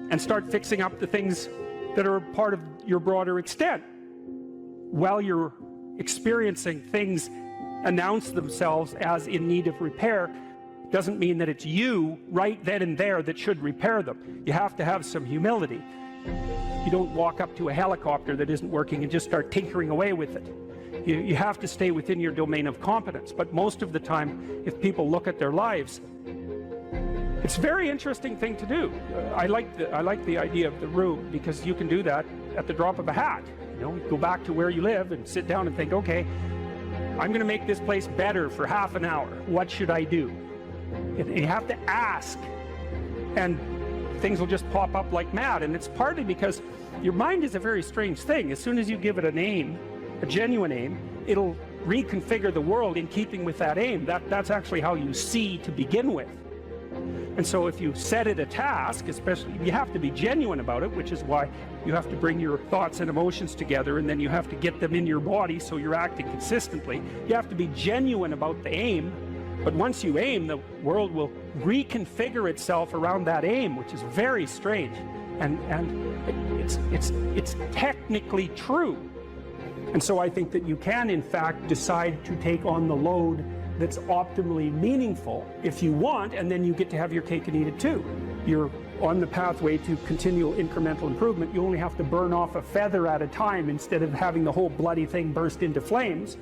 and start fixing up the things that are part of your broader extent. While you're experiencing things announce themselves as in need of repair, doesn't mean that it's you right then and there that should repair them. You have to have some humility. You don't walk up to a helicopter that isn't working and just start tinkering away with it. You have to stay within your domain of competence. But most of the time, if people look at their lives, it's a very interesting thing to do. I like the idea of the room, because you can do that at the drop of a hat. Go back to where you live and sit down and think, okay, I'm going to make this place better for half an hour. What should I do? And you have to ask, and things will just pop up like mad. And it's partly because your mind is a very strange thing. As soon as you give it an aim, a genuine aim, it'll reconfigure the world in keeping with that aim. That's actually how you see to begin with. And so if you set it a task, especially, you have to be genuine about it, which is why you have to bring your thoughts and emotions together, and then you have to get them in your body so you're acting consistently. You have to be genuine about the aim, but once you aim, the world will reconfigure itself around that aim, which is very strange. And it's technically true. And so I think that you can, in fact, decide to take on the load that's optimally meaningful if you want, and then you get to have your cake and eat it too. You're on the pathway to continual incremental improvement. You only have to burn off a feather at a time instead of having the whole bloody thing burst into flames.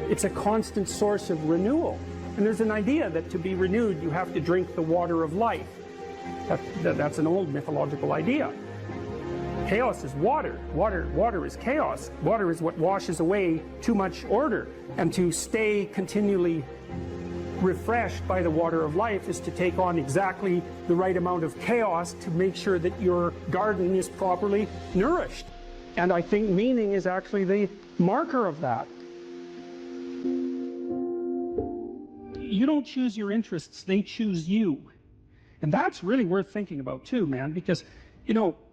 It's a constant source of renewal. And there's an idea that to be renewed, you have to drink the water of life. That's an old mythological idea. Chaos is water. Water is chaos. Water is what washes away too much order. And to stay continually refreshed by the water of life is to take on exactly the right amount of chaos to make sure that your garden is properly nourished. And I think meaning is actually the marker of that. You don't choose your interests, they choose you. And that's really worth thinking about too, man, because,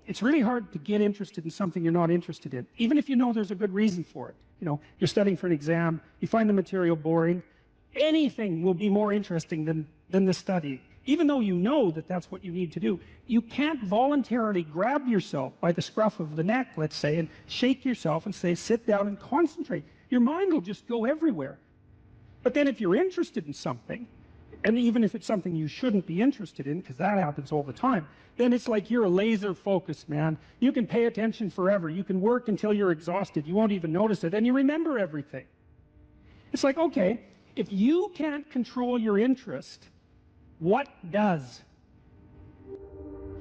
it's really hard to get interested in something you're not interested in, even if you know there's a good reason for it. You're studying for an exam, you find the material boring, anything will be more interesting than the study. Even though you know that that's what you need to do, you can't voluntarily grab yourself by the scruff of the neck, let's say, and shake yourself and say, sit down and concentrate. Your mind will just go everywhere. But then if you're interested in something, and even if it's something you shouldn't be interested in, because that happens all the time, then it's like you're a laser focused, man. You can pay attention forever. You can work until you're exhausted. You won't even notice it, and you remember everything. It's like, okay, if you can't control your interest, what does?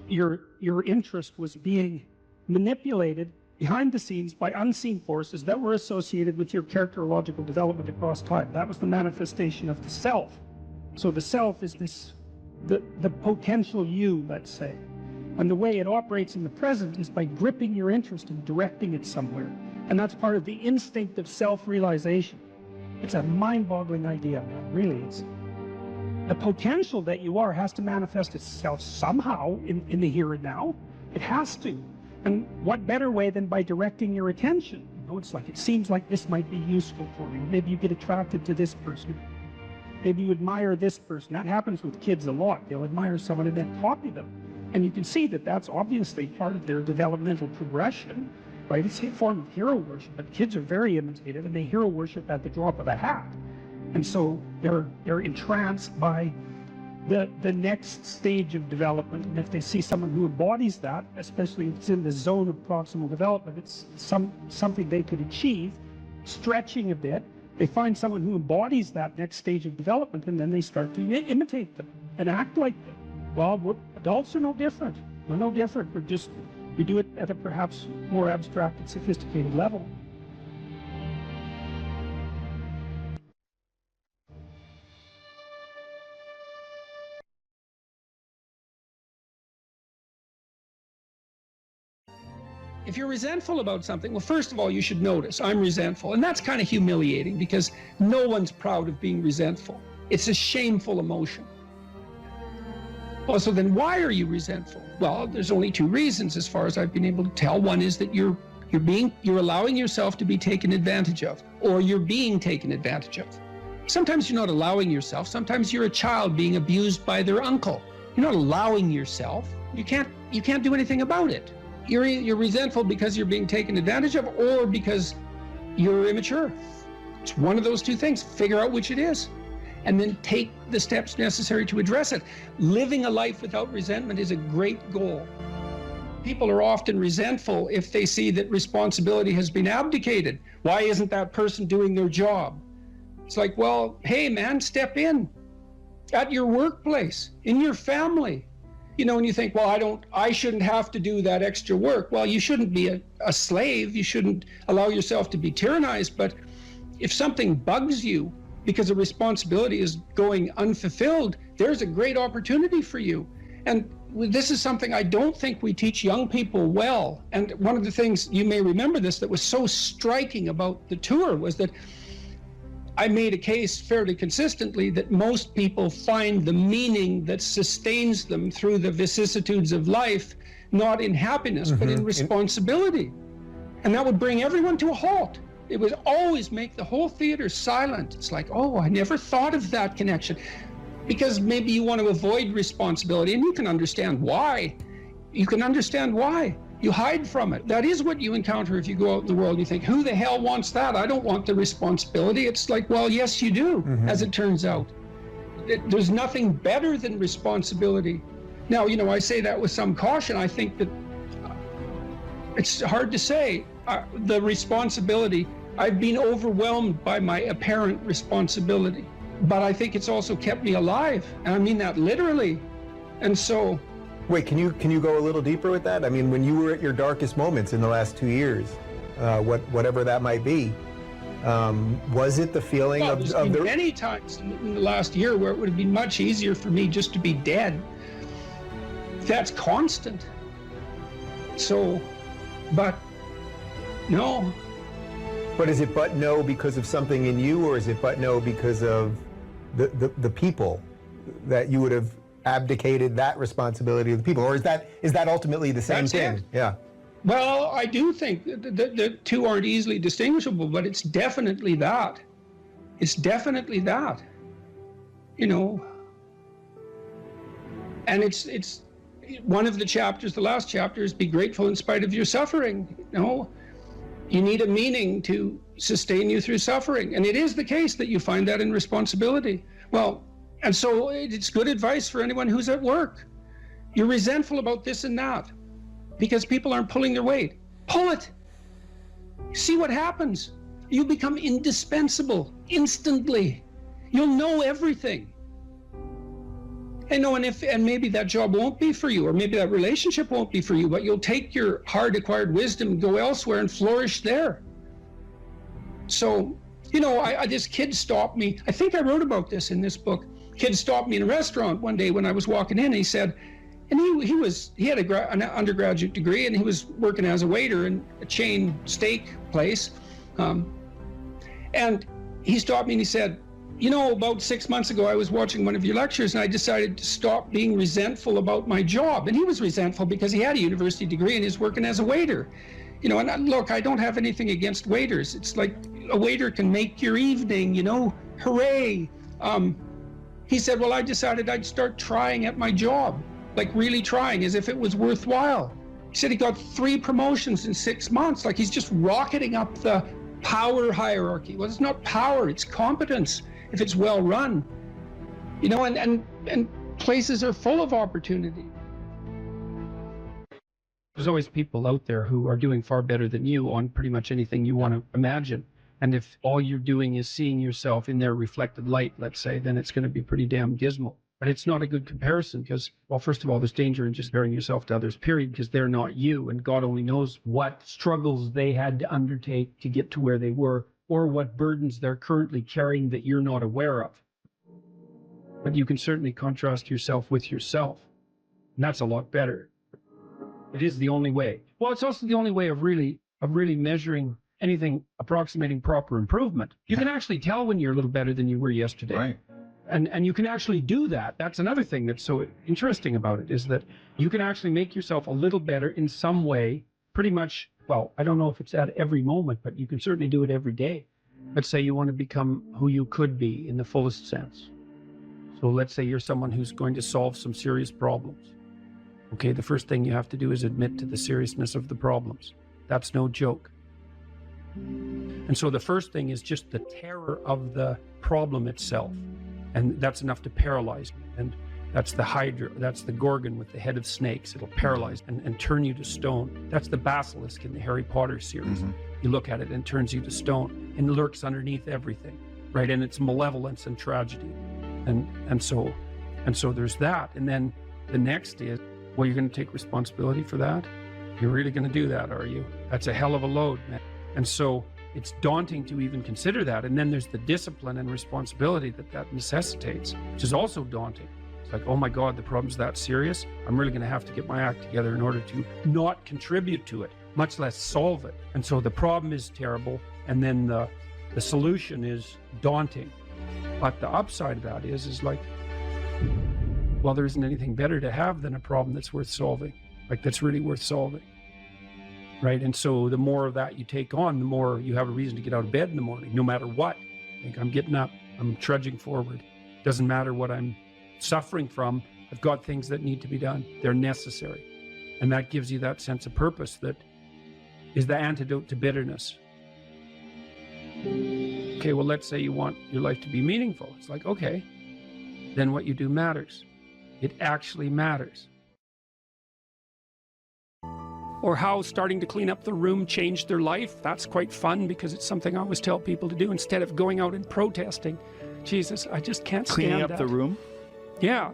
Your interest was being manipulated behind the scenes by unseen forces that were associated with your characterological development across time. That was the manifestation of the self. So the self is the potential you, let's say. And the way it operates in the present is by gripping your interest and directing it somewhere. And that's part of the instinct of self-realization. It's a mind-boggling idea, it really is. The potential that you are has to manifest itself somehow in the here and now. It has to. And what better way than by directing your attention? You know, it's like, it seems like this might be useful for you. Maybe you get attracted to this person. Maybe you admire this person. That happens with kids a lot. They'll admire someone and then copy them. And you can see that that's obviously part of their developmental progression, right? It's a form of hero worship, but kids are very imitative and they hero worship at the drop of a hat. And so they're entranced by the next stage of development. And if they see someone who embodies that, especially if it's in the zone of proximal development, it's something they could achieve, stretching a bit. They find someone who embodies that next stage of development, and then they start to imitate them and act like them. Well, adults are no different. We're no different. We do it at a perhaps more abstract and sophisticated level. If you're resentful about something, well, first of all, you should notice, I'm resentful. And that's kind of humiliating because no one's proud of being resentful. It's a shameful emotion. Well, so then why are you resentful? Well, there's only two reasons as far as I've been able to tell. One is that you're allowing yourself to be taken advantage of, or you're being taken advantage of. Sometimes you're not allowing yourself. Sometimes you're a child being abused by their uncle. You're not allowing yourself. You can't do anything about it. You're resentful because you're being taken advantage of or because you're immature. It's one of those two things. Figure out which it is and then take the steps necessary to address it. Living a life without resentment is a great goal. People are often resentful if they see that responsibility has been abdicated. Why isn't that person doing their job? It's like, well, hey man, step in at your workplace, in your family. You know, and you think, well, I shouldn't have to do that extra work. Well, you shouldn't be a slave. You shouldn't allow yourself to be tyrannized. But if something bugs you because a responsibility is going unfulfilled, there's a great opportunity for you. And this is something I don't think we teach young people well. And one of the things, you may remember this, that was so striking about the tour was that I made a case fairly consistently that most people find the meaning that sustains them through the vicissitudes of life, not in happiness, but in responsibility. And that would bring everyone to a halt. It would always make the whole theater silent. It's like, oh, I never thought of that connection. Because maybe you want to avoid responsibility, and you can understand why. You can understand why. You hide from it. That is what you encounter if you go out in the world and you think, who the hell wants that? I don't want the responsibility. It's like, well, yes, you do, as it turns out. There's nothing better than responsibility. Now, you know, I say that with some caution. I think that it's hard to say. The responsibility, I've been overwhelmed by my apparent responsibility, but I think it's also kept me alive. And I mean that literally. And so, wait, can you go a little deeper with that? I mean, when you were at your darkest moments in the last 2 years, whatever that might be, was it the feeling there's been many times in the last year where it would have been much easier for me just to be dead. That's constant. So, but no. But is it but no because of something in you, or is it but no because of the people that you would have abdicated that responsibility of the people, or is that ultimately the same thing? It. Yeah. Well, I do think the two aren't easily distinguishable, but it's definitely that. It's definitely that. You know. And it's one of the chapters, the last chapter, is be grateful in spite of your suffering. You know, you need a meaning to sustain you through suffering, and it is the case that you find that in responsibility. Well. And so it's good advice for anyone who's at work. You're resentful about this and that because people aren't pulling their weight. Pull it. See what happens. You become indispensable instantly. You'll know everything. And maybe that job won't be for you, or maybe that relationship won't be for you, but you'll take your hard acquired wisdom and go elsewhere and flourish there. So, you know, this kid stopped me. I think I wrote about this in this book. Kid stopped me in a restaurant one day when I was walking in, and he said, and he had an undergraduate degree, and he was working as a waiter in a chain steak place. And he stopped me and he said, you know, about 6 months ago, I was watching one of your lectures and I decided to stop being resentful about my job. And he was resentful because he had a university degree and he's working as a waiter. You know, and look, I don't have anything against waiters. It's like a waiter can make your evening, you know, hooray. He said, well, I decided I'd start trying at my job, like really trying as if it was worthwhile. He said he got 3 promotions in 6 months, like he's just rocketing up the power hierarchy. Well, it's not power, it's competence if it's well run. You know, and places are full of opportunity. There's always people out there who are doing far better than you on pretty much anything you want to imagine. And if all you're doing is seeing yourself in their reflected light, let's say, then it's going to be pretty damn dismal. But it's not a good comparison because, well, first of all, there's danger in just comparing yourself to others, period, because they're not you. And God only knows what struggles they had to undertake to get to where they were, or what burdens they're currently carrying that you're not aware of. But you can certainly contrast yourself with yourself. And that's a lot better. It is the only way. Well, it's also the only way of really measuring anything approximating proper improvement. You can actually tell when you're a little better than you were yesterday. Right. And you can actually do that. That's another thing that's so interesting about it, is that you can actually make yourself a little better in some way, pretty much. Well, I don't know if it's at every moment, but you can certainly do it every day. Let's say you want to become who you could be in the fullest sense. So let's say you're someone who's going to solve some serious problems. Okay, the first thing you have to do is admit to the seriousness of the problems. That's no joke. And so the first thing is just the terror of the problem itself. And that's enough to paralyze me. And that's the Hydra, that's the Gorgon with the head of snakes. It'll paralyze and turn you to stone. That's the basilisk in the Harry Potter series. You look at it and it turns you to stone and lurks underneath everything, right? And it's malevolence and tragedy. And so there's that. And then the next is, well, you're going to take responsibility for that? You're really going to do that, are you? That's a hell of a load, man. And so it's daunting to even consider that. And then there's the discipline and responsibility that necessitates, which is also daunting. It's like, oh my God, the problem's that serious. I'm really going to have to get my act together in order to not contribute to it, much less solve it. And so the problem is terrible. And then the solution is daunting. But the upside of that is like, well, there isn't anything better to have than a problem that's worth solving, like that's really worth solving. Right. And so the more of that you take on, the more you have a reason to get out of bed in the morning, no matter what. Like, I'm getting up, I'm trudging forward. Doesn't matter what I'm suffering from. I've got things that need to be done. They're necessary. And that gives you that sense of purpose that is the antidote to bitterness. Okay, well, let's say you want your life to be meaningful. It's like, okay, then what you do matters. It actually matters. Or how starting to clean up the room changed their life. That's quite fun because it's something I always tell people to do instead of going out and protesting. Jesus, I just can't stand Cleaning that. up the room? Yeah.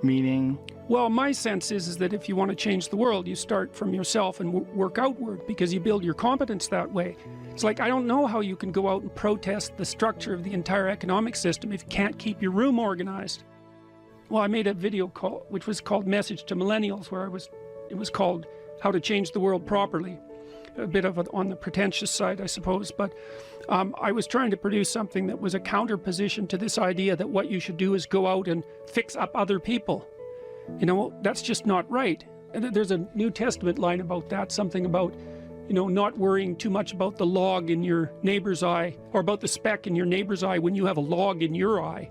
Meaning? Well, my sense is that if you want to change the world, you start from yourself and work outward because you build your competence that way. It's like, I don't know how you can go out and protest the structure of the entire economic system if you can't keep your room organized. Well, I made a video call, which was called Message to Millennials, where it was called How to Change the World Properly. A bit of on the pretentious side, I suppose, but I was trying to produce something that was a counterposition to this idea that what you should do is go out and fix up other people. You know, that's just not right. And there's a New Testament line about that, something about, you know, not worrying too much about the log in your neighbor's eye, or about the speck in your neighbor's eye when you have a log in your eye.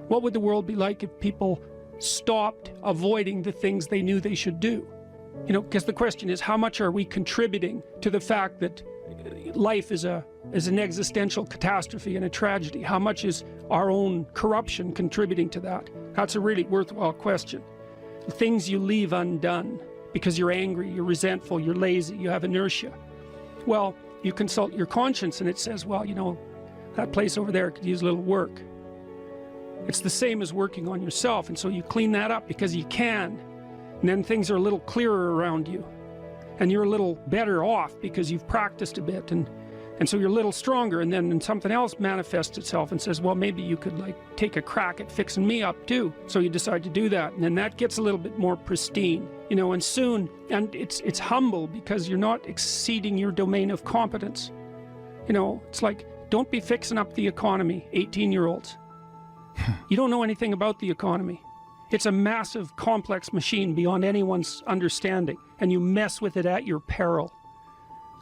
What would the world be like if people stopped avoiding the things they knew they should do? You know, because the question is, how much are we contributing to the fact that life is an existential catastrophe and a tragedy? How much is our own corruption contributing to that? That's a really worthwhile question. The things you leave undone because you're angry, you're resentful, you're lazy, you have inertia. Well, you consult your conscience and it says, well, you know, that place over there could use a little work. It's the same as working on yourself, and so you clean that up because you can. And then things are a little clearer around you. And you're a little better off because you've practiced a bit. And so you're a little stronger. And then something else manifests itself and says, well, maybe you could like take a crack at fixing me up too. So you decide to do that. And then that gets a little bit more pristine, you know, and soon, and it's humble because you're not exceeding your domain of competence. You know, it's like Don't be fixing up the economy, 18-year-olds. You don't know anything about the economy. It's a massive, complex machine beyond anyone's understanding, and you mess with it at your peril.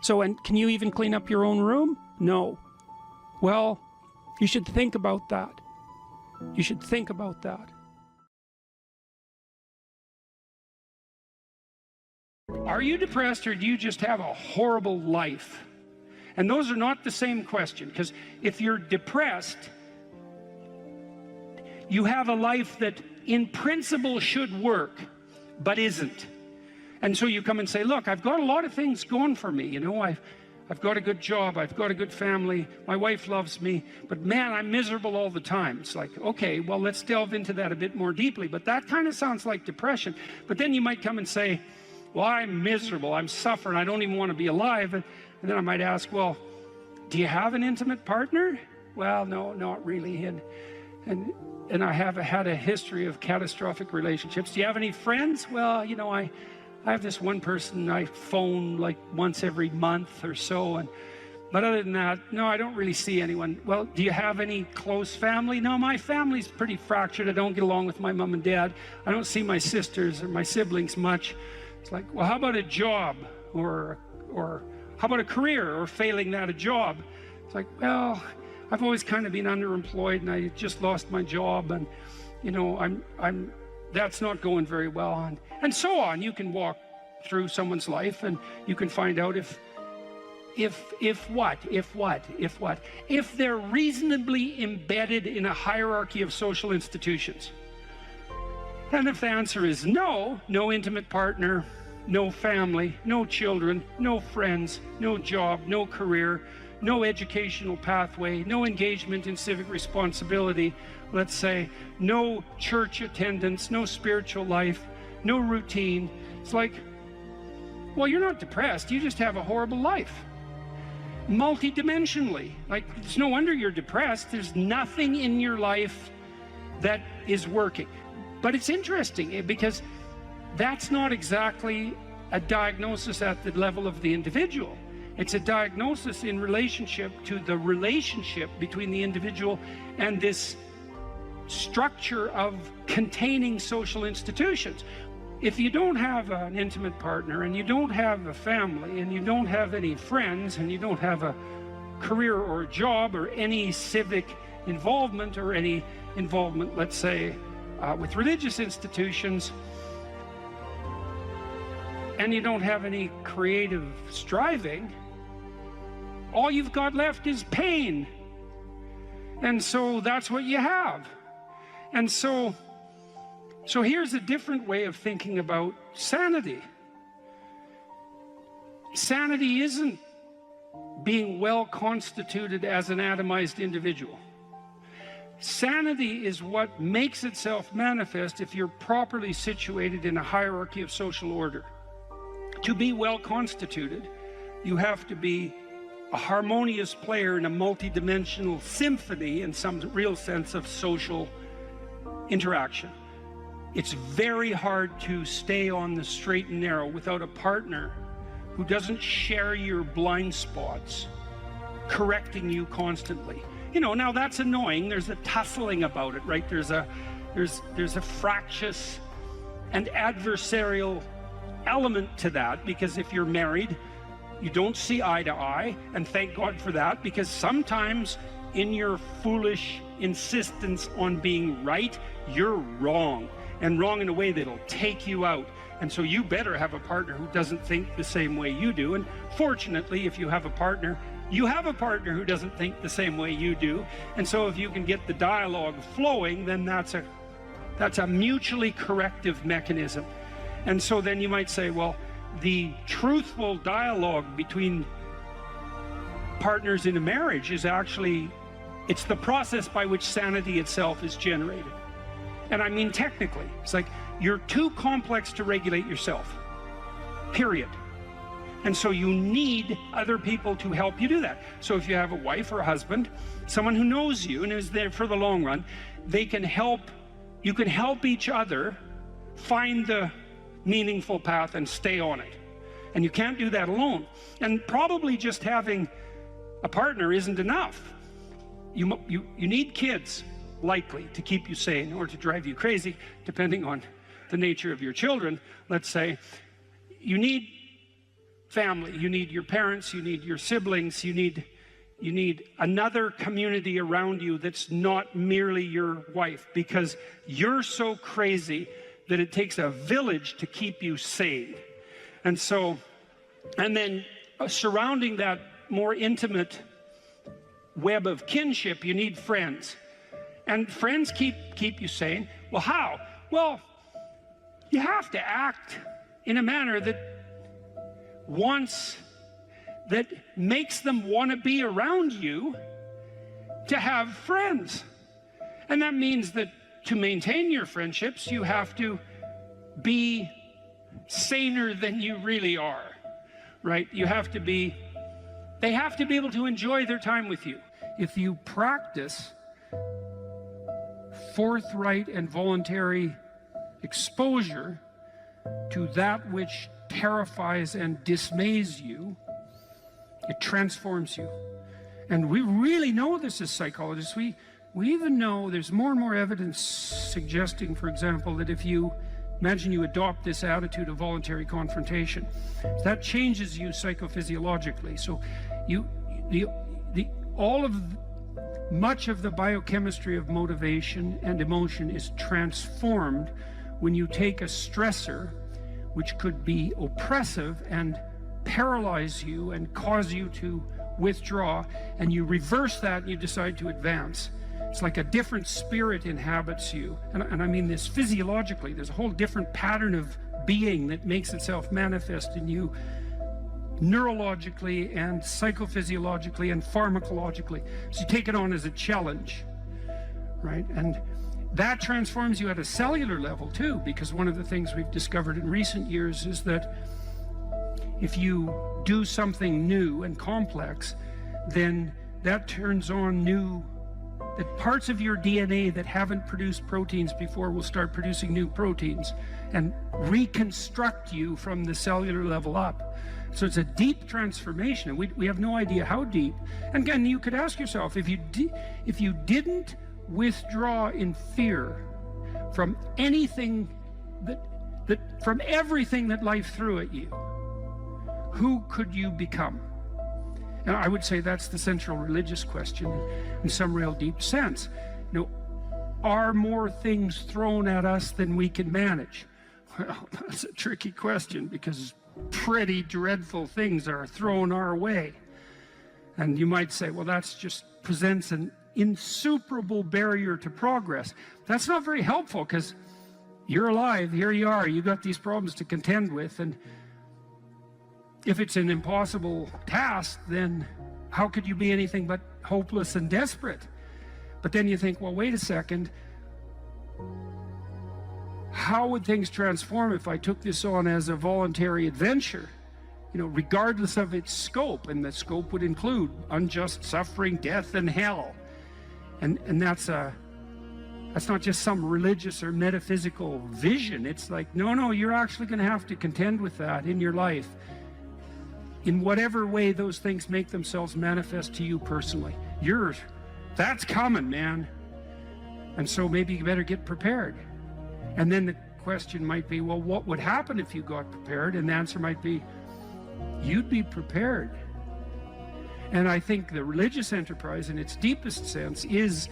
So, and can you even clean up your own room? No. Well, you should think about that. You should think about that. Are you depressed, or do you just have a horrible life? And those are not the same question, because if you're depressed, you have a life that in principle should work, but isn't. And so you come and say, look, I've got a lot of things going for me. You know, I've got a good job, I've got a good family, my wife loves me, but man, I'm miserable all the time. It's like, okay, well, let's delve into that a bit more deeply. But that kind of sounds like depression. But then you might come and say, well, I'm miserable, I'm suffering, I don't even want to be alive. And then I might ask, well, do you have an intimate partner? Well, no, not really. And I have had a history of catastrophic relationships. Do you have any friends? Well, you know, I have this one person I phone like once every month or so. But other than that, no, I don't really see anyone. Well, do you have any close family? No, my family's pretty fractured. I don't get along with my mom and dad. I don't see my sisters or my siblings much. It's like, well, how about a job? Or how about a career, or failing that, a job? It's like, well, I've always kind of been underemployed, and I just lost my job, and you know, that's not going very well, and so on. You can walk through someone's life, and you can find out if they're reasonably embedded in a hierarchy of social institutions. And if the answer is no, no intimate partner, no family, no children, no friends, no job, no career, no educational pathway, no engagement in civic responsibility, let's say, no church attendance, no spiritual life, no routine. It's like, well, you're not depressed, you just have a horrible life. Multidimensionally. Like, it's no wonder you're depressed. There's nothing in your life that is working. But it's interesting because that's not exactly a diagnosis at the level of the individual. It's a diagnosis in relationship to the relationship between the individual and this structure of containing social institutions. If you don't have an intimate partner, and you don't have a family, and you don't have any friends, and you don't have a career or a job or any civic involvement or any involvement, let's say, with religious institutions, and you don't have any creative striving, all you've got left is pain. And so that's what you have. And so here's a different way of thinking about sanity. Sanity isn't being well constituted as an atomized individual. Sanity is what makes itself manifest if you're properly situated in a hierarchy of social order. To be well constituted, you have to be a harmonious player in a multidimensional symphony in some real sense of social interaction. It's very hard to stay on the straight and narrow without a partner who doesn't share your blind spots, correcting you constantly. You know, now that's annoying. There's a tussling about it, right? There's a fractious and adversarial element to that, because if you're married, you don't see eye to eye, and thank God for that, because sometimes in your foolish insistence on being right, you're wrong, and wrong in a way that'll take you out. And so you better have a partner who doesn't think the same way you do. And fortunately, if you have a partner, you have a partner who doesn't think the same way you do. And so if you can get the dialogue flowing, then that's a mutually corrective mechanism. And so then you might say, well, the truthful dialogue between partners in a marriage is actually, it's the process by which sanity itself is generated. And I mean technically, it's like you're too complex to regulate yourself, period. And so you need other people to help you do that. So if you have a wife or a husband, someone who knows you and is there for the long run, they can help, you can help each other find the meaningful path and stay on it. And you can't do that alone. And probably just having a partner isn't enough. you need kids, likely, to keep you sane or to drive you crazy, depending on the nature of your children, let's say. You need family, you need your parents, you need your siblings, you need another community around you that's not merely your wife, because you're so crazy that it takes a village to keep you sane. And so, and then surrounding that more intimate web of kinship, you need friends. And friends keep you sane. Well, how? Well, you have to act in a manner that makes them want to be around you to have friends. And that means that to maintain your friendships, you have to be saner than you really are, right? You have to be, they have to be able to enjoy their time with you. If you practice forthright and voluntary exposure to that which terrifies and dismays you, it transforms you. And we really know this as psychologists. We even know there's more and more evidence suggesting, for example, that if you imagine you adopt this attitude of voluntary confrontation, that changes you psychophysiologically. So much of the biochemistry of motivation and emotion is transformed when you take a stressor which could be oppressive and paralyze you and cause you to withdraw, and you reverse that and you decide to advance. It's like a different spirit inhabits you. And I mean this physiologically. There's a whole different pattern of being that makes itself manifest in you neurologically and psychophysiologically and pharmacologically. So you take it on as a challenge, right? And that transforms you at a cellular level too, because one of the things we've discovered in recent years is that if you do something new and complex, then that turns on that parts of your DNA that haven't produced proteins before will start producing new proteins and reconstruct you from the cellular level up. So it's a deep transformation, and we have no idea how deep. And again, you could ask yourself, if you didn't withdraw in fear from anything from everything that life threw at you, who could you become? And I would say that's the central religious question in some real deep sense. You know, are more things thrown at us than we can manage? Well, that's a tricky question, because pretty dreadful things are thrown our way. And you might say, well, that's just presents an insuperable barrier to progress. That's not very helpful, because you're alive, here you are, you got these problems to contend with, and if it's an impossible task, then how could you be anything but hopeless and desperate? But then you think, well, wait a second, how would things transform if I took this on as a voluntary adventure, you know, regardless of its scope? And the scope would include unjust suffering, death, and hell. And that's not just some religious or metaphysical vision. It's like, no, you're actually going to have to contend with that in your life, in whatever way those things make themselves manifest to you personally. That's coming, man. And so maybe you better get prepared. And then the question might be, well, what would happen if you got prepared? And the answer might be, you'd be prepared. And I think the religious enterprise in its deepest sense is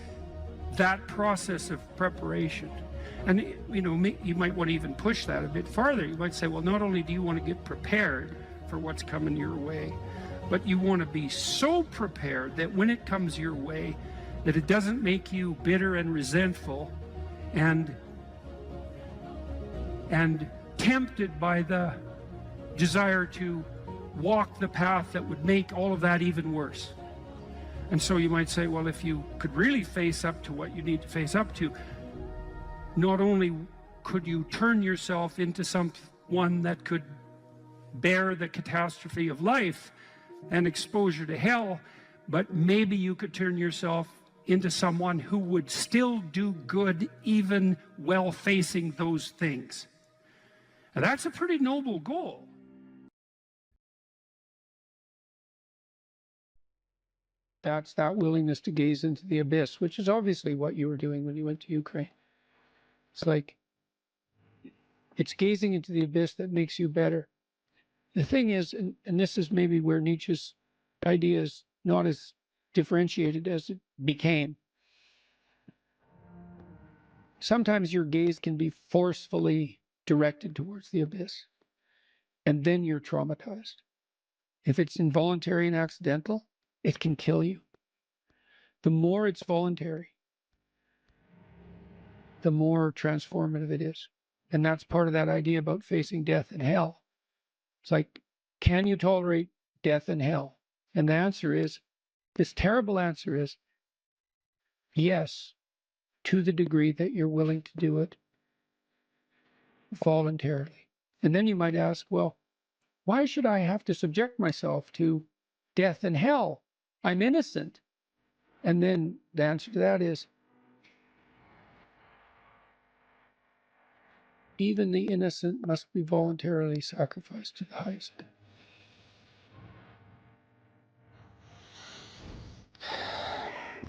that process of preparation. And you know, you might want to even push that a bit farther. You might say, well, not only do you want to get prepared for what's coming your way, but you want to be so prepared that when it comes your way, that it doesn't make you bitter and resentful and tempted by the desire to walk the path that would make all of that even worse. And so you might say, well, if you could really face up to what you need to face up to, not only could you turn yourself into someone that could bear the catastrophe of life and exposure to hell, but maybe you could turn yourself into someone who would still do good even while facing those things. And that's a pretty noble goal. That's that willingness to gaze into the abyss, which is obviously what you were doing when you went to Ukraine. It's like, it's gazing into the abyss that makes you better. The thing is, and this is maybe where Nietzsche's idea is not as differentiated as it became. Sometimes your gaze can be forcefully directed towards the abyss, and then you're traumatized. If it's involuntary and accidental, it can kill you. The more it's voluntary, the more transformative it is. And that's part of that idea about facing death and hell. It's like, can you tolerate death and hell? And the answer is, this terrible answer is, yes, to the degree that you're willing to do it voluntarily. And then you might ask, well, why should I have to subject myself to death and hell? I'm innocent. And then the answer to that is, even the innocent must be voluntarily sacrificed to the highest.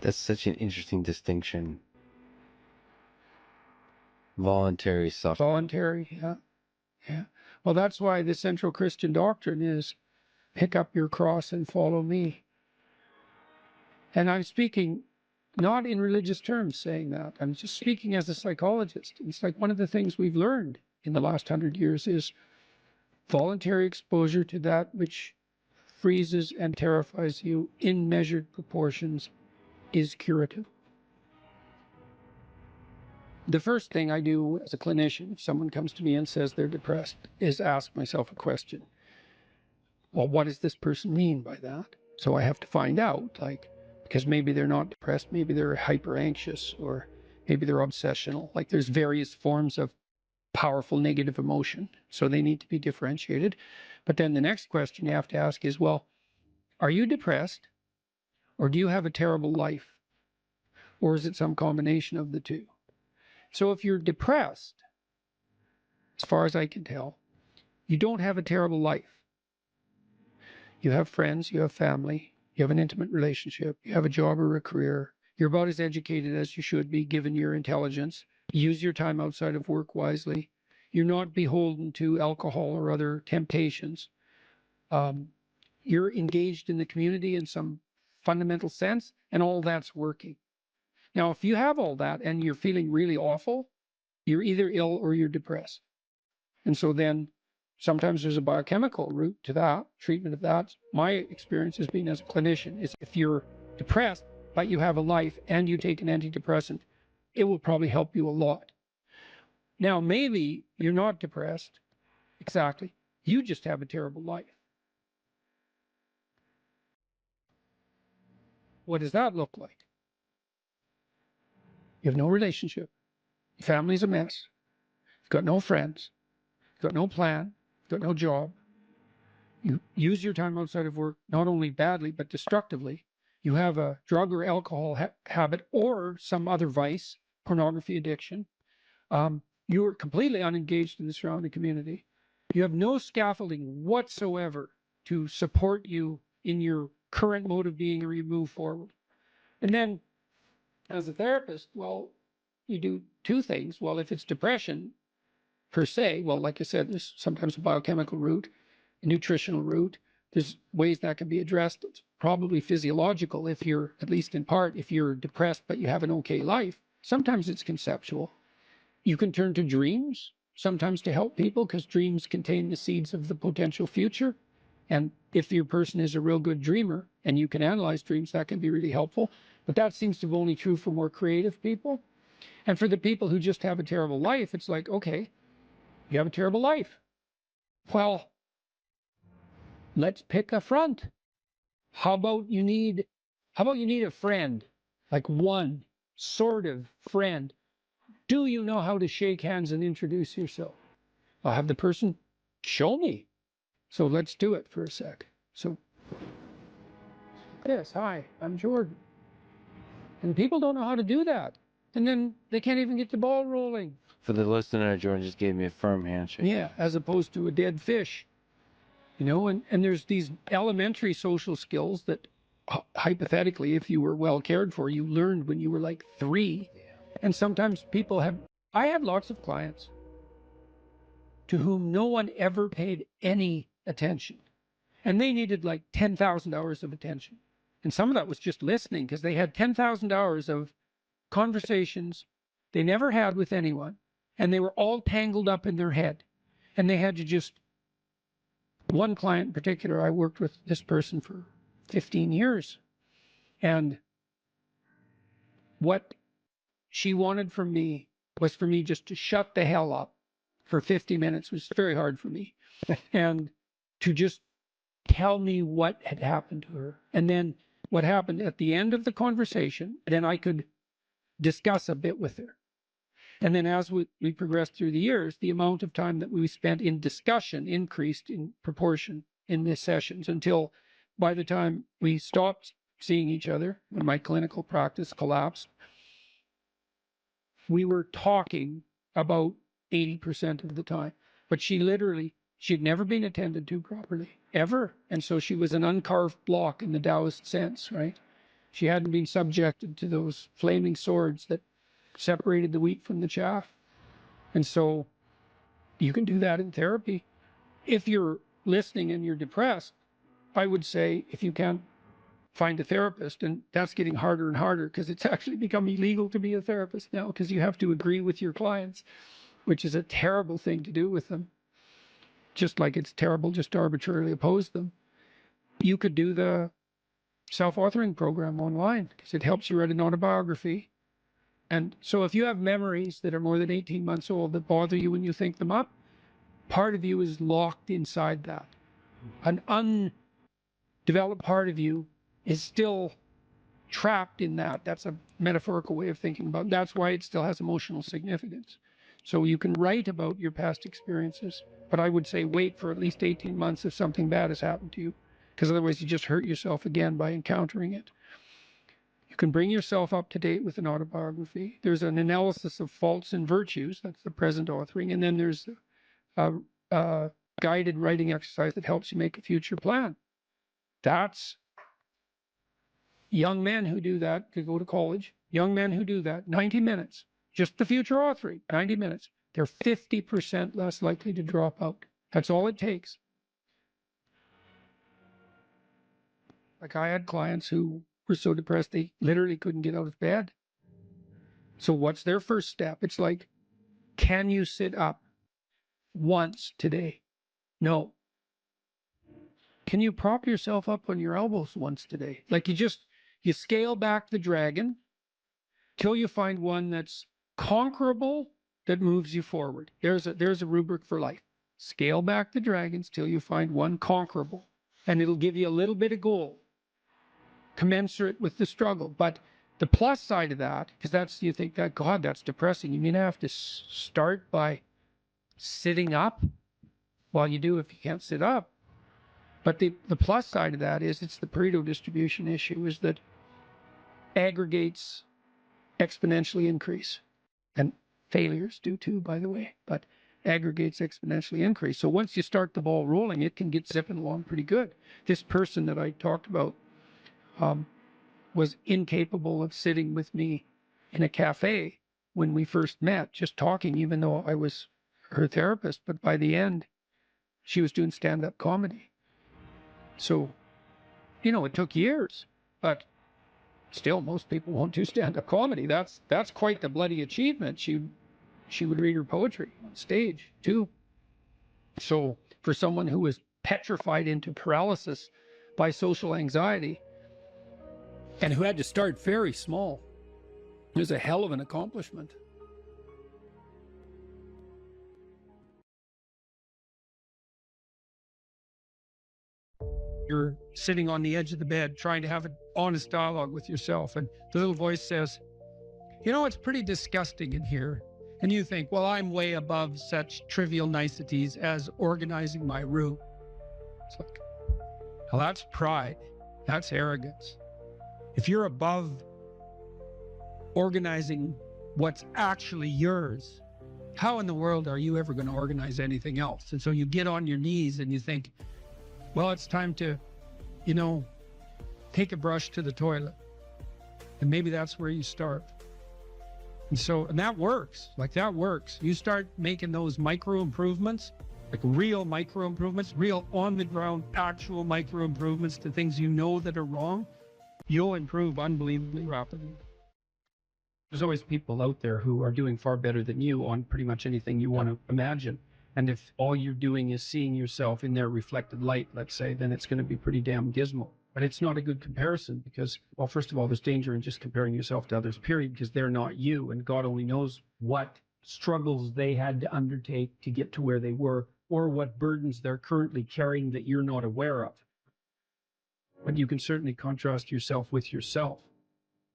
That's such an interesting distinction. Voluntary suffering. Voluntary, yeah. Yeah. Well, that's why the central Christian doctrine is pick up your cross and follow me. And I'm speaking not in religious terms saying that. I'm just speaking as a psychologist. It's like one of the things we've learned in the last 100 years is voluntary exposure to that which freezes and terrifies you in measured proportions is curative. The first thing I do as a clinician, if someone comes to me and says they're depressed, is ask myself a question. Well, what does this person mean by that? So I have to find out, like, because maybe they're not depressed, maybe they're hyper anxious, or maybe they're obsessional. Like there's various forms of powerful negative emotion. So they need to be differentiated. But then the next question you have to ask is, well, are you depressed? Or do you have a terrible life? Or is it some combination of the two? So if you're depressed, as far as I can tell, you don't have a terrible life. You have friends, you have family, you have an intimate relationship, you have a job or a career. You're about as educated as you should be given your intelligence. Use your time outside of work wisely. You're not beholden to alcohol or other temptations. You're engaged in the community in some fundamental sense, and all that's working. Now, if you have all that and you're feeling really awful, you're either ill or you're depressed. And so then sometimes there's a biochemical route to that, treatment of that. My experience has been as a clinician is if you're depressed, but you have a life and you take an antidepressant, it will probably help you a lot. Now, maybe you're not depressed, exactly. You just have a terrible life. What does that look like? You have no relationship. Your family's a mess. You've got no friends. You've got no plan. You've got no job. You use your time outside of work, not only badly, but destructively. You have a drug or alcohol habit or some other vice, pornography addiction. You're completely unengaged in the surrounding community. You have no scaffolding whatsoever to support you in your current mode of being or you move forward. And then as a therapist, well, you do two things. Well, if it's depression per se, well, like I said, there's sometimes a biochemical route, a nutritional route. There's ways that can be addressed. It's probably physiological if you're, at least in part, if you're depressed but you have an okay life. Sometimes it's conceptual. You can turn to dreams sometimes to help people because dreams contain the seeds of the potential future. And if your person is a real good dreamer and you can analyze dreams, that can be really helpful. But that seems to be only true for more creative people. And for the people who just have a terrible life, it's like, okay, you have a terrible life. Well, let's pick a front. How about you need a friend, like one sort of friend. Do you know how to shake hands and introduce yourself? I'll have the person show me. So let's do it for a sec. So, yes, hi, I'm Jordan. And people don't know how to do that. And then they can't even get the ball rolling. For the listener, Jordan just gave me a firm handshake. Yeah, as opposed to a dead fish. You know, and there's these elementary social skills that hypothetically, if you were well cared for, you learned when you were like 3. And sometimes people have, I had lots of clients to whom no one ever paid any attention. And they needed like 10,000 hours of attention. And some of that was just listening, because they had 10,000 hours of conversations they never had with anyone. And they were all tangled up in their head. And they had to just, one client in particular, I worked with this person for 15 years. And what she wanted from me was for me just to shut the hell up for 50 minutes, which was very hard for me. And to just tell me what had happened to her. And then what happened at the end of the conversation, then I could discuss a bit with her. And then as we progressed through the years, the amount of time that we spent in discussion increased in proportion in the sessions, until by the time we stopped seeing each other, when my clinical practice collapsed, we were talking about 80% of the time. But she'd never been attended to properly, ever. And so she was an uncarved block in the Taoist sense, right? She hadn't been subjected to those flaming swords that separated the wheat from the chaff. And so you can do that in therapy. If you're listening and you're depressed, I would say, if you can't find a therapist, and that's getting harder and harder, because it's actually become illegal to be a therapist now, because you have to agree with your clients, which is a terrible thing to do with them. Just like it's terrible just to arbitrarily oppose them. You could do the self-authoring program online, because it helps you write an autobiography. And so if you have memories that are more than 18 months old that bother you when you think them up, part of you is locked inside that. An undeveloped part of you is still trapped in that. That's a metaphorical way of thinking about it. That's why it still has emotional significance. So you can write about your past experiences, but I would say wait for at least 18 months if something bad has happened to you, because otherwise you just hurt yourself again by encountering it. You can bring yourself up to date with an autobiography. There's an analysis of faults and virtues. That's the present authoring. And then there's a guided writing exercise that helps you make a future plan. That's young men who do that, could go to college. Young men who do that, 90 minutes, just the future authoring, 90 minutes. They're 50% less likely to drop out. That's all it takes. Like, I had clients who were so depressed they literally couldn't get out of bed. So what's their first step? It's like, can you sit up once today? No. Can you prop yourself up on your elbows once today? Like, you scale back the dragon till you find one that's conquerable, that moves you forward. There's a rubric for life. Scale back the dragons till you find one conquerable, and it'll give you a little bit of gold, commensurate with the struggle. But the plus side of that, because you think that, God, that's depressing. You mean I have to start by sitting up? Well, you do if you can't sit up. But the plus side of that is, it's the Pareto distribution issue, is that aggregates exponentially increase. And failures do too, by the way, but aggregates exponentially increase. So once you start the ball rolling, it can get zipping along pretty good. This person that I talked about was incapable of sitting with me in a cafe when we first met, just talking, even though I was her therapist. But by the end, she was doing stand-up comedy. So, it took years, but still, most people won't do stand-up comedy. That's quite the bloody achievement. She would read her poetry on stage too. So for someone who was petrified into paralysis by social anxiety, and who had to start very small, it was a hell of an accomplishment. You're sitting on the edge of the bed trying to have an honest dialogue with yourself, and the little voice says, it's pretty disgusting in here. And you think, well, I'm way above such trivial niceties as organizing my room. It's like, well, that's pride. That's arrogance. If you're above organizing what's actually yours, how in the world are you ever going to organize anything else? And so you get on your knees and you think, well, it's time to, take a brush to the toilet. And maybe that's where you start. And that works. Like, that works. You start making those micro improvements, like real micro improvements, real on the ground, actual micro improvements to things you know that are wrong, you'll improve unbelievably rapidly. There's always people out there who are doing far better than you on pretty much anything you want to imagine. And if all you're doing is seeing yourself in their reflected light, let's say, then it's going to be pretty damn dismal. But it's not a good comparison because, well, first of all, there's danger in just comparing yourself to others, period, because they're not you. And God only knows what struggles they had to undertake to get to where they were, or what burdens they're currently carrying that you're not aware of. But you can certainly contrast yourself with yourself.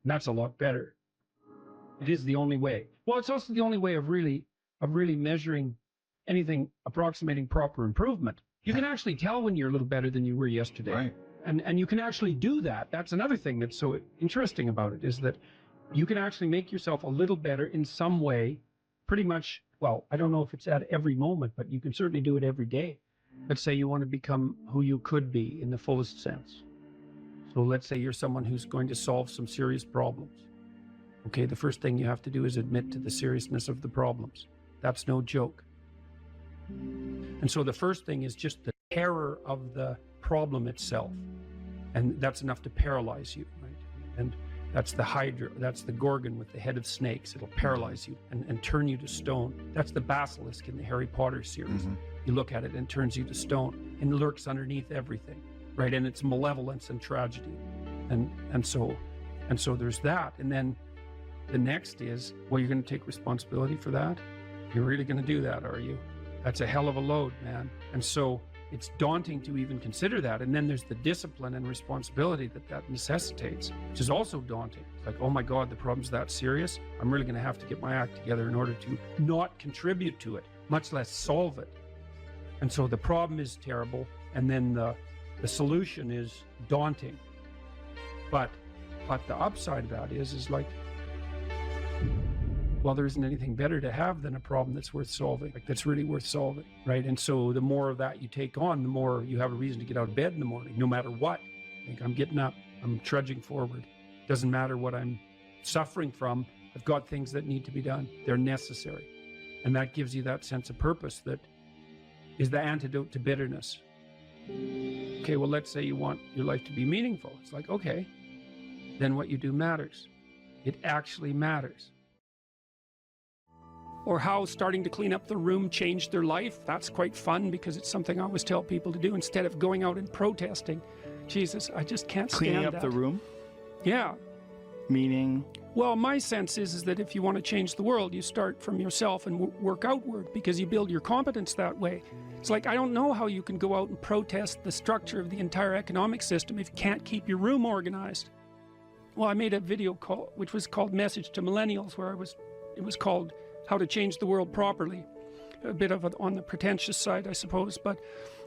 And that's a lot better. It is the only way. Well, it's also the only way of really measuring anything approximating proper improvement. You can actually tell when you're a little better than you were yesterday. Right. And you can actually do that. That's another thing that's so interesting about it, is that you can actually make yourself a little better in some way, pretty much. Well, I don't know if it's at every moment, but you can certainly do it every day. Let's say you want to become who you could be in the fullest sense. So let's say you're someone who's going to solve some serious problems. Okay, the first thing you have to do is admit to the seriousness of the problems. That's no joke. And so the first thing is just the terror of the problem itself. And that's enough to paralyze you, right? And that's the Hydra, that's the Gorgon with the head of snakes. It'll paralyze you and turn you to stone. That's the basilisk in the Harry Potter series. Mm-hmm. You look at it and it turns you to stone and lurks underneath everything, right? And it's malevolence and tragedy. And so there's that. And then the next is, well, you're going to take responsibility for that? You're really going to do that, are you? That's a hell of a load, man. And so it's daunting to even consider that. And then there's the discipline and responsibility that necessitates, which is also daunting. It's like, oh my God, the problem's that serious. I'm really going to have to get my act together in order to not contribute to it, much less solve it. And so the problem is terrible. And then the solution is daunting. But the upside of that is like, well, there isn't anything better to have than a problem that's worth solving, like that's really worth solving, right? And so the more of that you take on, the more you have a reason to get out of bed in the morning, no matter what. Like, I'm getting up, I'm trudging forward. Doesn't matter what I'm suffering from. I've got things that need to be done. They're necessary. And that gives you that sense of purpose that is the antidote to bitterness. Okay, well, let's say you want your life to be meaningful. It's like, okay, then what you do matters. It actually matters. Or how starting to clean up the room changed their life. That's quite fun because it's something I always tell people to do instead of going out and protesting. Jesus, I just can't stand Cleaning up that. the room? Yeah. Meaning? Well, my sense is that if you want to change the world, you start from yourself and work outward because you build your competence that way. It's like, I don't know how you can go out and protest the structure of the entire economic system if you can't keep your room organized. Well, I made a video which was called Message to Millennials, where it was called How to Change the World Properly. A bit of on the pretentious side, I suppose, but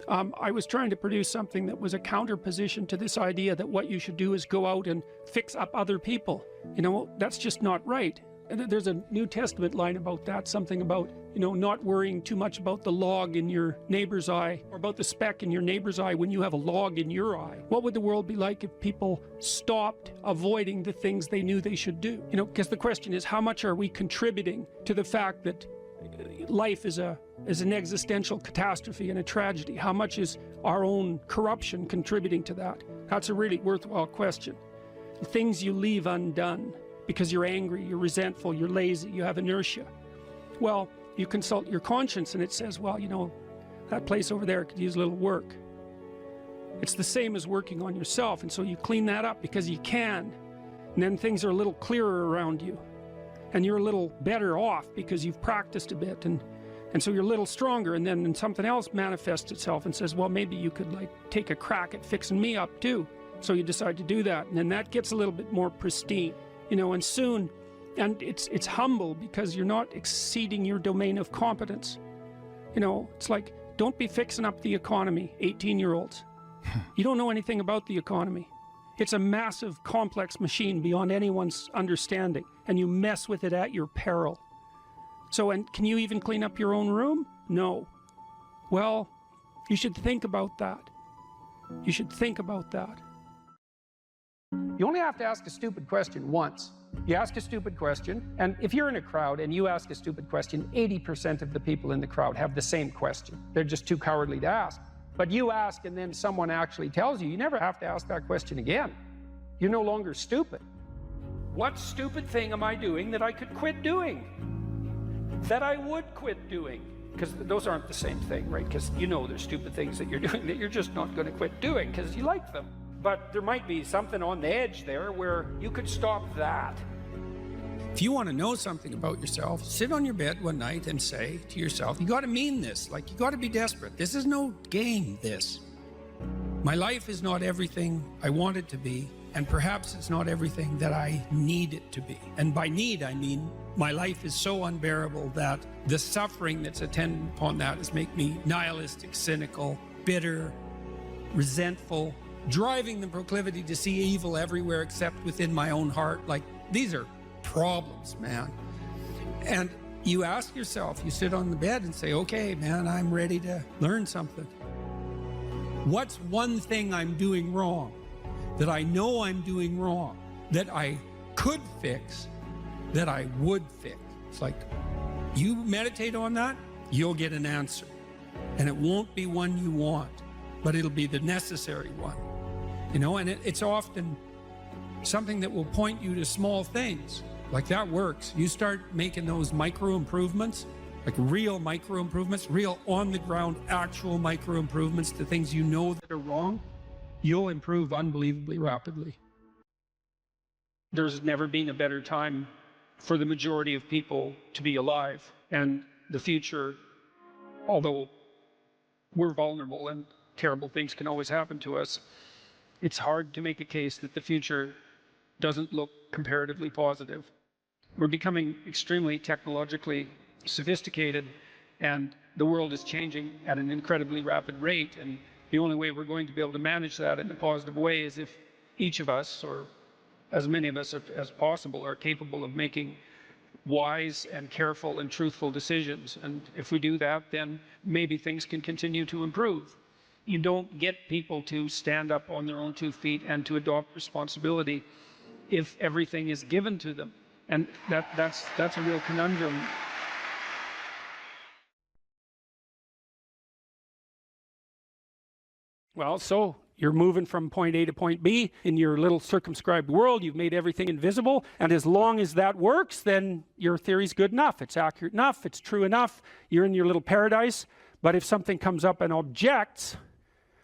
I was trying to produce something that was a counterposition to this idea that what you should do is go out and fix up other people. You know, that's just not right. And there's a New Testament line about that, something about, you know, not worrying too much about the log in your neighbor's eye or about the speck in your neighbor's eye when you have a log in your eye. What would the world be like if people stopped avoiding the things they knew they should do? You know, because the question is, how much are we contributing to the fact that life is an existential catastrophe and a tragedy? How much is our own corruption contributing to that? That's a really worthwhile question. The things you leave undone because you're angry, you're resentful, you're lazy, you have inertia. Well, you consult your conscience and it says, well, you know, that place over there could use a little work. It's the same as working on yourself, and so you clean that up because you can. And then things are a little clearer around you. And you're a little better off because you've practiced a bit, and so you're a little stronger, and then something else manifests itself and says, well, maybe you could like take a crack at fixing me up too. So you decide to do that, and then that gets a little bit more pristine, you know, and soon, and it's humble because you're not exceeding your domain of competence. You know, it's like, don't be fixing up the economy, 18-year-olds. You don't know anything about the economy. It's a massive, complex machine beyond anyone's understanding, and you mess with it at your peril. So, and can you even clean up your own room? No. Well, you should think about that. You should think about that. You only have to ask a stupid question once. You ask a stupid question, and if you're in a crowd and you ask a stupid question, 80% of the people in the crowd have the same question. They're just too cowardly to ask. But you ask and then someone actually tells you, you never have to ask that question again. You're no longer stupid. What stupid thing am I doing that I could quit doing? That I would quit doing? Because those aren't the same thing, right? Because you know there's stupid things that you're doing that you're just not going to quit doing because you like them. But there might be something on the edge there where you could stop that. If you want to know something about yourself, sit on your bed one night and say to yourself, you got to mean this. Like, you got to be desperate. This is no game, this. My life is not everything I want it to be, and perhaps it's not everything that I need it to be. And by need, I mean my life is so unbearable that the suffering that's attendant upon that is make me nihilistic, cynical, bitter, resentful, driving the proclivity to see evil everywhere except within my own heart. Like, these are problems, man. And you ask yourself, you sit on the bed and say, okay, man, I'm ready to learn something. What's one thing I'm doing wrong that I know I'm doing wrong, that I could fix, that I would fix? It's like, you meditate on that, you'll get an answer. And it won't be one you want, but it'll be the necessary one. You know, and it's often something that will point you to small things. Like, that works. You start making those micro improvements, like real micro improvements, real on the ground, actual micro improvements to things you know that are wrong, you'll improve unbelievably rapidly. There's never been a better time for the majority of people to be alive. And the future, although we're vulnerable and terrible things can always happen to us, it's hard to make a case that the future doesn't look comparatively positive. We're becoming extremely technologically sophisticated, and the world is changing at an incredibly rapid rate. And the only way we're going to be able to manage that in a positive way is if each of us, or as many of us as possible, are capable of making wise and careful and truthful decisions. And if we do that, then maybe things can continue to improve. You don't get people to stand up on their own 2 feet and to adopt responsibility if everything is given to them. And that's a real conundrum. Well, so you're moving from point A to point B in your little circumscribed world. You've made everything invisible. And as long as that works, then your theory's good enough. It's accurate enough. It's true enough. You're in your little paradise. But if something comes up and objects,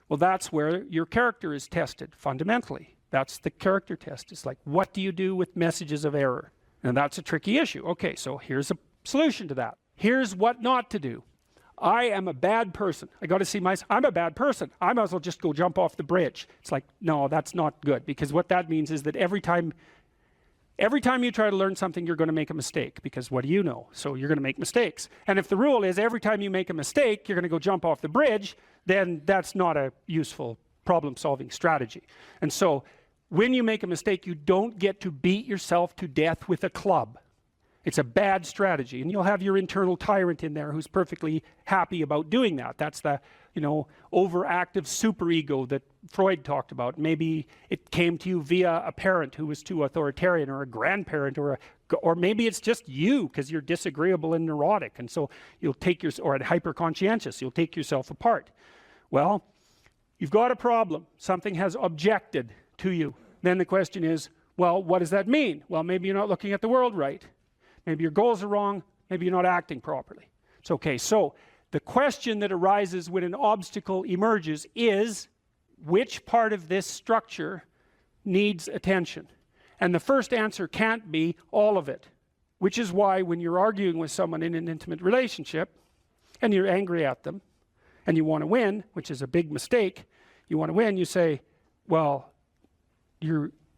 well, that's where your character is tested fundamentally. That's the character test. It's like, what do you do with messages of error? And that's a tricky issue. Okay, so here's a solution to that. Here's what not to do. I am a bad person. I got to see myself. I'm a bad person. I might as well just go jump off the bridge. It's like, no, that's not good, because what that means is that every time you try to learn something, you're going to make a mistake, because what do you know? So you're going to make mistakes. And if the rule is every time you make a mistake, you're going to go jump off the bridge, then that's not a useful problem-solving strategy. And so when you make a mistake, you don't get to beat yourself to death with a club. It's a bad strategy, and you'll have your internal tyrant in there who's perfectly happy about doing that. That's the, overactive superego that Freud talked about. Maybe it came to you via a parent who was too authoritarian, or a grandparent, or maybe it's just you because you're disagreeable and neurotic, and so you'll take or hyper-conscientious, you'll take yourself apart. Well, you've got a problem. Something has objected to you. Then the question is, well, what does that mean? Well, maybe you're not looking at the world right. Maybe your goals are wrong. Maybe you're not acting properly. It's okay. So the question that arises when an obstacle emerges is, which part of this structure needs attention? And the first answer can't be all of it, which is why when you're arguing with someone in an intimate relationship and you're angry at them and you want to win, which is a big mistake, you want to win, you say, well,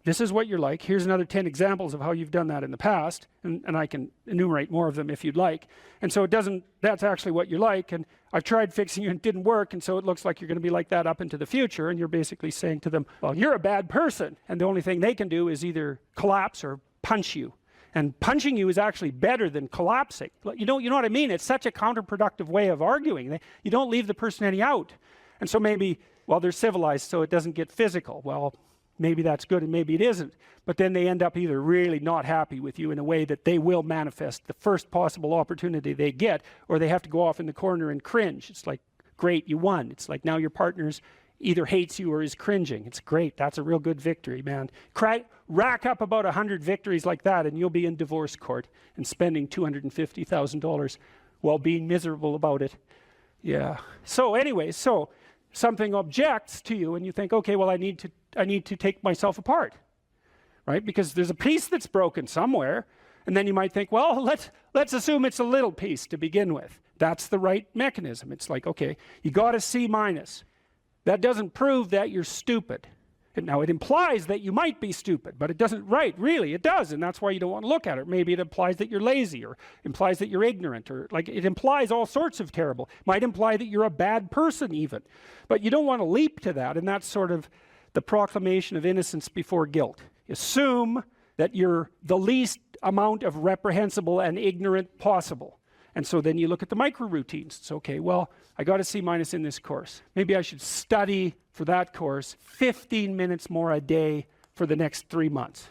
this is what you're like. Here's another 10 examples of how you've done that in the past, and I can enumerate more of them if you'd like. And so that's actually what you're like, and I've tried fixing you and it didn't work, and so it looks like you're going to be like that up into the future. And you're basically saying to them, well, you're a bad person, and the only thing they can do is either collapse or punch you. And punching you is actually better than collapsing. You know what I mean? It's such a counterproductive way of arguing. You don't leave the person any out. And so maybe, well, they're civilized, so it doesn't get physical. Well, maybe that's good and maybe it isn't. But then they end up either really not happy with you in a way that they will manifest the first possible opportunity they get, or they have to go off in the corner and cringe. It's like, great, you won. It's like now your partner's either hates you or is cringing. It's great. That's a real good victory, man. Rack up about 100 victories like that and you'll be in divorce court and spending $250,000 while being miserable about it. Yeah. So anyway, so something objects to you and you think, okay, well, I need to take myself apart, right? Because there's a piece that's broken somewhere. And then you might think, well, let's assume it's a little piece to begin with. That's the right mechanism. It's like, okay, you got a C-. That doesn't prove that you're stupid. And now it implies that you might be stupid, but it doesn't, right, really, it does, and that's why you don't want to look at it. Maybe it implies that you're lazy, or implies that you're ignorant, or like it implies all sorts of terrible. Might imply that you're a bad person even. But you don't want to leap to that, and that's sort of the proclamation of innocence before guilt. Assume that you're the least amount of reprehensible and ignorant possible. And so then you look at the micro routines. It's okay, well, I got a C- in this course. Maybe I should study for that course 15 minutes more a day for the next 3 months.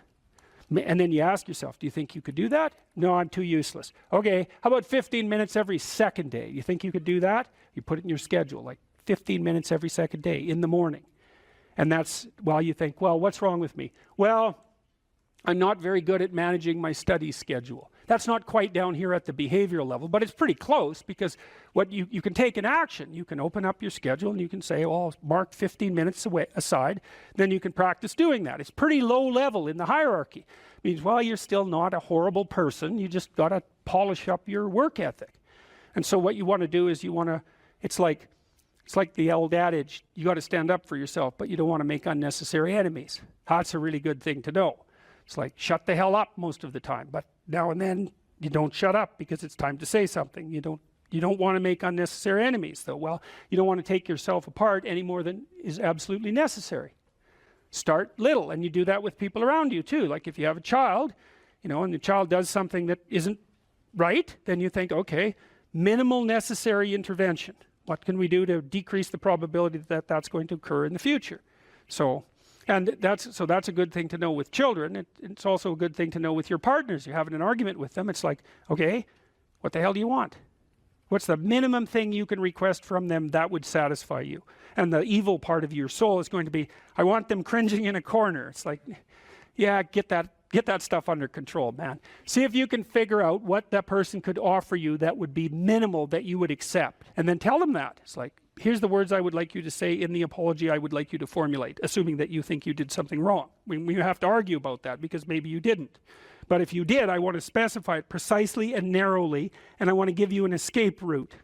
And then you ask yourself, do you think you could do that? No, I'm too useless. Okay, how about 15 minutes every second day? You think you could do that? You put it in your schedule, like 15 minutes every second day in the morning. And that's while you think, well, what's wrong with me? Well, I'm not very good at managing my study schedule. That's not quite down here at the behavioral level, but it's pretty close, because what you can take an action. You can open up your schedule and you can say, oh, I'll mark 15 minutes aside. Then you can practice doing that. It's pretty low level in the hierarchy. It means, well, you're still not a horrible person. You just got to polish up your work ethic. And so what you want to do is you want to, it's like the old adage, you got to stand up for yourself, but you don't want to make unnecessary enemies. That's a really good thing to know. It's like, shut the hell up most of the time, but now and then you don't shut up because it's time to say something. You don't want to make unnecessary enemies, though. Well, you don't want to take yourself apart any more than is absolutely necessary. Start little, and you do that with people around you too. Like if you have a child, and the child does something that isn't right, then you think, okay, minimal necessary intervention. What can we do to decrease the probability that that's going to occur in the future? And that's a good thing to know with children. It's also a good thing to know with your partners. You're having an argument with them. It's like, okay, what the hell do you want? What's the minimum thing you can request from them that would satisfy you? And the evil part of your soul is going to be, I want them cringing in a corner. It's like, yeah, get that stuff under control, man. See if you can figure out what that person could offer you that would be minimal that you would accept. And then tell them that. It's like, here's the words I would like you to say in the apology I would like you to formulate, assuming that you think you did something wrong. We have to argue about that because maybe you didn't. But if you did, I want to specify it precisely and narrowly, and I want to give you an escape route.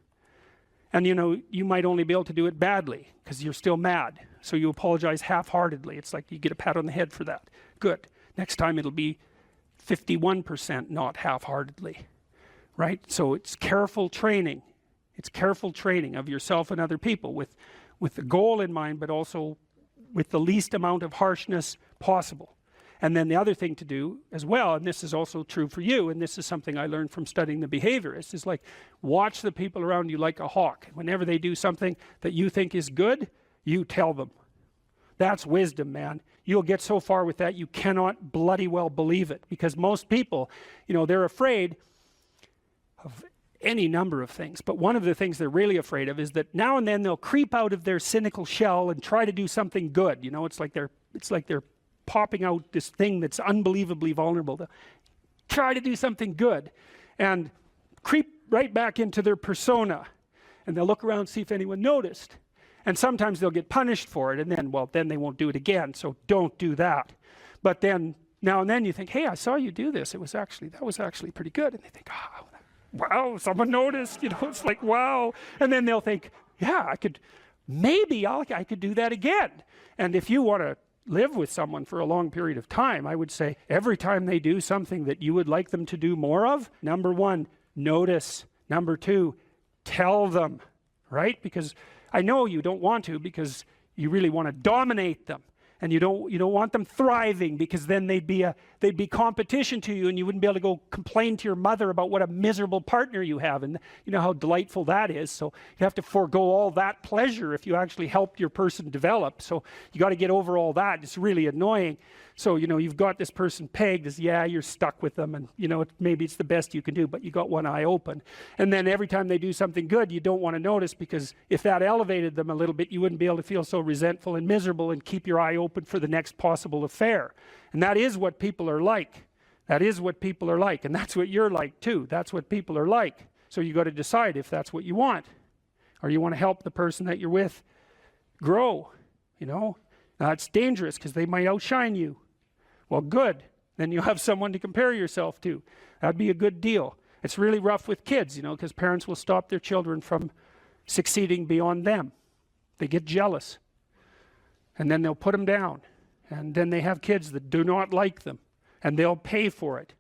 And you might only be able to do it badly because you're still mad. So you apologize half-heartedly. It's like you get a pat on the head for that. Good. Next time it'll be 51%, not half-heartedly. Right? So it's careful training. It's careful training of yourself and other people with the goal in mind, but also with the least amount of harshness possible. And then the other thing to do as well, and this is also true for you, and this is something I learned from studying the behaviorists, is like watch the people around you like a hawk. Whenever they do something that you think is good, you tell them. That's wisdom, man. You'll get so far with that you cannot bloody well believe it, because most people, they're afraid of any number of things, but one of the things they're really afraid of is that now and then they'll creep out of their cynical shell and try to do something good. It's like they're popping out this thing that's unbelievably vulnerable. They'll try to do something good and creep right back into their persona, and they'll look around and see if anyone noticed. And sometimes they'll get punished for it, and then they won't do it again. So don't do that. But then now and then you think, hey, I saw you do this. That was actually pretty good. And they think, oh, wow, someone noticed. It's like, wow. And then they'll think, yeah, I could do that again. And if you want to live with someone for a long period of time, I would say every time they do something that you would like them to do more of, number one, notice. Number two, tell them, right? Because I know you don't want to, because you really want to dominate them, and you don't want them thriving, because then they'd be they'd be competition to you, and you wouldn't be able to go complain to your mother about what a miserable partner you have, and you know how delightful that is. So you have to forego all that pleasure if you actually help your person develop. So you got to get over all that. It's really annoying. So you know, you've got this person pegged as, yeah, you're stuck with them, and you know, maybe it's the best you can do, but you got one eye open. And then every time they do something good, you don't want to notice, because if that elevated them a little bit, you wouldn't be able to feel so resentful and miserable and keep your eye open for the next possible affair. And that is what people are like. That is what people are like, and that's what you're like too. That's what people are like. So you got to decide if that's what you want, or you want to help the person that you're with grow. You know, now it's dangerous because they might outshine you. Well, good. Then you have someone to compare yourself to. That'd be a good deal. It's really rough with kids, you know, because parents will stop their children from succeeding beyond them. They get jealous, and then they'll put them down, and then they have kids that do not like them, and they'll pay for it.